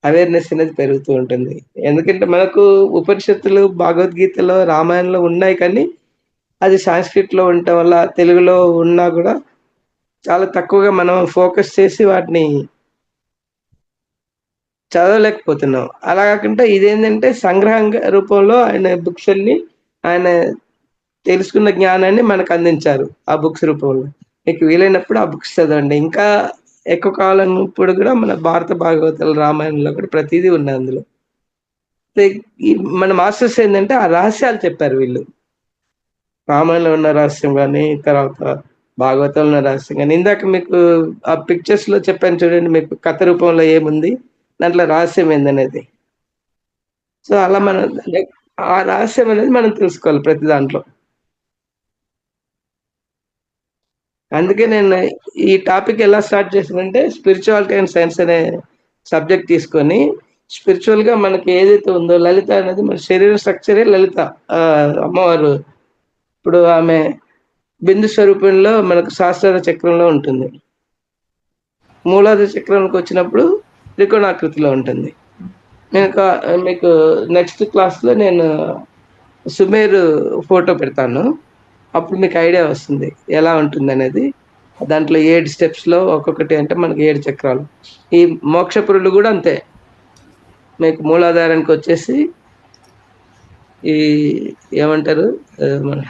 అవేర్నెస్ అనేది పెరుగుతూ ఉంటుంది. ఎందుకంటే మనకు ఉపనిషత్తులు, భగవద్గీతలో, రామాయణంలో ఉన్నాయి, కానీ అది సాంస్క్రిట్లో ఉండటం వల్ల తెలుగులో ఉన్నా కూడా చాలా తక్కువగా మనం ఫోకస్ చేసి వాటిని చదవలేకపోతున్నాం. అలా కాకుండా ఇదేంటంటే సంగ్రహం రూపంలో ఆయన బుక్స్ అన్ని, ఆయన తెలుసుకున్న జ్ఞానాన్ని మనకు అందించారు ఆ బుక్స్ రూపంలో. మీకు వీలైనప్పుడు ఆ బుక్స్ చదవండి. ఇంకా ఎక్కువ కావాలన్నప్పుడు కూడా మన భారత భాగవతాలు, రామాయణంలో కూడా ప్రతిదీ ఉన్నాయి అందులో. మన మాస్టర్స్ ఏంటంటే ఆ రహస్యాలు చెప్పారు వీళ్ళు. రామాయణంలో ఉన్న రహస్యం కానీ, తర్వాత భాగవతంలో ఉన్న రహస్యం కానీ, ఇందాక మీకు ఆ పిక్చర్స్ లో చెప్పాను చూడండి, మీకు కథ రూపంలో ఏముంది, దాంట్లో రహస్యం ఏందనేది. సో అలా మనం ఆ రహస్యం అనేది మనం తెలుసుకోవాలి ప్రతి దాంట్లో. అందుకే నేను ఈ టాపిక్ ఎలా స్టార్ట్ చేశానంటే స్పిరిచువాలిటీ అండ్ సైన్స్ అనే సబ్జెక్ట్ తీసుకొని, స్పిరిచువల్ గా మనకి ఏదైతే ఉందో, లలిత అనేది మన శరీర స్ట్రక్చరే లలిత. అమ్మవారు ఇప్పుడు ఆమె బిందు స్వరూపంలో మనకు సహస్రార చక్రంలో ఉంటుంది. మూలాధార చక్రానికి వచ్చినప్పుడు త్రికోణాకృతిలో ఉంటుంది. నేను మీకు నెక్స్ట్ క్లాస్లో నేను సుమేరు ఫోటో పెడతాను. అప్పుడు మీకు ఐడియా వస్తుంది ఎలా ఉంటుంది అనేది. దాంట్లో 7 స్టెప్స్లో ఒక్కొక్కటి అంటే మనకి 7 చక్రాలు. ఈ మోక్షపురులు కూడా అంతే. మీకు మూలాధారానికి వచ్చేసి ఈ ఏమంటారు మన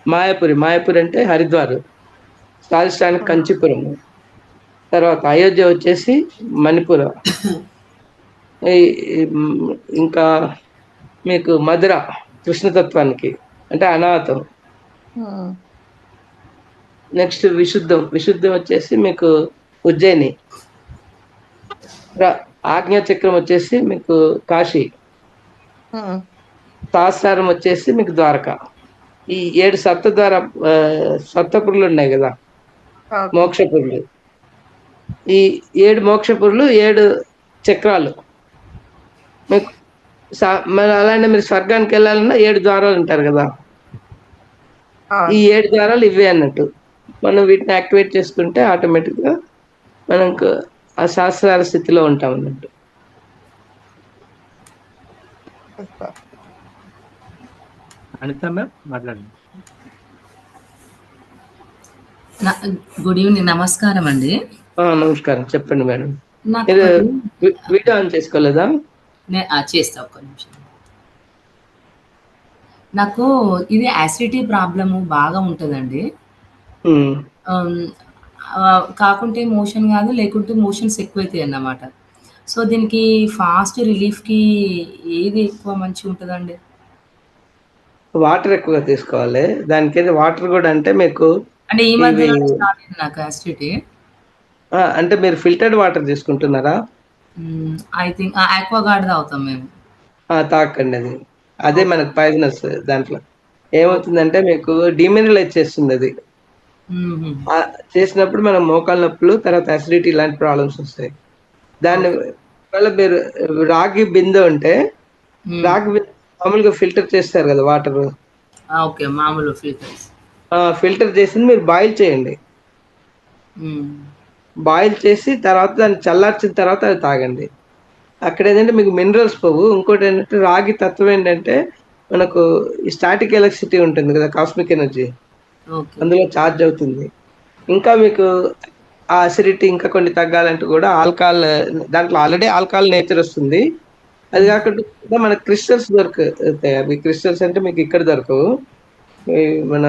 మాయాపురి అంటే హరిద్వార్, స్వాధిష్టానికి కంచిపురం, తర్వాత అయోధ్య వచ్చేసి మణిపుర, ఇంకా మీకు మధుర కృష్ణతత్వానికి అంటే అనాథం. నెక్స్ట్ విశుద్ధం వచ్చేసి మీకు ఉజ్జయిని. ఆజ్ఞా చక్రం వచ్చేసి మీకు కాశీ. సహస్రారం వచ్చేసి మీకు ద్వారక. ఈ 7 సప్తపురులు ఉన్నాయి కదా, మోక్షపురులు. ఈ 7 మోక్షపురులు 7 చక్రాలు. మీకు అలానే మీరు స్వర్గానికి వెళ్ళాలన్నా 7 ద్వారాలు ఉంటారు కదా, ఈ 7 ద్వారాలు ఇవే అన్నట్టు. మనం వీటిని యాక్టివేట్ చేసుకుంటే ఆటోమేటిక్గా మనకు ఆ సహస్రార స్థితిలో ఉంటాం అన్నట్టు. అనిత మ్యామ్ మాట్లాడండి. గుడ్ ఈవినింగ్, నమస్కారం అండి. నమస్కారం, చెప్పండి మేడం. నాకు వీడియో ఆన్ చేసుకోలేదా? చేస్తా, ఒక్క నిమిషం. నాకు ఇది యాసిడిటీ ప్రాబ్లము బాగా ఉంటుందండి. కాకుంటే మోషన్ కాదు, లేకుంటే మోషన్స్ ఎక్కువైతాయి అన్నమాట. సో దీనికి ఫాస్ట్ రిలీఫ్కి ఏది ఎక్కువ మంచిగా ఉంటుందండి? వాటర్ ఎక్కువగా తీసుకోవాలి. దానికి వాటర్ కూడా అంటే మీకు అంటే ఈ మధ్య స్టార్ట్ అయింది నాకు యాసిడిటీ. అంటే మీరు ఫిల్టర్డ్ వాటర్ తీసుకుంటున్నారా? ఐ థింక్ ఆక్వాగార్డ్ తాగుతాం మేము. తాకండి, అదే మనకు పాయిజనస్. దాంట్లో ఏమవుతుందంటే మీకు డిమినరలైజ్ చేస్తుంది. అది చేసినప్పుడు మనం మోకాళ్ళ నొప్పులు, తర్వాత అసిడిటీ ఇలాంటి ప్రాబ్లమ్స్ వస్తాయి. దాన్ని వల్ల మీరు రాగి బిందె ఉంటే రాగి బిందె మామూలుగా ఫిల్టర్ చేస్తారు కదా వాటర్. ఓకే, మామూలు ఫిల్టర్ చేసింది మీరు బాయిల్ చేయండి. బాయిల్ చేసి తర్వాత దాన్ని చల్లార్చిన తర్వాత అది తాగండి. అక్కడ ఏంటంటే మీకు మినరల్స్ పోవు. ఇంకోటి ఏంటంటే రాగి తత్వం ఏంటంటే మనకు ఈ స్టాటిక్ ఎలక్ట్రిసిటీ ఉంటుంది కదా, కాస్మిక్ ఎనర్జీ, అందులో ఛార్జ్ అవుతుంది. ఇంకా మీకు ఆ అసిడిటీ ఇంకా కొన్ని తగ్గాలంటే కూడా ఆల్కహాల్, దాంట్లో ఆల్రెడీ ఆల్కహాల్ నేచర్ వస్తుంది. అది కాకుండా మనకు క్రిస్టల్స్ దొరుకుతాయి. అవి క్రిస్టల్స్ అంటే మీకు ఇక్కడ దొరకవు. మన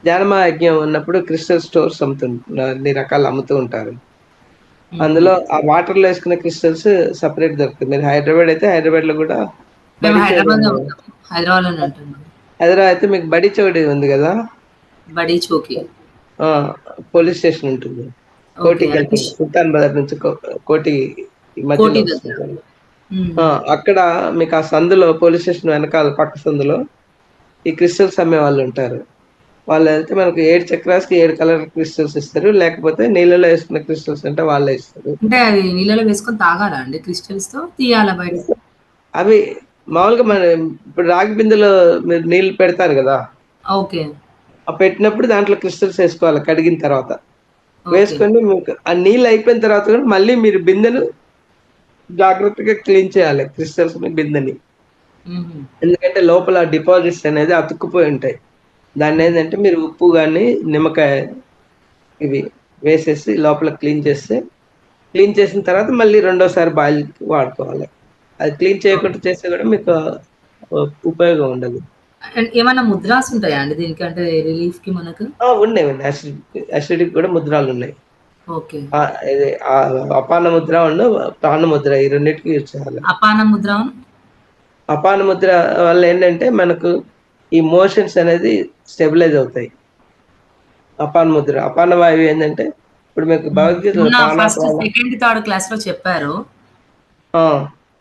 జ్ఞానమా యజ్ఞం ఉన్నప్పుడు క్రిస్టల్ స్టోర్స్ అన్ని రకాలు అమ్ముతూ ఉంటారు. అందులో ఆ వాటర్లో వేసుకునే క్రిస్టల్స్ సపరేట్ దొరుకుతుంది. మీరు హైదరాబాద్ అయితే హైదరాబాద్లో కూడా, హైదరాబాద్ అయితే మీకు బడి చౌడి ఉంది కదా, బడి చౌకి పోలీస్ స్టేషన్ ఉంటుంది. కోటికి వెళ్తుంది, సుల్తాన్ బజార్ నుంచి కోటి మధ్యలో. అక్కడ మీకు ఆ సందులో, పోలీస్ స్టేషన్ వెనకాల పక్క సందులో ఈ క్రిస్టల్స్ అమ్మే వాళ్ళు ఉంటారు. వాళ్ళు వెళ్తే మనకు 7 చక్రాస్కి 7 కలర్ క్రిస్టల్స్ ఇస్తారు. లేకపోతే నీళ్ళలో వేసుకున్న క్రిస్టల్స్ అంటే వాళ్ళే ఇస్తారు. అంటే అవి నీళ్ళలో వేసుకొని తాగాలా అండి? క్రిస్టల్స్ తో తీయాలా బయట? అవి మామూలుగా మన ఇప్పుడు రాగి బిందెలో మీరు నీళ్ళు పెడతారు కదా, ఓకే, పెట్టినప్పుడు దాంట్లో క్రిస్టల్స్ వేసుకోవాలి కడిగిన తర్వాత. వేసుకొని మీకు ఆ నీళ్ళు అయిపోయిన తర్వాత కూడా మళ్ళీ మీరు బిందెను జాగ్రత్తగా క్లీన్ చేయాలి, క్రిస్టల్స్ బిందెని. ఎందుకంటే లోపల డిపాజిట్స్ అనేది అతుక్కుపోయి ఉంటాయి. దాన్ని ఏంటంటే మీరు ఉప్పు కానీ నిమ్మకాయ ఇవి వేసేసి లోపల క్లీన్ చేసిన తర్వాత మళ్ళీ రెండోసారి బాయిల్ వాడుకోవాలి. అది క్లీన్ చేయకుండా చేస్తే కూడా మీకు ఉపయోగం ఉండదు. ఏమైనా ముద్రాస్ ఉంటాయా అండి దీనికి, అంటే రిలీఫ్ కి? మనకు ఉన్నాయి, అసిడిక్ కూడా ముద్రాలు ఉన్నాయి. ఓకే, అపాన ముద్ర ప్రాణ ముద్ర, ఈ రెండింటికి యూజ్ చేయాలి. అపాన ముద్ర వల్ల ఏంటంటే మనకు ఈ మోషన్స్ అనేది స్టెబిలైజ్ అవుతాయి. అపాన ముద్ర, అపాన వాయువు ఏంటంటే ఇప్పుడు మీకు భగవద్గీతలో సెకండ్ థర్డ్ క్లాస్ లో చెప్పారు,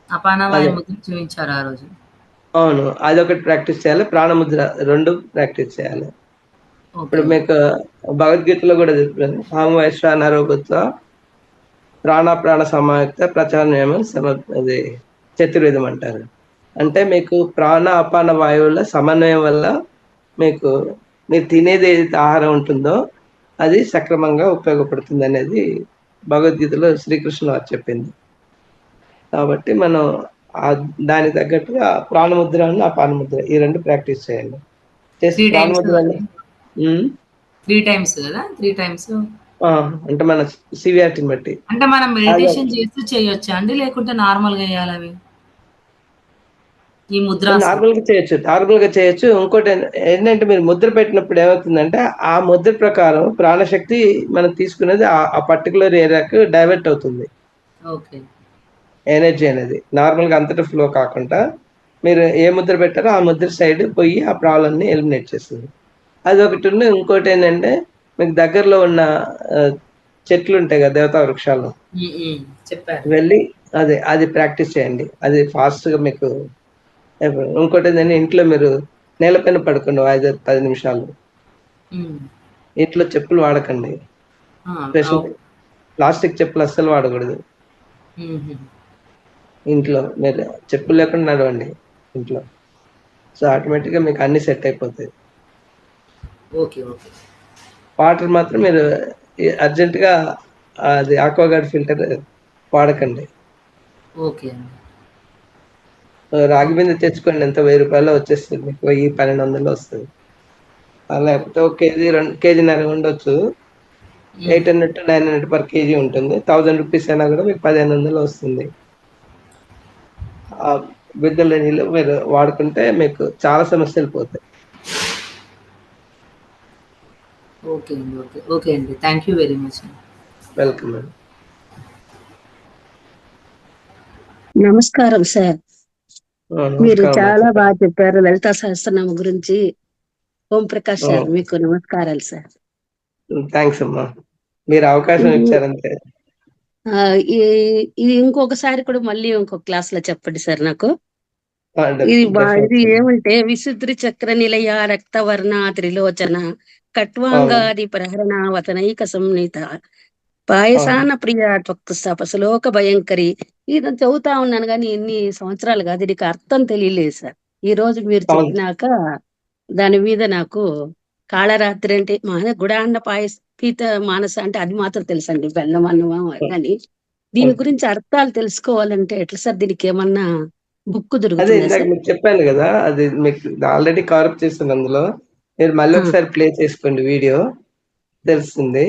అపాన వాయువు ముద్ర చూపించారు ఆ రోజు. అవును, అదొకటి ప్రాక్టీస్ చేయాలి. ప్రాణముద్ర 2 ప్రాక్టీస్ చేయాలి. ఇప్పుడు మీకు భగవద్గీతలో కూడా చెప్పారు, హామ వైశ్వానరోగత్వ ప్రాణ సమాయుక్త ప్రచారం అది చతుర్వేదం అంటారు. అంటే మీకు ప్రాణ అపాన వాయువుల సమన్వయం వల్ల మీకు మీరు తినేది ఏదైతే ఆహారం ఉంటుందో అది సక్రమంగా ఉపయోగపడుతుంది అనేది భగవద్గీతలో శ్రీకృష్ణుడు వారు చెప్పింది. కాబట్టి మనం దానికి తగ్గట్టుగా ప్రాణముద్ర అపానముద్ర ఈ 2 ప్రాక్టీస్ చేయండి. చేసి 3 టైమ్స్ ప్రాణముద్ర 3 టైమ్స్ కదా? 3 టైమ్స్ అంటే మన సివియారిటీని బట్టి. అంటే మనం మెడిటేషన్ చేస్తూ చేయొచ్చా అండి? లేకుంటే నార్మల్‌గా చేయాలా అవి? ఈ ముద్రాస్ నార్మల్‌గా చేయొచ్చు. ఇంకోటి ఏంటంటే మీరు ముద్ర పెట్టినప్పుడు ఏమవుతుందంటే, ఆ ముద్ర ప్రకారం ప్రాణశక్తి మనం తీసుకునేది ఆ పర్టిక్యులర్ ఏరియాకి డైవర్ట్ అవుతుంది. ఓకే. ఎనర్జీ అనేది నార్మల్‌గా అంతటా ఫ్లో కాకుండా మీరు ఏ ముద్ర పెట్టారో ఆ ముద్ర సైడ్ పోయి ఆ ప్రాబ్లమ్‌ని ఎలిమినేట్ చేస్తుంది. అదొకటి. ఇంకోటి ఏంటంటే మీకు దగ్గరలో ఉన్న చెట్లు ఉంటాయి కదా దేవతా వృక్షాలు, చెప్పారు. వెళ్ళి అది ప్రాక్టీస్ చేయండి. అది ఫాస్ట్‌గా మీకు. ఇంకోటి ఏంటంటే ఇంట్లో మీరు నేలపైన పడుకోండి 5-10 నిమిషాలు. ఇంట్లో చెప్పులు వాడకండి. ప్లాస్టిక్ చెప్పులు అస్సలు వాడకూడదు. ఇంట్లో మీరు చెప్పులు లేకుండా నడవండి ఇంట్లో. సో ఆటోమేటిక్గా మీకు అన్ని సెట్ అయిపోతాయి. ఓకే. ఓకే. వాటర్ మాత్రం మీరు అర్జెంటుగా అది ఆక్వాగార్డ్ ఫిల్టర్ వాడకండి. ఓకే. రాగి బిందె తెచ్చుకోండి, ఎంత 1000 రూపాయలు వచ్చేస్తుంది మీకు, 1000-1200 వస్తుంది. లేకపోతే 1 కేజీ 2 కేజీన్నర ఉండొచ్చు. 800-900 పర్ కేజీ ఉంటుంది. 1000 రూపీస్ అయినా కూడా మీకు 1500 వస్తుంది. ఆ బిందెల నీళ్ళు మీరు వాడుకుంటే మీకు చాలా సమస్యలు పోతాయి. ఓకే అండి. ఓకే. ఓకే అండి. Thank you very much. Welcome అండి. నమస్కారం సార్. మీరు చాలా బాగా చెప్పారు లలితా సహస్రనామం గురించి. ఓం ప్రకాష్ సార్, మీకు నమస్కారాలు సార్. థ్యాంక్స్ అమ్మా, మీరు అవకాశం ఇచ్చారంతే. ఇది ఇంకొకసారి కూడా మళ్ళీ ఇంకొక క్లాస్ లో చెప్పండి సార్ నాకు. ఇది ఏమంటే విశుద్రి చక్ర నిలయ రక్తవర్ణ త్రిలోచన కట్వాంగాది ప్రహరణ వతనైక సంనీత పాయసాన ప్రియ శ్లోక భయంకరి. ఇది చదువుతా ఉన్నాను కానీ ఎన్ని సంవత్సరాలు కాదు, దీనికి అర్థం తెలియలేదు సార్. ఈ రోజు మీరు చెప్పినాక దాని మీద నాకు కాళరాత్రి అంటే గుడాండ పాయస పీత మానస అంటే అది మాత్రం తెలుసండి, బెల్లం అన్నమా. కానీ దీని గురించి అర్థాలు తెలుసుకోవాలంటే ఎట్లా సార్? దీనికి ఏమన్నా బుక్ దొరుకుతుంది? మీకు చెప్పాను కదా, అది మీకు ఆల్రెడీ కవరప్ చేస్తాను. అందులో మీరు మళ్ళీ ఒకసారి ప్లే చేసుకోండి, వీడియో తెలుస్తుంది.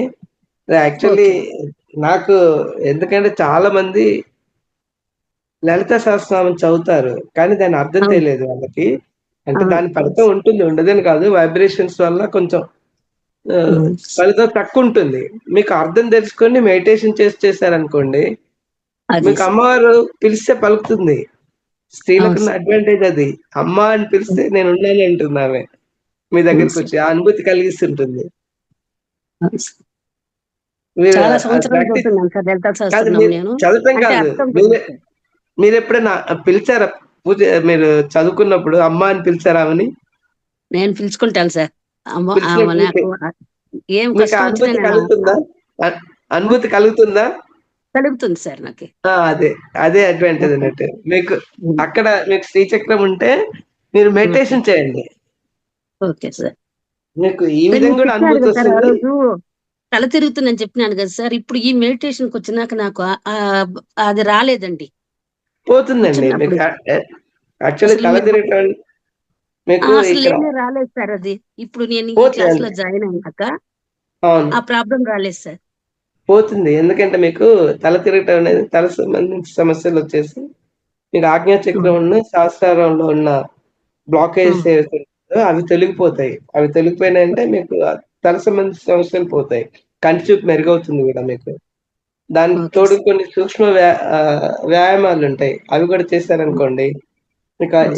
యాక్చువల్లీ నాకు ఎందుకంటే చాలా మంది లలిత సహస్రనామం చదువుతారు కానీ దాని అర్థం తెలియదు వాళ్ళకి. అంటే దాని ఫలితం ఉంటుంది, ఉండదని కాదు, వైబ్రేషన్స్ వల్ల కొంచెం ఫలితం తక్కువ ఉంటుంది. మీకు అర్థం తెలుసుకొని మెడిటేషన్ చేశారనుకోండి, మీకు అమ్మవారు పిలిస్తే పలుకుతుంది. స్త్రీలకు అడ్వాంటేజ్ అది. అమ్మ అని పిలిస్తే నేను ఉన్నాను అంటుంది ఆమె, మీ దగ్గరికి వచ్చి ఆ అనుభూతి కలిగిస్తుంటుంది. చదవటం కాదు, మీరు ఎప్పుడైనా పిలిచారా పూజ, మీరు చదువుకున్నప్పుడు అమ్మ అని పిలిచారా ఆమెని? నేను పిలుచుకుంటాను సార్. అనుభూతి కలుగుతుందా? కలుగుతుంది సార్ నాకు. అదే అడ్వాంటేజ్ అన్నట్టు. మీకు అక్కడ మీకు శ్రీచక్రం ఉంటే మీరు మెడిటేషన్ చేయండి. Okay sir. మీకు ఈ విధంగా కూడా అనుభూతి వస్తుంది. తల తిరుగుతుందని చెప్పినాను కదా సార్, ఇప్పుడు ఈ మెడిటేషన్ కి వచ్చినాక నాకు అది రాలేదండి. పోతుందండి మీకు. యాక్చువల్లీ తల తిరగటం మీకు రాలేదు సార్. అది ఇప్పుడు నేను ఈ క్లాస్ లో జాయిన్ అయినాక ఆ ప్రాబ్లం రాలేదు సార్. పోతుంది, ఎందుకంటే మీకు తల తిరగటం అనేది తల సంబంధించిన సమస్యలు వచ్చేసి మీకు ఆజ్ఞా చక్రం సహస్రారంలో ఉన్న బ్లాకేజ్ అవి తొలగిపోతాయి. అవి తొలగిపోయినాయంటే మీకు తల సంబంధించిన సమస్యలు పోతాయి. కంటి చూపు మెరుగవుతుంది కూడా మీకు. దానికి తోడు కొన్ని సూక్ష్మ వ్యాయామాలు ఉంటాయి, అవి కూడా చేశారనుకోండి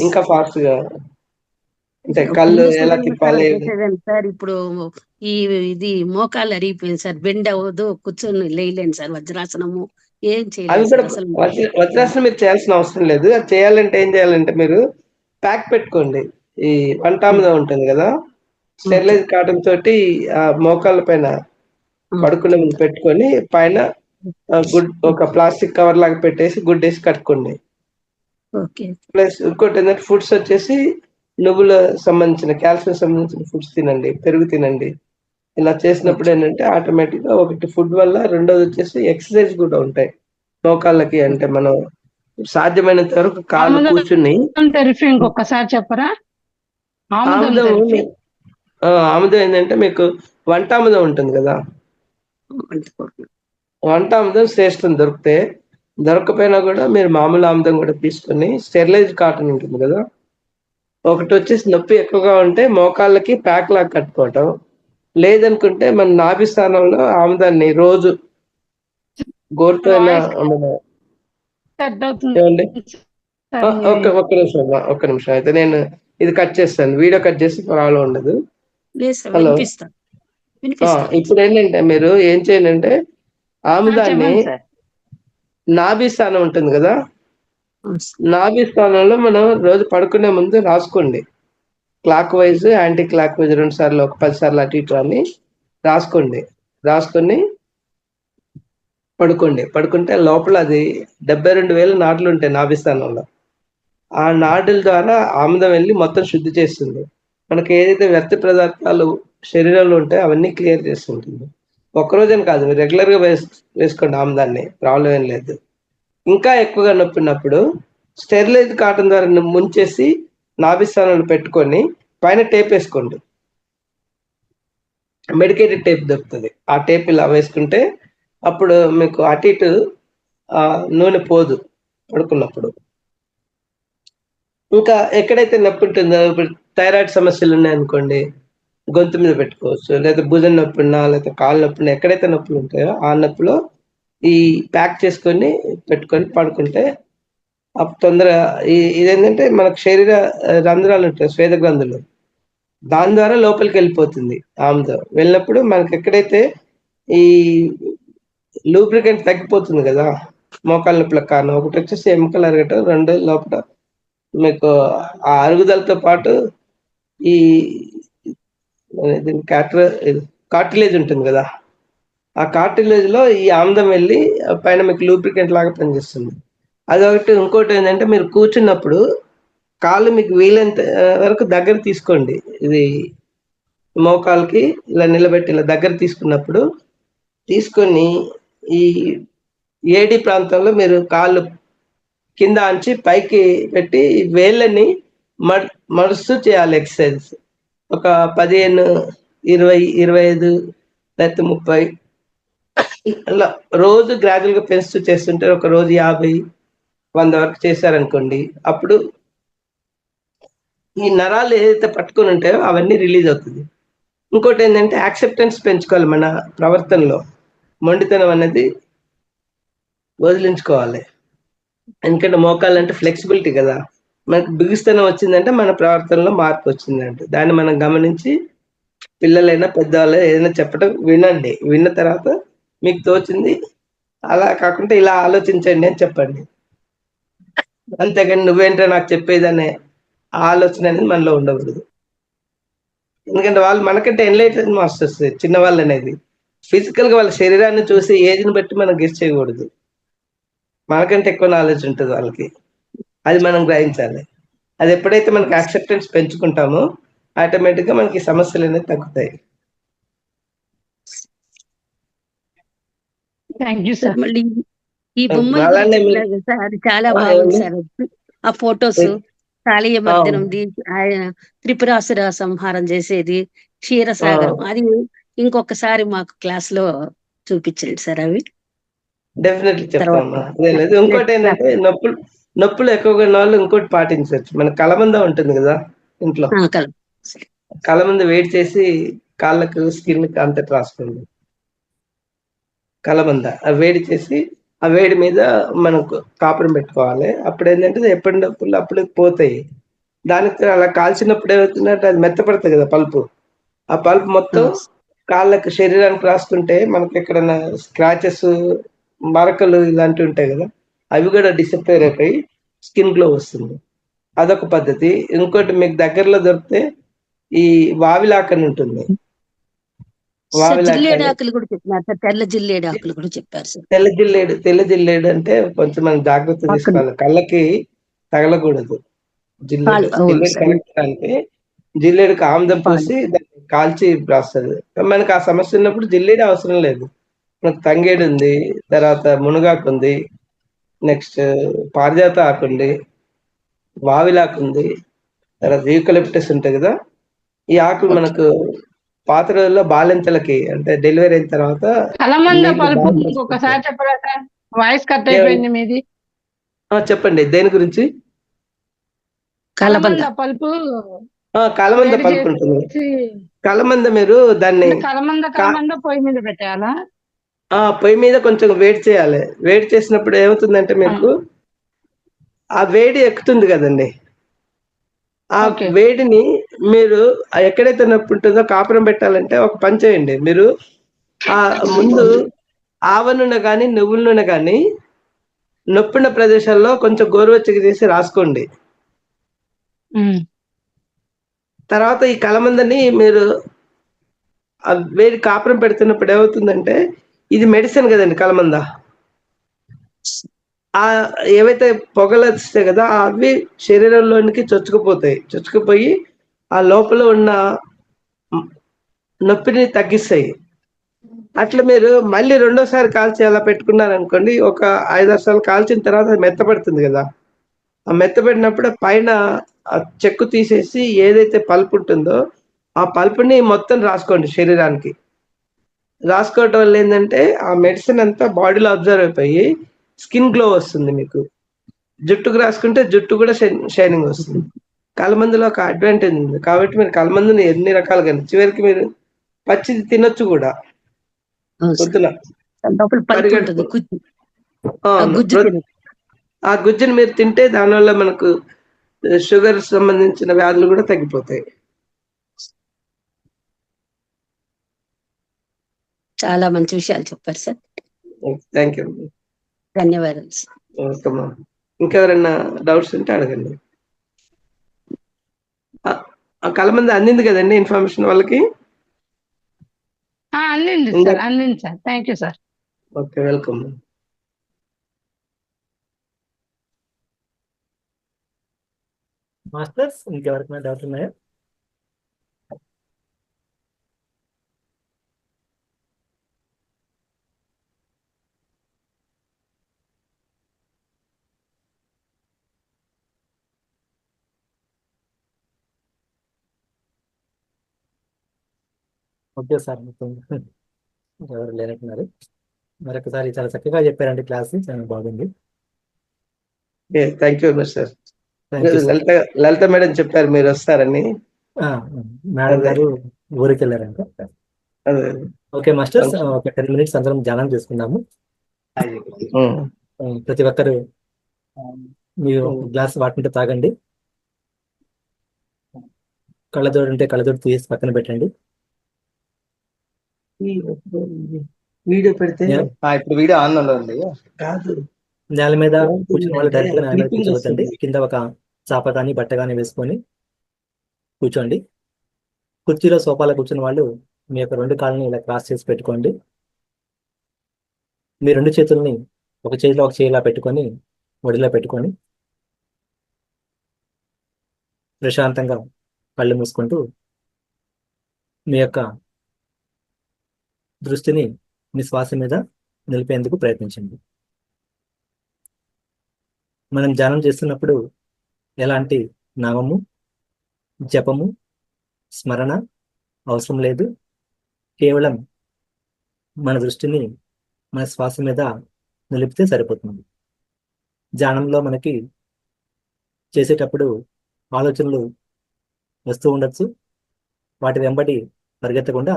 ఇంకా ఫాస్ట్ గా. అంటే కళ్ళు ఎలా తిప్పాలి సార్. ఇప్పుడు ఇది మోకాళ్ళు అరిగిపోయింది సార్, బెండ్ అవ్వదు, కూర్చొని లేయలేను సార్. వజ్రాసనము ఏం చేయలేదు. వజ్రాసనం మీరు చేయాల్సిన అవసరం లేదు. అది చేయాలంటే ఏం చేయాలంటే మీరు ప్యాక్ పెట్టుకోండి. ఈ వంటామద ఉంటుంది కదా, స్టెరిలైజ్ కాటన్ తోటి మోకాళ్ళ పైన పడుకునే ముందు పెట్టుకొని పైన ఒక ప్లాస్టిక్ కవర్ లాగా పెట్టేసి గుడ్డేసి కట్టుకోండి. ప్లస్ ఇంకోటి ఏంటంటే ఫుడ్స్ వచ్చేసి నువ్వుల సంబంధించిన కాల్షియం సంబంధించిన ఫుడ్స్ తినండి, పెరుగు తినండి. ఇలా చేసినప్పుడు ఏంటంటే ఆటోమేటిక్ గా ఒకటి ఫుడ్ వల్ల, రెండోది వచ్చేసి ఎక్సర్సైజ్ కూడా ఉంటాయి మోకాళ్ళకి. అంటే మనం సాధ్యమైనంత వరకు కాళ్ళు ఆముదం కూర్చుని తెరిపి ఇంకొకసారి చెప్పరా? ఆముదం ఆముదం తెరిపి. ఆముదం ఏంటంటే మీకు వంట ఆముదం ఉంటుంది కదా, వంట ఆముదం శ్రేష్టం దొరకపోయినా కూడా మీరు మామూలు ఆముదం కూడా తీసుకొని, స్టెరిలైజ్ కాటన్ ఉంటుంది కదా, ఒకటి వచ్చేసి నొప్పి ఎక్కువగా ఉంటే మోకాళ్ళకి ప్యాక్ లాగా కట్టుకోవటం, లేదనుకుంటే మన నాభి స్థానంలో ఆముదాన్ని రోజు గోరుతో ఏమండి ఒక్క నిమిషం అయితే నేను ఇది కట్ చేస్తాను, వీడియో కట్ చేసి ప్రాబ్లం ఉండదు. హలో, ఇప్పుడు ఏంటంటే మీరు ఏం చేయాలంటే ఆముదాన్ని నాభి స్థానం ఉంటుంది కదా, నాభి స్థానంలో మనం రోజు పడుకునే ముందు రాసుకోండి. Clock wise anti clock wise 2 సార్లు, ఒక 10 సార్లు అటు ఇటు అని రాసుకొని పడుకుంటే లోపల అది 72,000 నాడులు ఉంటాయి నాభి స్థానంలో. ఆ నాడుల ద్వారా ఆముదం వెళ్ళి మొత్తం శుద్ధి చేస్తుంది. మనకి ఏదైతే వ్యర్థ పదార్థాలు శరీరంలో ఉంటాయో అవన్నీ క్లియర్ చేస్తుంటుంది. ఒక్కరోజని కాదు, మీరు రెగ్యులర్గా వేసుకోండి ఆముదాన్ని, ప్రాబ్లం ఏం లేదు. ఇంకా ఎక్కువగా నొప్పినప్పుడు స్టెరిలైజ్ కాటన్ ద్వారా ముంచేసి నాభి స్థానంలో పెట్టుకొని పైన టేప్ వేసుకోండి. మెడికేటెడ్ టేప్ దొరుకుతుంది, ఆ టేప్ ఇలా వేసుకుంటే అప్పుడు మీకు అటు ఇటు నూనె పోదు పడుకున్నప్పుడు. ఇంకా ఎక్కడైతే నొప్పి ఉంటుందో, ఇప్పుడు థైరాయిడ్ సమస్యలు ఉన్నాయనుకోండి, గొంతు మీద పెట్టుకోవచ్చు, లేదా భుజం నొప్పి ఉన్నా, లేదా కాళ్ళ నొప్పి ఉన్నా, ఎక్కడైతే నొప్పులు ఉంటాయో ఆ నొప్పిలో ఈ ప్యాక్ చేసుకొని పెట్టుకొని పడుకుంటే తొందరగా ఇదేంటంటే మనకు శరీర రంధ్రాలు ఉంటాయి, స్వేద గ్రంథులు, దాని ద్వారా లోపలికి వెళ్ళిపోతుంది ఆముదం. వెళ్ళినప్పుడు మనకి ఎక్కడైతే ఈ లూబ్రికెంట్ తగ్గిపోతుంది కదా, మోకాళ్ళ నొప్పులకు కారణం ఒకటి వచ్చేసి ఎముకలు అరగటం, 2 లోపల మీకు ఆ అరుగుదలతో పాటు ఈ కార్టిలేజ్ ఉంటుంది కదా, ఆ కార్టిలేజ్ లో ఈ ఆముదం వెళ్ళి పైన మీకు లూబ్రికెంట్ లాగా పనిచేస్తుంది. అదొకటి. ఇంకోటి ఏంటంటే మీరు కూర్చున్నప్పుడు కాళ్ళు మీకు వీలైనంత వరకు దగ్గర తీసుకోండి, ఇది మోకాలకి ఇలా నిలబెట్టి ఇలా దగ్గర తీసుకొని ఈ ఏడి ప్రాంతంలో మీరు కాళ్ళు కింద అంచి పైకి పెట్టి వేళ్ళని మడుస్తూ చేయాలి ఎక్సర్సైజ్. ఒక 15, 20, 25 లేకపోతే 30 అలా రోజు గ్రాడ్యువల్గా పెంచుతూ చేస్తుంటే ఒక రోజు 50, 100 వరకు చేశారనుకోండి, అప్పుడు ఈ నరాలు ఏదైతే పట్టుకొని ఉంటాయో అవన్నీ రిలీజ్ అవుతుంది. ఇంకోటి ఏంటంటే యాక్సెప్టెన్స్ పెంచుకోవాలి మన ప్రవర్తనలో, మొండితనం అనేది వదిలించుకోవాలి. ఎందుకంటే మోకాళ్ళు అంటే ఫ్లెక్సిబిలిటీ కదా, మనకు బిగుస్తనం వచ్చిందంటే మన ప్రవర్తనలో మార్పు వచ్చిందంటే దాన్ని మనం గమనించి పిల్లలైనా పెద్దవాళ్ళు ఏదైనా చెప్పడం వినండి, విన్న తర్వాత మీకు తోచింది అలా కాకుండా ఇలా ఆలోచించండి అని చెప్పండి. అంతేగాని నువ్వేంటో నాకు చెప్పేదనే ఆలోచన అనేది మనలో ఉండకూడదు. ఎందుకంటే వాళ్ళు మనకంటే ఎన్లైటెడ్ మాస్టర్స్ చిన్నవాళ్ళు అనేది. ఫిజికల్ గా వాళ్ళ శరీరాన్ని చూసి ఏజ్ని బట్టి మనం గెస్ చేయకూడదు, మనకంటే ఎక్కువ నాలెడ్జ్ ఉంటుంది వాళ్ళకి, అది మనం గ్రహించాలి. అది ఎప్పుడైతే మనకి యాక్సెప్టెన్స్ పెంచుకుంటామో ఆటోమేటిక్ గా మనకి సమస్యలు అనేది తగ్గుతాయి. మళ్ళీ ఈ బొమ్మలు సార్ చాలా బాగుంది సార్, ఆ ఫొటోస్ కాళీయ మర్దనం, త్రిపురాసుర సంహారం చేసేది, క్షీరసాగరం, అది ఇంకొకసారి మాకు క్లాస్ లో చూపించండి సార్. అవి డెఫినెట్లీ చెప్తామా, అదే లేదు. ఇంకోటి ఏంటంటే నొప్పులు ఎక్కువగా ఉన్న వాళ్ళు ఇంకోటి పాటించవచ్చు. మన కలబంద ఉంటుంది కదా ఇంట్లో, కలబంద వేడి చేసి కాళ్ళకు స్కిన్ కి అంతటి రాసుకోండి. కలబంద వేడి చేసి ఆ వేడి మీద మనకు కాపురం పెట్టుకోవాలి. అప్పుడు ఏంటంటే ఎప్పటి నొప్పులు అప్పుడు పోతాయి. దానికి అలా కాల్చినప్పుడు ఏమవుతుందంటే అది మెత్తపడుతుంది కదా పల్పు, ఆ పల్పు మొత్తం కాళ్ళకు శరీరానికి రాసుకుంటే మనకి ఎక్కడైనా స్క్రాచెస్, మరకలు ఇలాంటివి ఉంటాయి కదా, అవి కూడా డిసప్పేర్ అయిపోయి స్కిన్ గ్లో వస్తుంది. అదొక పద్ధతి. ఇంకోటి మీకు దగ్గరలో దొరికితే ఈ వావిలాకని ఉంటుంది, తెల్ల జిల్లేడాకులు కూడా చెప్పారు సార్. తెల్ల జిల్లేడు అంటే కొంచెం మనం జాగ్రత్త తీసుకోవాలి, కళ్ళకి తగలకూడదు. జిల్లేడుకి ఆముదం పూసి దాన్ని కాల్చి రాస్తుంది. మనకు ఆ సమస్య ఉన్నప్పుడు జిల్లేడు అవసరం లేదు, మనకు తంగేడు ఉంది, తర్వాత మునగాకు ఉంది, నెక్స్ట్ పారిజాత ఆకు ఉంది, వావిలాకు ఉంది, తర్వాత యూకలిప్టస్ ఉంటుంది కదా. ఈ ఆకులు ఓకే. మనకు పాత రోజుల్లో బాలింతలకి అంటే డెలివరీ అయిన తర్వాత కలమంద నీళ్లు పలుపు బాగా ఇంకొకసారి పోసుకుంటారు. చెప్పరా సార్? వాయిస్ కట్ అయిపోయింది మీది. చెప్పండి దేని గురించి? కలబంద. కలమంద పలుపు కలమంద వేడి పలుపు ఉంటుంది. చేసి కలమంద మీరు దాన్ని అంటే కలమంద కలమంద పొయ్యి మీద పెట్టేయాలా? పొయ్యి మీద కొంచెం వేడి చేయాలి. వేడి చేసినప్పుడు ఏమవుతుందంటే మీకు ఆ వేడి ఎక్కుతుంది కదండి. ఆ ఓకే. వేడిని మీరు ఎక్కడైతే నొప్పి ఉంటుందో కాపురం పెట్టాలంటే ఒక పని చేయండి. మీరు ఆ ముందు ఆవ నూనె కానీ నువ్వుల నూనె కానీ నొప్పిన ప్రదేశాల్లో కొంచెం గోరువెచ్చగా చేసి రాసుకోండి. తర్వాత ఈ కలమందని మీరు వేడి కాపురం పెడుతున్నప్పుడు ఏమవుతుందంటే, ఇది మెడిసిన్ కదండి కలమంద. ఏవైతే పొగలు వస్తాయి కదా అవి శరీరంలోనికి చొచ్చుకుపోయి ఆ లోపల ఉన్న నొప్పిని తగ్గిస్తాయి. అట్లా మీరు మళ్ళీ రెండోసారి కాల్చి అలా పెట్టుకున్నారనుకోండి, ఒక 5-6 సార్లు కాల్చిన తర్వాత అది మెత్తపడుతుంది కదా. ఆ మెత్తబడినప్పుడు పైన ఆ చెక్కు తీసేసి ఏదైతే పల్పు ఉంటుందో ఆ పల్పుని మొత్తం రాసుకోండి శరీరానికి. రాసుకోవటం వల్ల ఏంటంటే ఆ మెడిసిన్ అంతా బాడీలో అబ్జర్వ్ అయిపోయి స్కిన్ గ్లో వస్తుంది మీకు. జుట్టుకు రాసుకుంటే జుట్టు కూడా షైనింగ్ వస్తుంది. కలమందులో ఒక అడ్వాంటేజ్ ఉంది కాబట్టి మీరు కలమందుని ఎన్ని రకాలుగా చివరికి మీరు పచ్చిది తినొచ్చు కూడా. పొద్దున లోపల పలుపు ఉంటుంది, గుజ్జు. ఆ గుజ్జు తినొచ్చు. ఆ గుజ్జుని మీరు తింటే దానివల్ల మనకు షుగర్ సంబంధించిన వ్యాధులు కూడా తగ్గిపోతాయి. చాలా మంచి విషయాలు చెప్పారు సార్. Thank you. ధన్యవాదాలు సార్. వెల్కమ్. ఇంకెవరైనా డౌట్స్ ఉంటే అడగండి. కలమంది అందింది కదండి ఇన్ఫర్మేషన్ వాళ్ళకి? అందింది sir. Thank you sir. Okay, welcome. Masters ఇంకెవరికైనా డౌట్ ఉన్నాయా? ఓకే సార్, మొత్తం ఎవరు లేనట్టున్నారు. మరొకసారి చాలా చక్కగా చెప్పారండి, క్లాస్ చాలా బాగుంది. Thank you very much sir. Thank you sir. Lalitha madam చెప్పారు మీరు వస్తారని. మేడం గారు ఊరికి వెళ్ళారంట. ఓకే మాస్టర్స్, ఒక 10 minutes అందరం ధ్యానం చేసుకుందాము. ప్రతి ఒక్కరు మీరు గ్లాస్ వాటర్ తాగండి. కళ్ళజోడు ఉంటే కళ్ళజోడు తీసి పక్కన పెట్టండి. వీడియో పెడితే ఇప్పుడు వీడియో ఆన్ ఉంది కాదు. నేల మీద కూర్చున్న వాళ్ళు డైరెక్ట్ గా నేల మీద కూర్చోవద్దండి. కింద ఒక చాప కానీ బట్ట కానీ వేసుకొని కూర్చోండి. కుర్చీలో సోఫాలో కూర్చున్న వాళ్ళు మీ యొక్క 2 కాళ్ళని ఇలా క్రాస్ చేసి పెట్టుకోండి. మీ 2 చేతుల్ని ఒక చేతిలో ఒక చేయిలా పెట్టుకొని ఒడిలో పెట్టుకొని ప్రశాంతంగా కళ్ళు మూసుకుంటూ మీ యొక్క దృష్టిని మీ శ్వాస మీద నిలిపేందుకు ప్రయత్నించండి. మనం ధ్యానం చేస్తున్నప్పుడు ఎలాంటి నామము, జపము, స్మరణ అవసరం లేదు. కేవలం మన దృష్టిని మన శ్వాస మీద నిలిపితే సరిపోతుంది. ధ్యానంలో మనకి చేసేటప్పుడు ఆలోచనలు వస్తూ ఉండొచ్చు. వాటి వెంబడి పరిగెత్తకుండా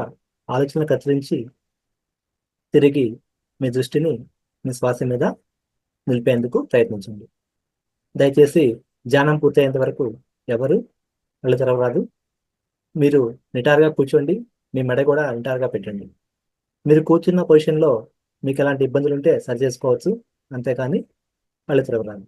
ఆలోచనలు కత్తిరించి తిరిగి మీ దృష్టిని మీ శ్వాస మీద నిలిపేందుకు ప్రయత్నించండి. దయచేసి ధ్యానం పూర్తయ్యేంత వరకు ఎవరు కళ్ళు తెరవరాదు. మీరు నిటారుగా కూర్చోండి. మీ మెడ కూడా నిటారుగా పెట్టండి. మీరు కూర్చున్న పొజిషన్లో మీకు ఎలాంటి ఇబ్బందులు ఉంటే సరి చేసుకోవచ్చు, అంతేకాని కళ్ళు తెరవరాదు.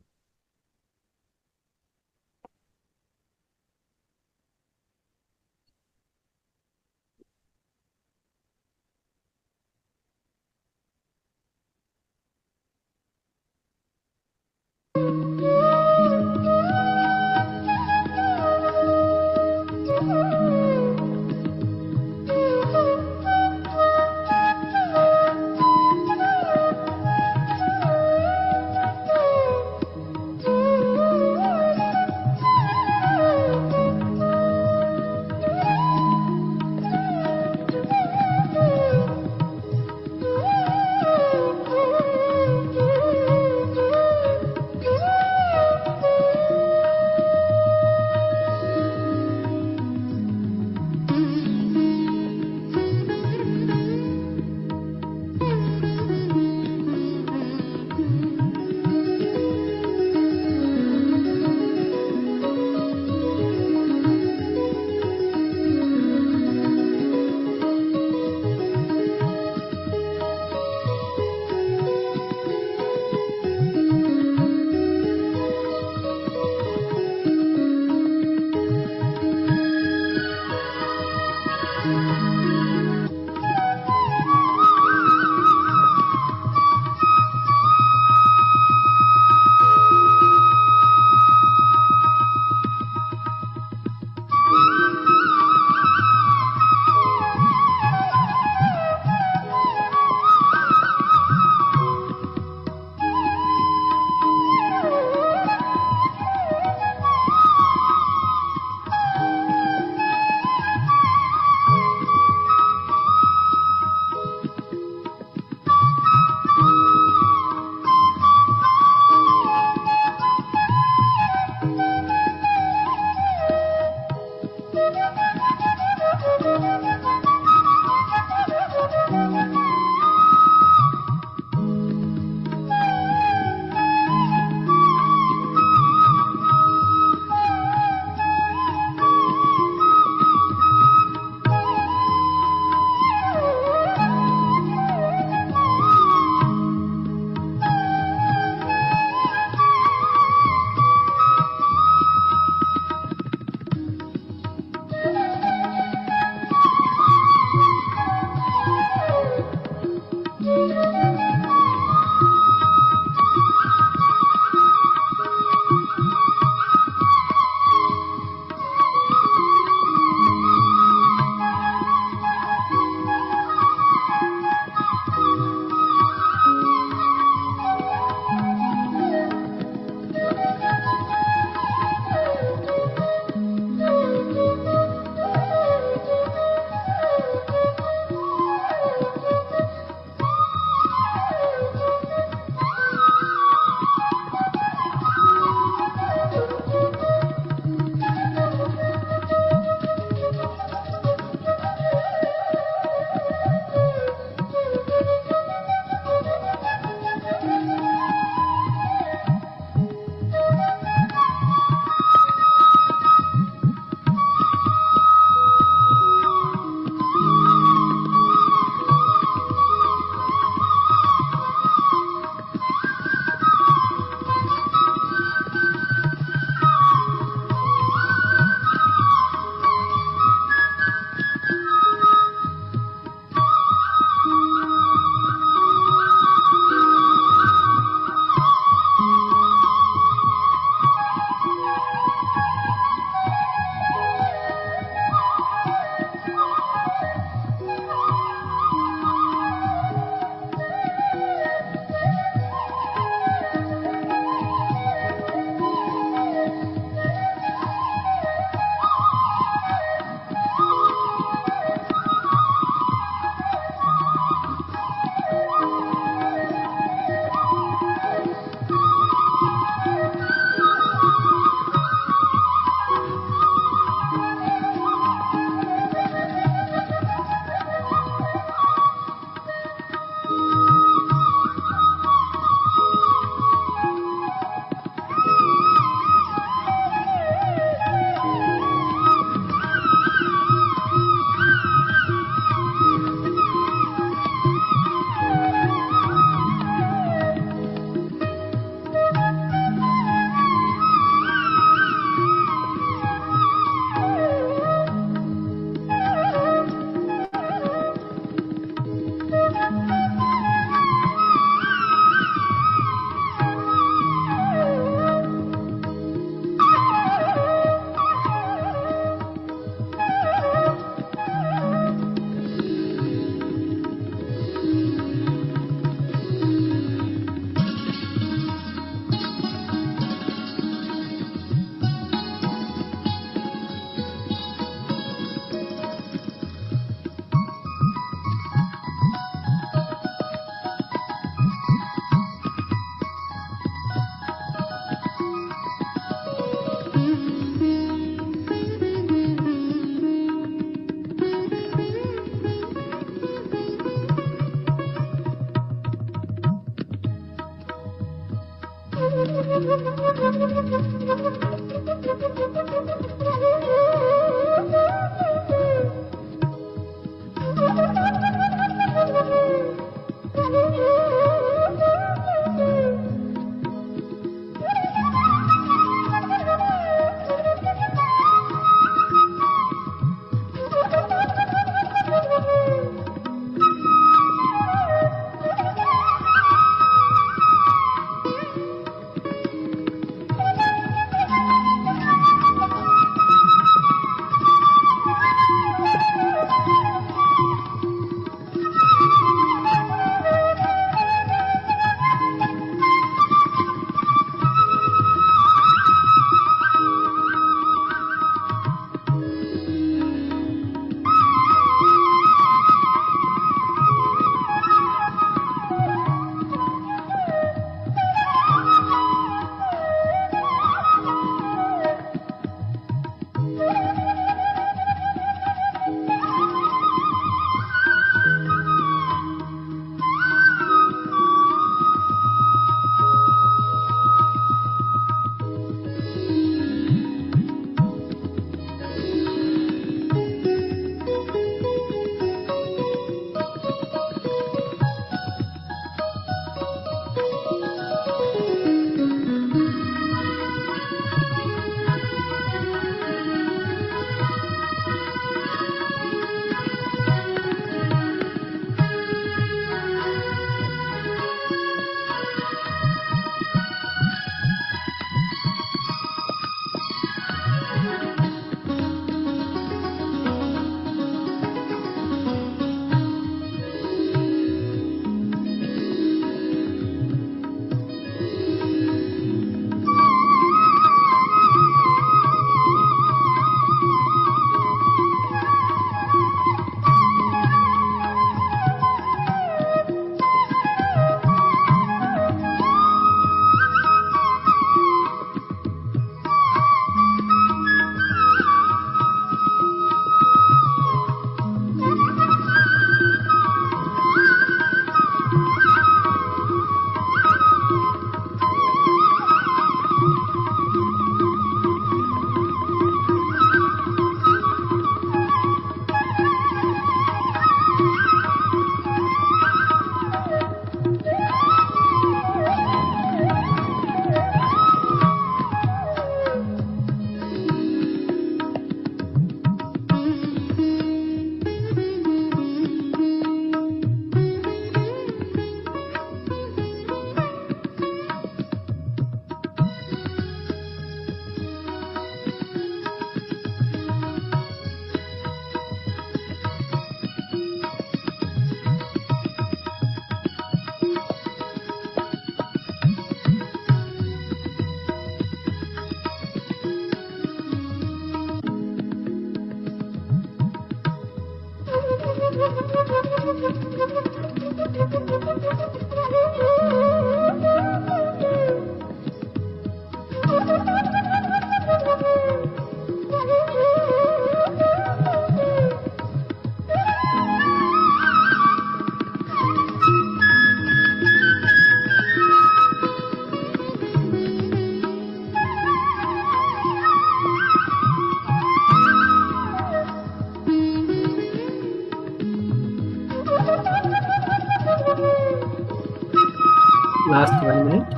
Last 1 minute.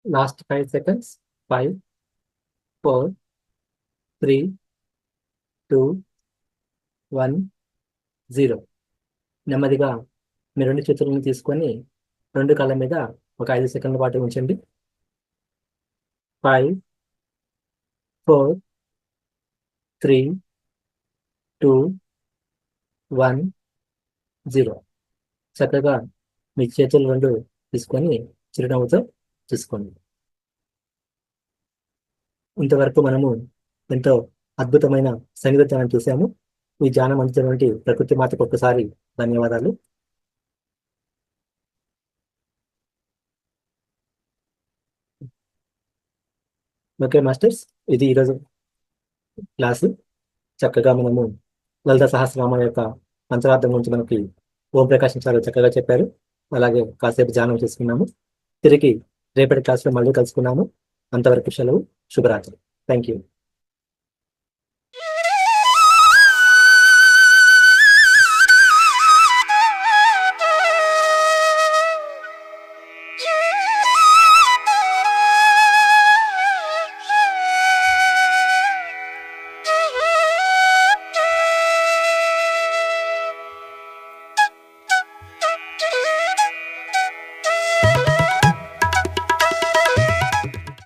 Last 5 seconds. 5, 4, 3, 2, 1, 0. నెమ్మదిగా మీ 2 చేతులను తీసుకొని 2 కాళ్ళ మీద ఒక 5 సెకండ్ల పాటు ఉంచండి. 5, 4, 3, 2, 1, 0. చక్కగా మీ చేతులు 2 తీసుకొని చిరునవ్వుతో చూసుకోండి. ఇంతవరకు మనము ఎంతో అద్భుతమైన సంగీతాన్ని చూసాము. ఈ ధ్యానం అందించినటువంటి ప్రకృతి మాతకు ఒక్కసారి ధన్యవాదాలు. ఓకే మాస్టర్స్, ఇది ఈరోజు క్లాసు. చక్కగా మనము లలిత సహస్రనామం యొక్క మంత్రార్థం గురించి మనకి ఓం ప్రకాశం సార్ చక్కగా చెప్పారు. అలాగే కాసేపు ధ్యానం చేసుకున్నాము. తిరిగి రేపటి క్లాసులో మళ్ళీ కలుసుకున్నాము. అంతవరకు సెలవు. శుభరాత్రి. Thank you.